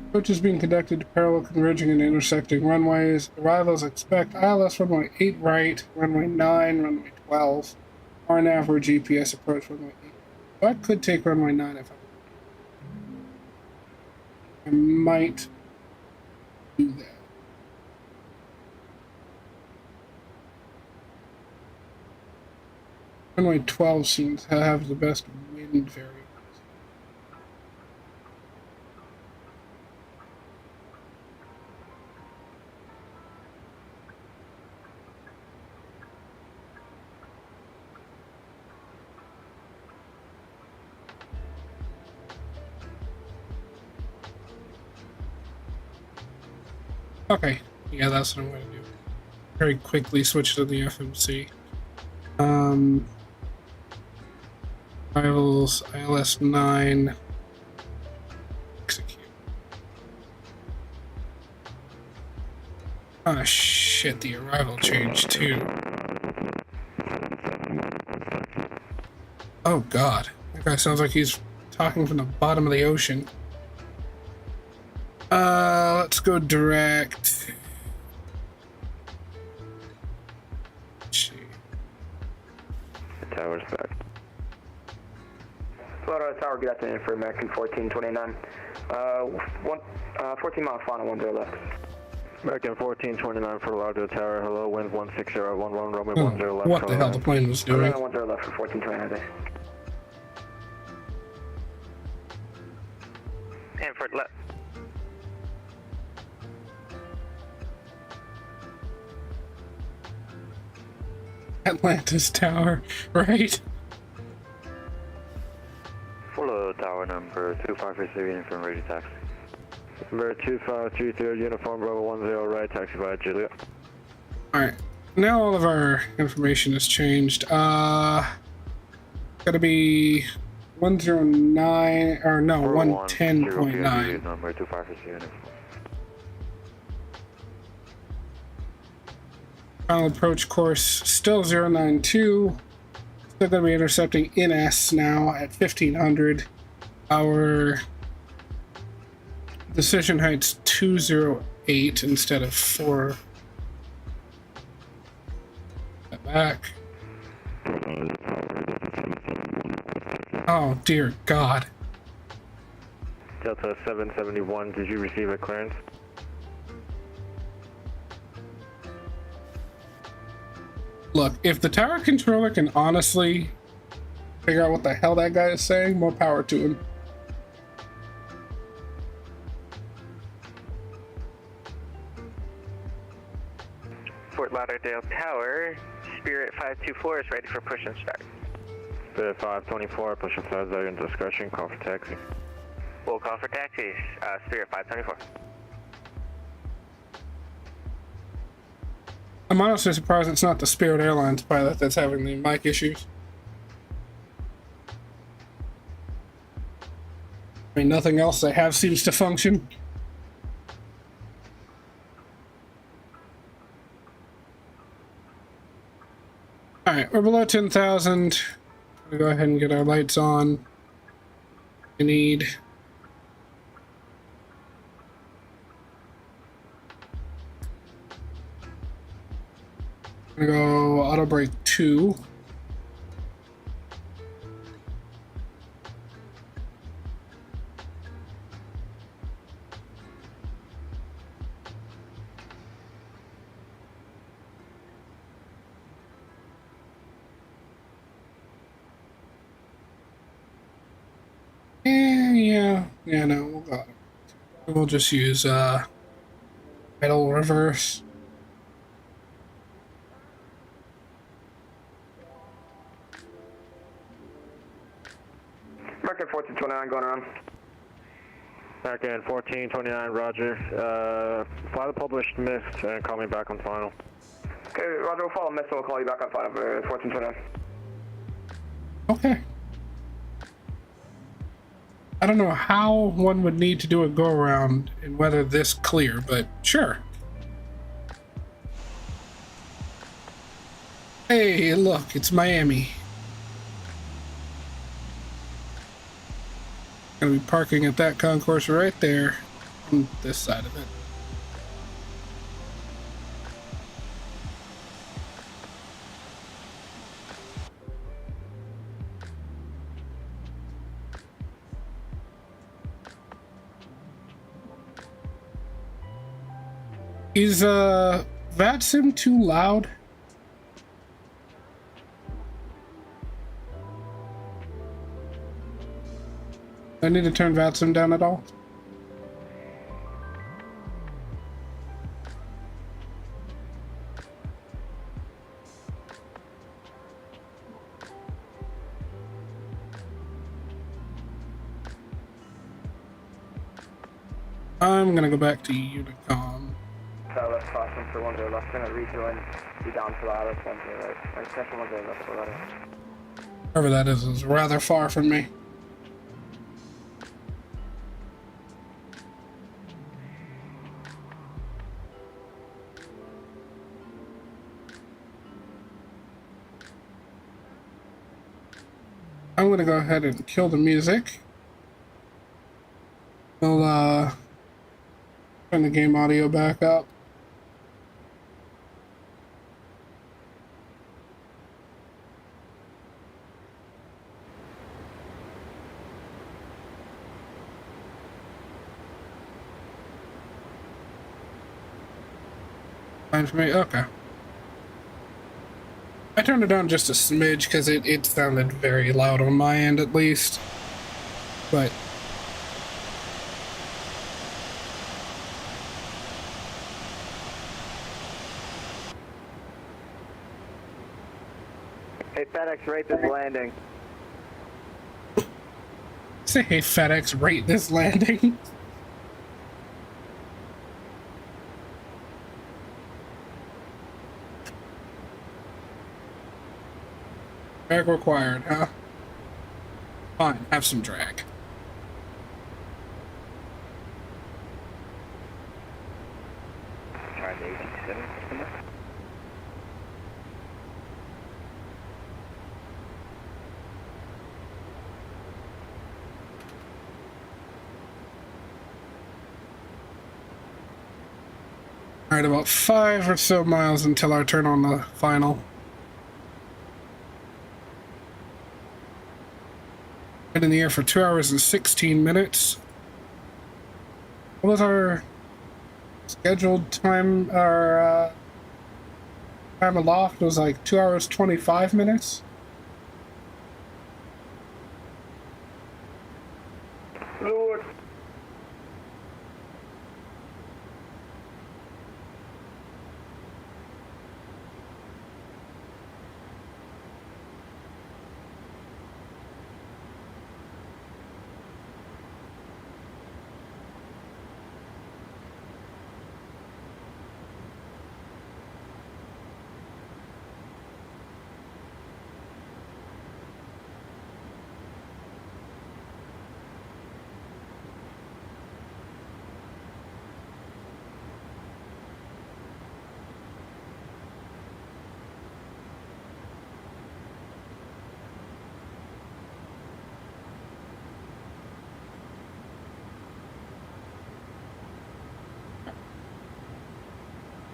Approach is being conducted to parallel converging and intersecting runways. Arrivals expect ILS runway 8 right, runway 9, runway 12, RNAV or GPS approach runway 8. So I could take runway 9 if I might do that. Runway 12 seems to have the best wind variance. Okay, yeah, that's what I'm going to do. Very quickly switch to the FMC. Rivals, ILS 9. Execute. Ah, shit, the arrival changed too. Oh, God. That guy sounds like he's talking from the bottom of the ocean. Let's go direct. Let's see. The tower's back. Florida Tower, good afternoon for American 1429. 14 miles final, 10 left. American 1429 for Largo Tower. Hello, wind 16011, runway 10 left. What the hell the plane was doing? 10 left for 1429. Hanford left. Atlantis Tower, right? Follow tower number 2533 from ready taxi. Number 2533 uniform Bravo 10 right, taxi by Julia. Alright, now all of our information has changed. Gotta be 109, or no, 110.9. Number 2533 uniform. Final approach course still 092. Still going to be intercepting in S now at 1500. Our decision height's 208 instead of 4. Step back. Oh dear God. Delta 771, did you receive a clearance? Look, if the tower controller can honestly figure out what the hell that guy is saying, more power to him. Fort Lauderdale Tower, Spirit 524 is ready for push and start. Spirit 524, push and start, there in discretion, call for taxi. We'll call for taxis, Spirit 524. I'm honestly surprised it's not the Spirit Airlines pilot that's having the mic issues. I mean, nothing else they have seems to function. Alright, we're below 10,000. We'll go ahead and get our lights on. We need... I'm gonna go auto brake 2. Yeah, no, we'll go. We'll just use idle reverse. American 1429 going around. American 1429, roger. Fly the published mist and call me back on final. Okay, roger, we'll follow missile, we'll call you back on final for 1429. Okay. I don't know how one would need to do a go around in weather this clear, but sure. Hey, look, it's Miami. Gonna be parking at that concourse right there on this side of it. Is vatsim too loud? Do I need to turn vatsim down at all? I'm gonna go back to Unicom. So let's pass them for 1 0 left. Gonna rejoin. Be down to that. 1 0 right. Right, session 1 0 left. What that is. Wherever that is rather far from me. I'm gonna go ahead and kill the music. We'll turn the game audio back up. Fine for me? Okay. I turned it down just a smidge because it sounded very loud on my end at least. But Hey, FedEx, rate this landing. say, hey FedEx, rate this landing. Drag required, huh? Fine, have some drag. Try the 87. Alright, about 5 or so miles until our turn on the final. Been in the air for 2 hours and 16 minutes. What was our scheduled time? Our time aloft was like 2 hours 25 minutes. Lord.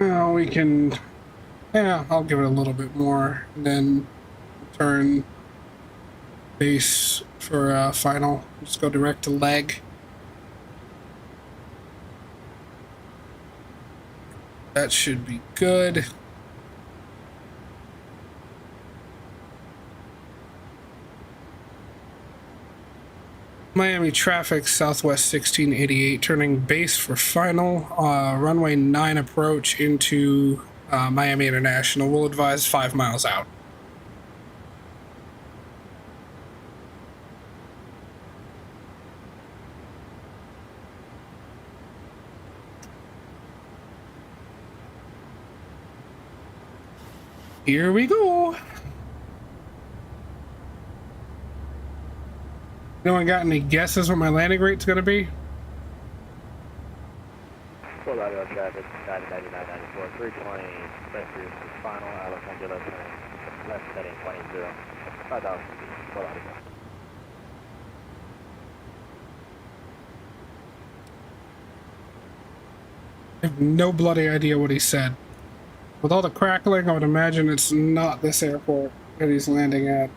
Well, we can, yeah, I'll give it a little bit more, and then turn base for final. Just go direct to leg. That should be good. Miami traffic, Southwest 1688, turning base for final. Runway 9 approach into Miami International. We'll advise 5 miles out. Here we go. Anyone got any guesses what my landing rate's gonna be? Full audio traffic, 9994, 320, vector is final, Alice Angela, turning left heading 20, 5,000 feet, full audio. I have no bloody idea what he said. With all the crackling, I would imagine it's not this airport that he's landing at.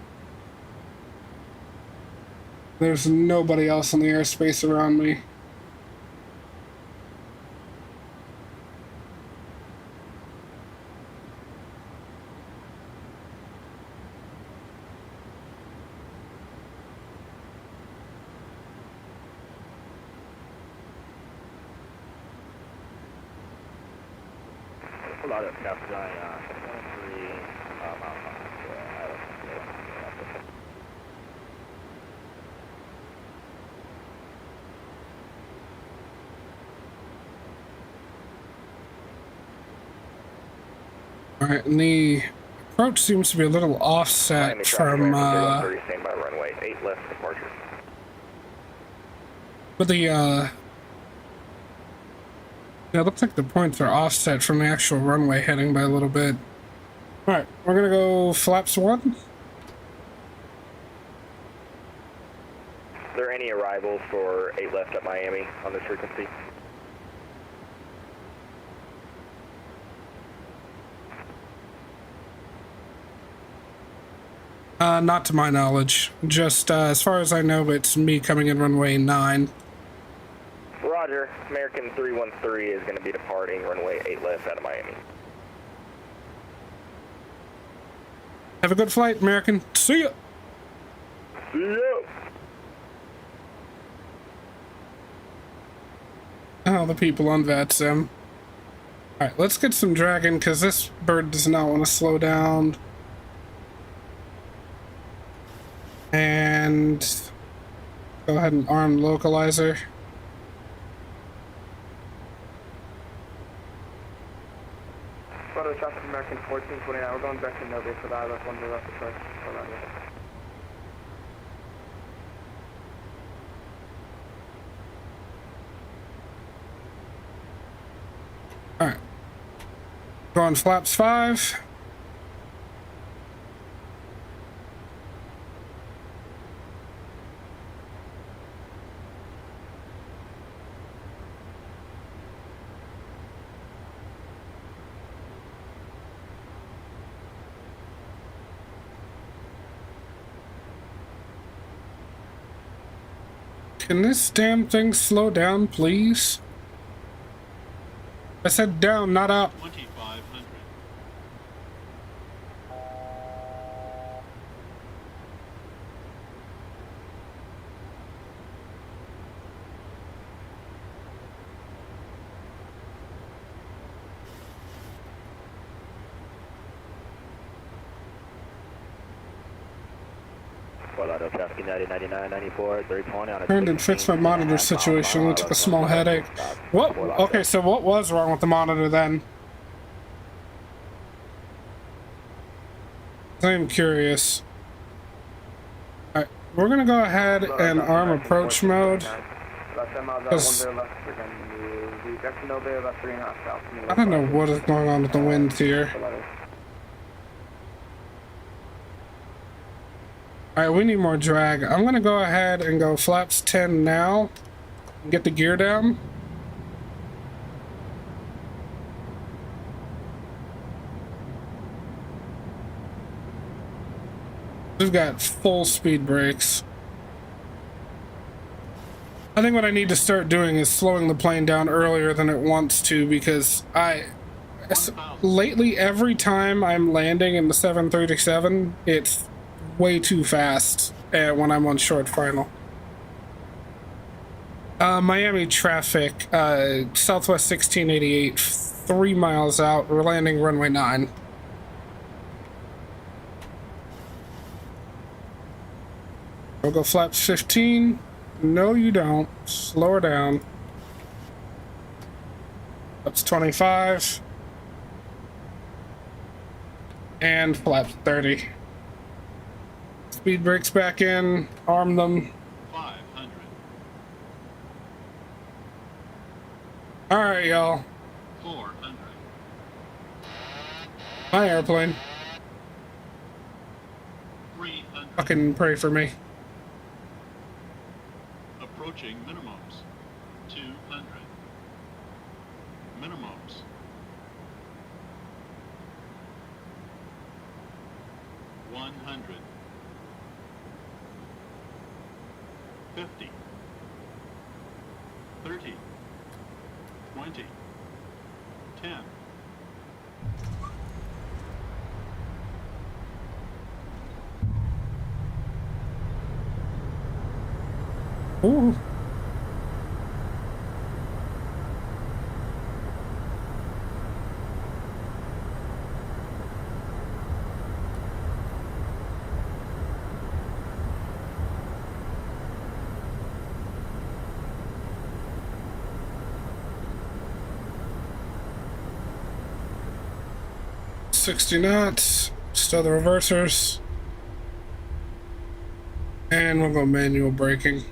There's nobody else in the airspace around me. Full audio traffic, 23 miles on Alright, and the approach seems to be a little offset from, stand by runway 8 left departure. but the, yeah, it looks like the points are offset from the actual runway heading by a little bit. Alright, we're gonna go flaps 1. Are there any arrivals for 8 left at Miami on this frequency? Not to my knowledge. Just, as far as I know, it's me coming in runway 9. Roger. American 313 is going to be departing runway 8 left out of Miami. Have a good flight, American. See ya! See ya! Oh, the people on vatsim. Alright, let's get some dragon, because this bird does not want to slow down. And go ahead and arm localizer. Photo traffic, American 1429, we're going back to Nova for that, that's 1 left approach. Full audio. Alright. Go on flaps 5. Can this damn thing slow down, please? I said down, not up. 2500. Traffic 99, 94, 320 on a Turned and fixed my monitor situation. Only took a small headache. What? Okay, so what was wrong with the monitor then? I am curious. Alright, we're gonna go ahead and arm approach mode. I don't know what is going on with the winds here. Alright, we need more drag. I'm gonna go ahead and go flaps 10 now. And get the gear down. We've got full speed brakes. I think what I need to start doing is slowing the plane down earlier than it wants to, because lately every time I'm landing in the 737, it's way too fast when I'm on short final. Miami traffic, Southwest 1688, 3 miles out. We're landing runway 9. We'll go flaps 15. No, you don't. Slow her down. Flaps 25. And flaps 30. Speed brakes back in, arm them. All right, y'all. 400. My airplane. 300. Fucking pray for me. Approaching minimums. 200. Minimums. 100. 50. 30. 20. 10. Ooh. $60 knots. Still the reversers. And we'll go manual braking.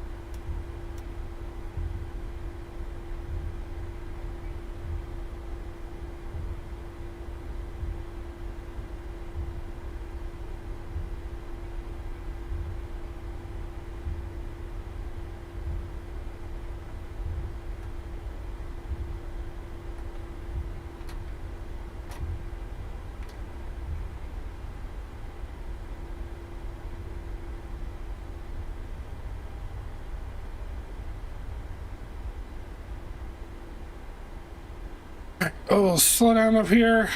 Oh, slow down up here.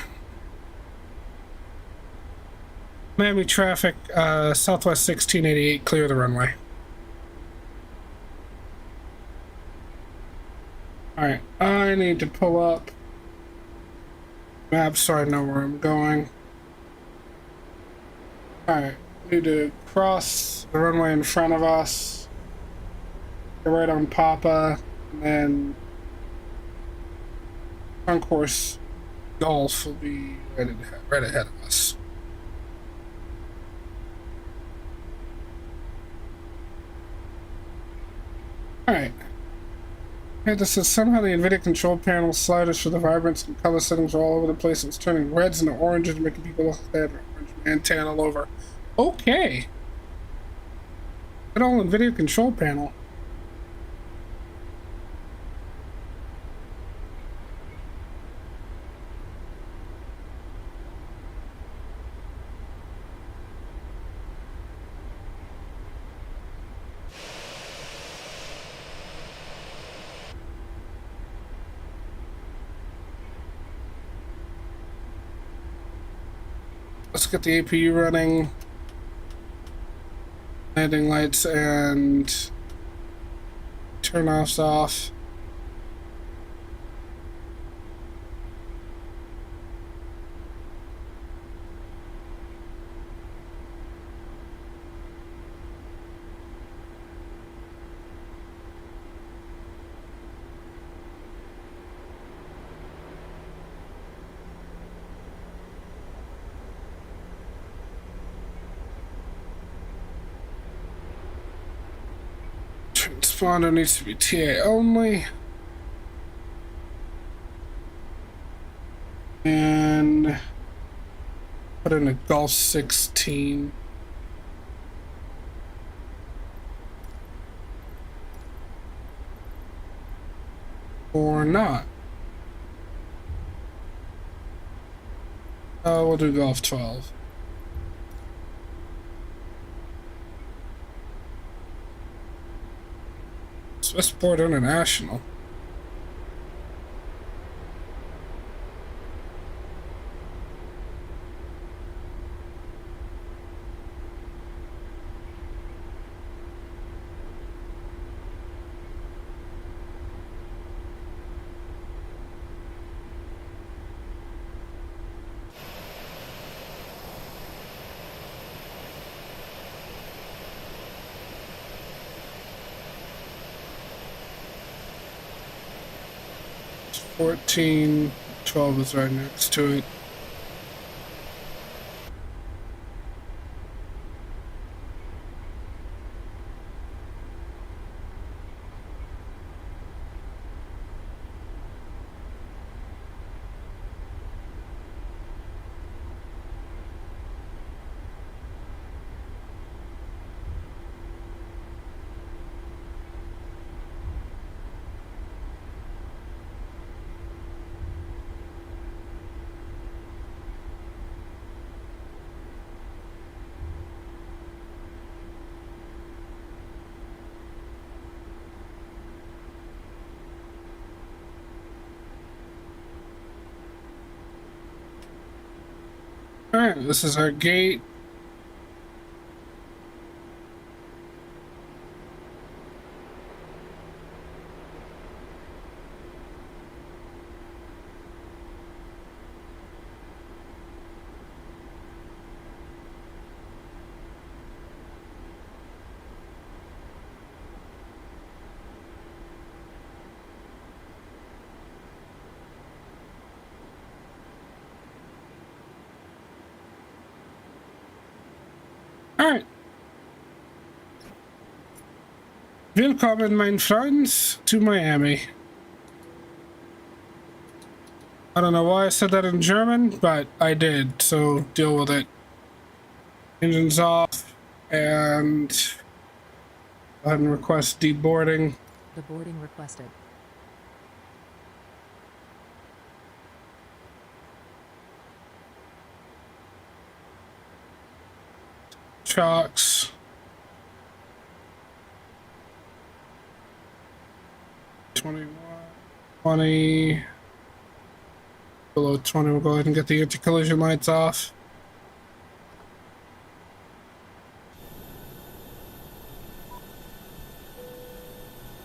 Miami traffic, Southwest 1688, clear the runway. Alright, I need to pull up maps so I know where I'm going. Alright, need to cross the runway in front of us. Get right on Papa, and then Concourse Golf will be right ahead of us. Alright. Okay, this is somehow the NVIDIA control panel sliders for the vibrance and color settings are all over the place. It's turning reds into oranges, making people look like they have an orange and tan all over. Okay. Good old NVIDIA control panel. Let's get the APU running. Landing lights and turn-offs off. Transponder needs to be TA only. And put in a Golf 16. Or not. We'll do Golf 12. Westport International. $14, $12 is right next to it. All right, this is our gate. Alright. Willkommen, mein friends, to Miami. I don't know why I said that in German, but I did, so deal with it. Engines off, and go ahead and request deboarding. The boarding requested. Shocks. $21.20. Below 20, we'll go ahead and get the anti-collision lights off.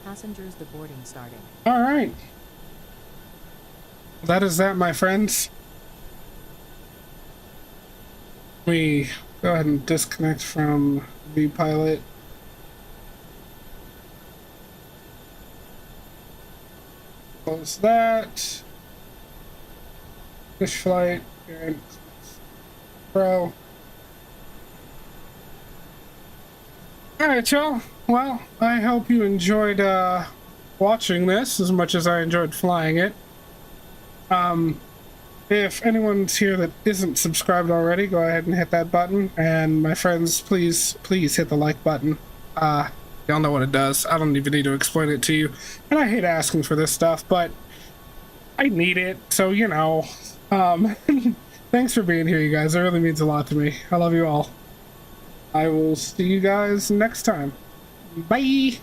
Passengers deboarding starting. All right. That is that, my friends. We go ahead and disconnect from VPilot. Close that. Finish flight and Pro. Alright, y'all. Well, I hope you enjoyed watching this as much as I enjoyed flying it. If anyone's here that isn't subscribed already, go ahead and hit that button. And my friends, please hit the like button. Y'all know what it does. I don't even need to explain it to you. And I hate asking for this stuff, but I need it, so you know. Thanks for being here, you guys. It really means a lot to me. I love you all. I will see you guys next time. Bye!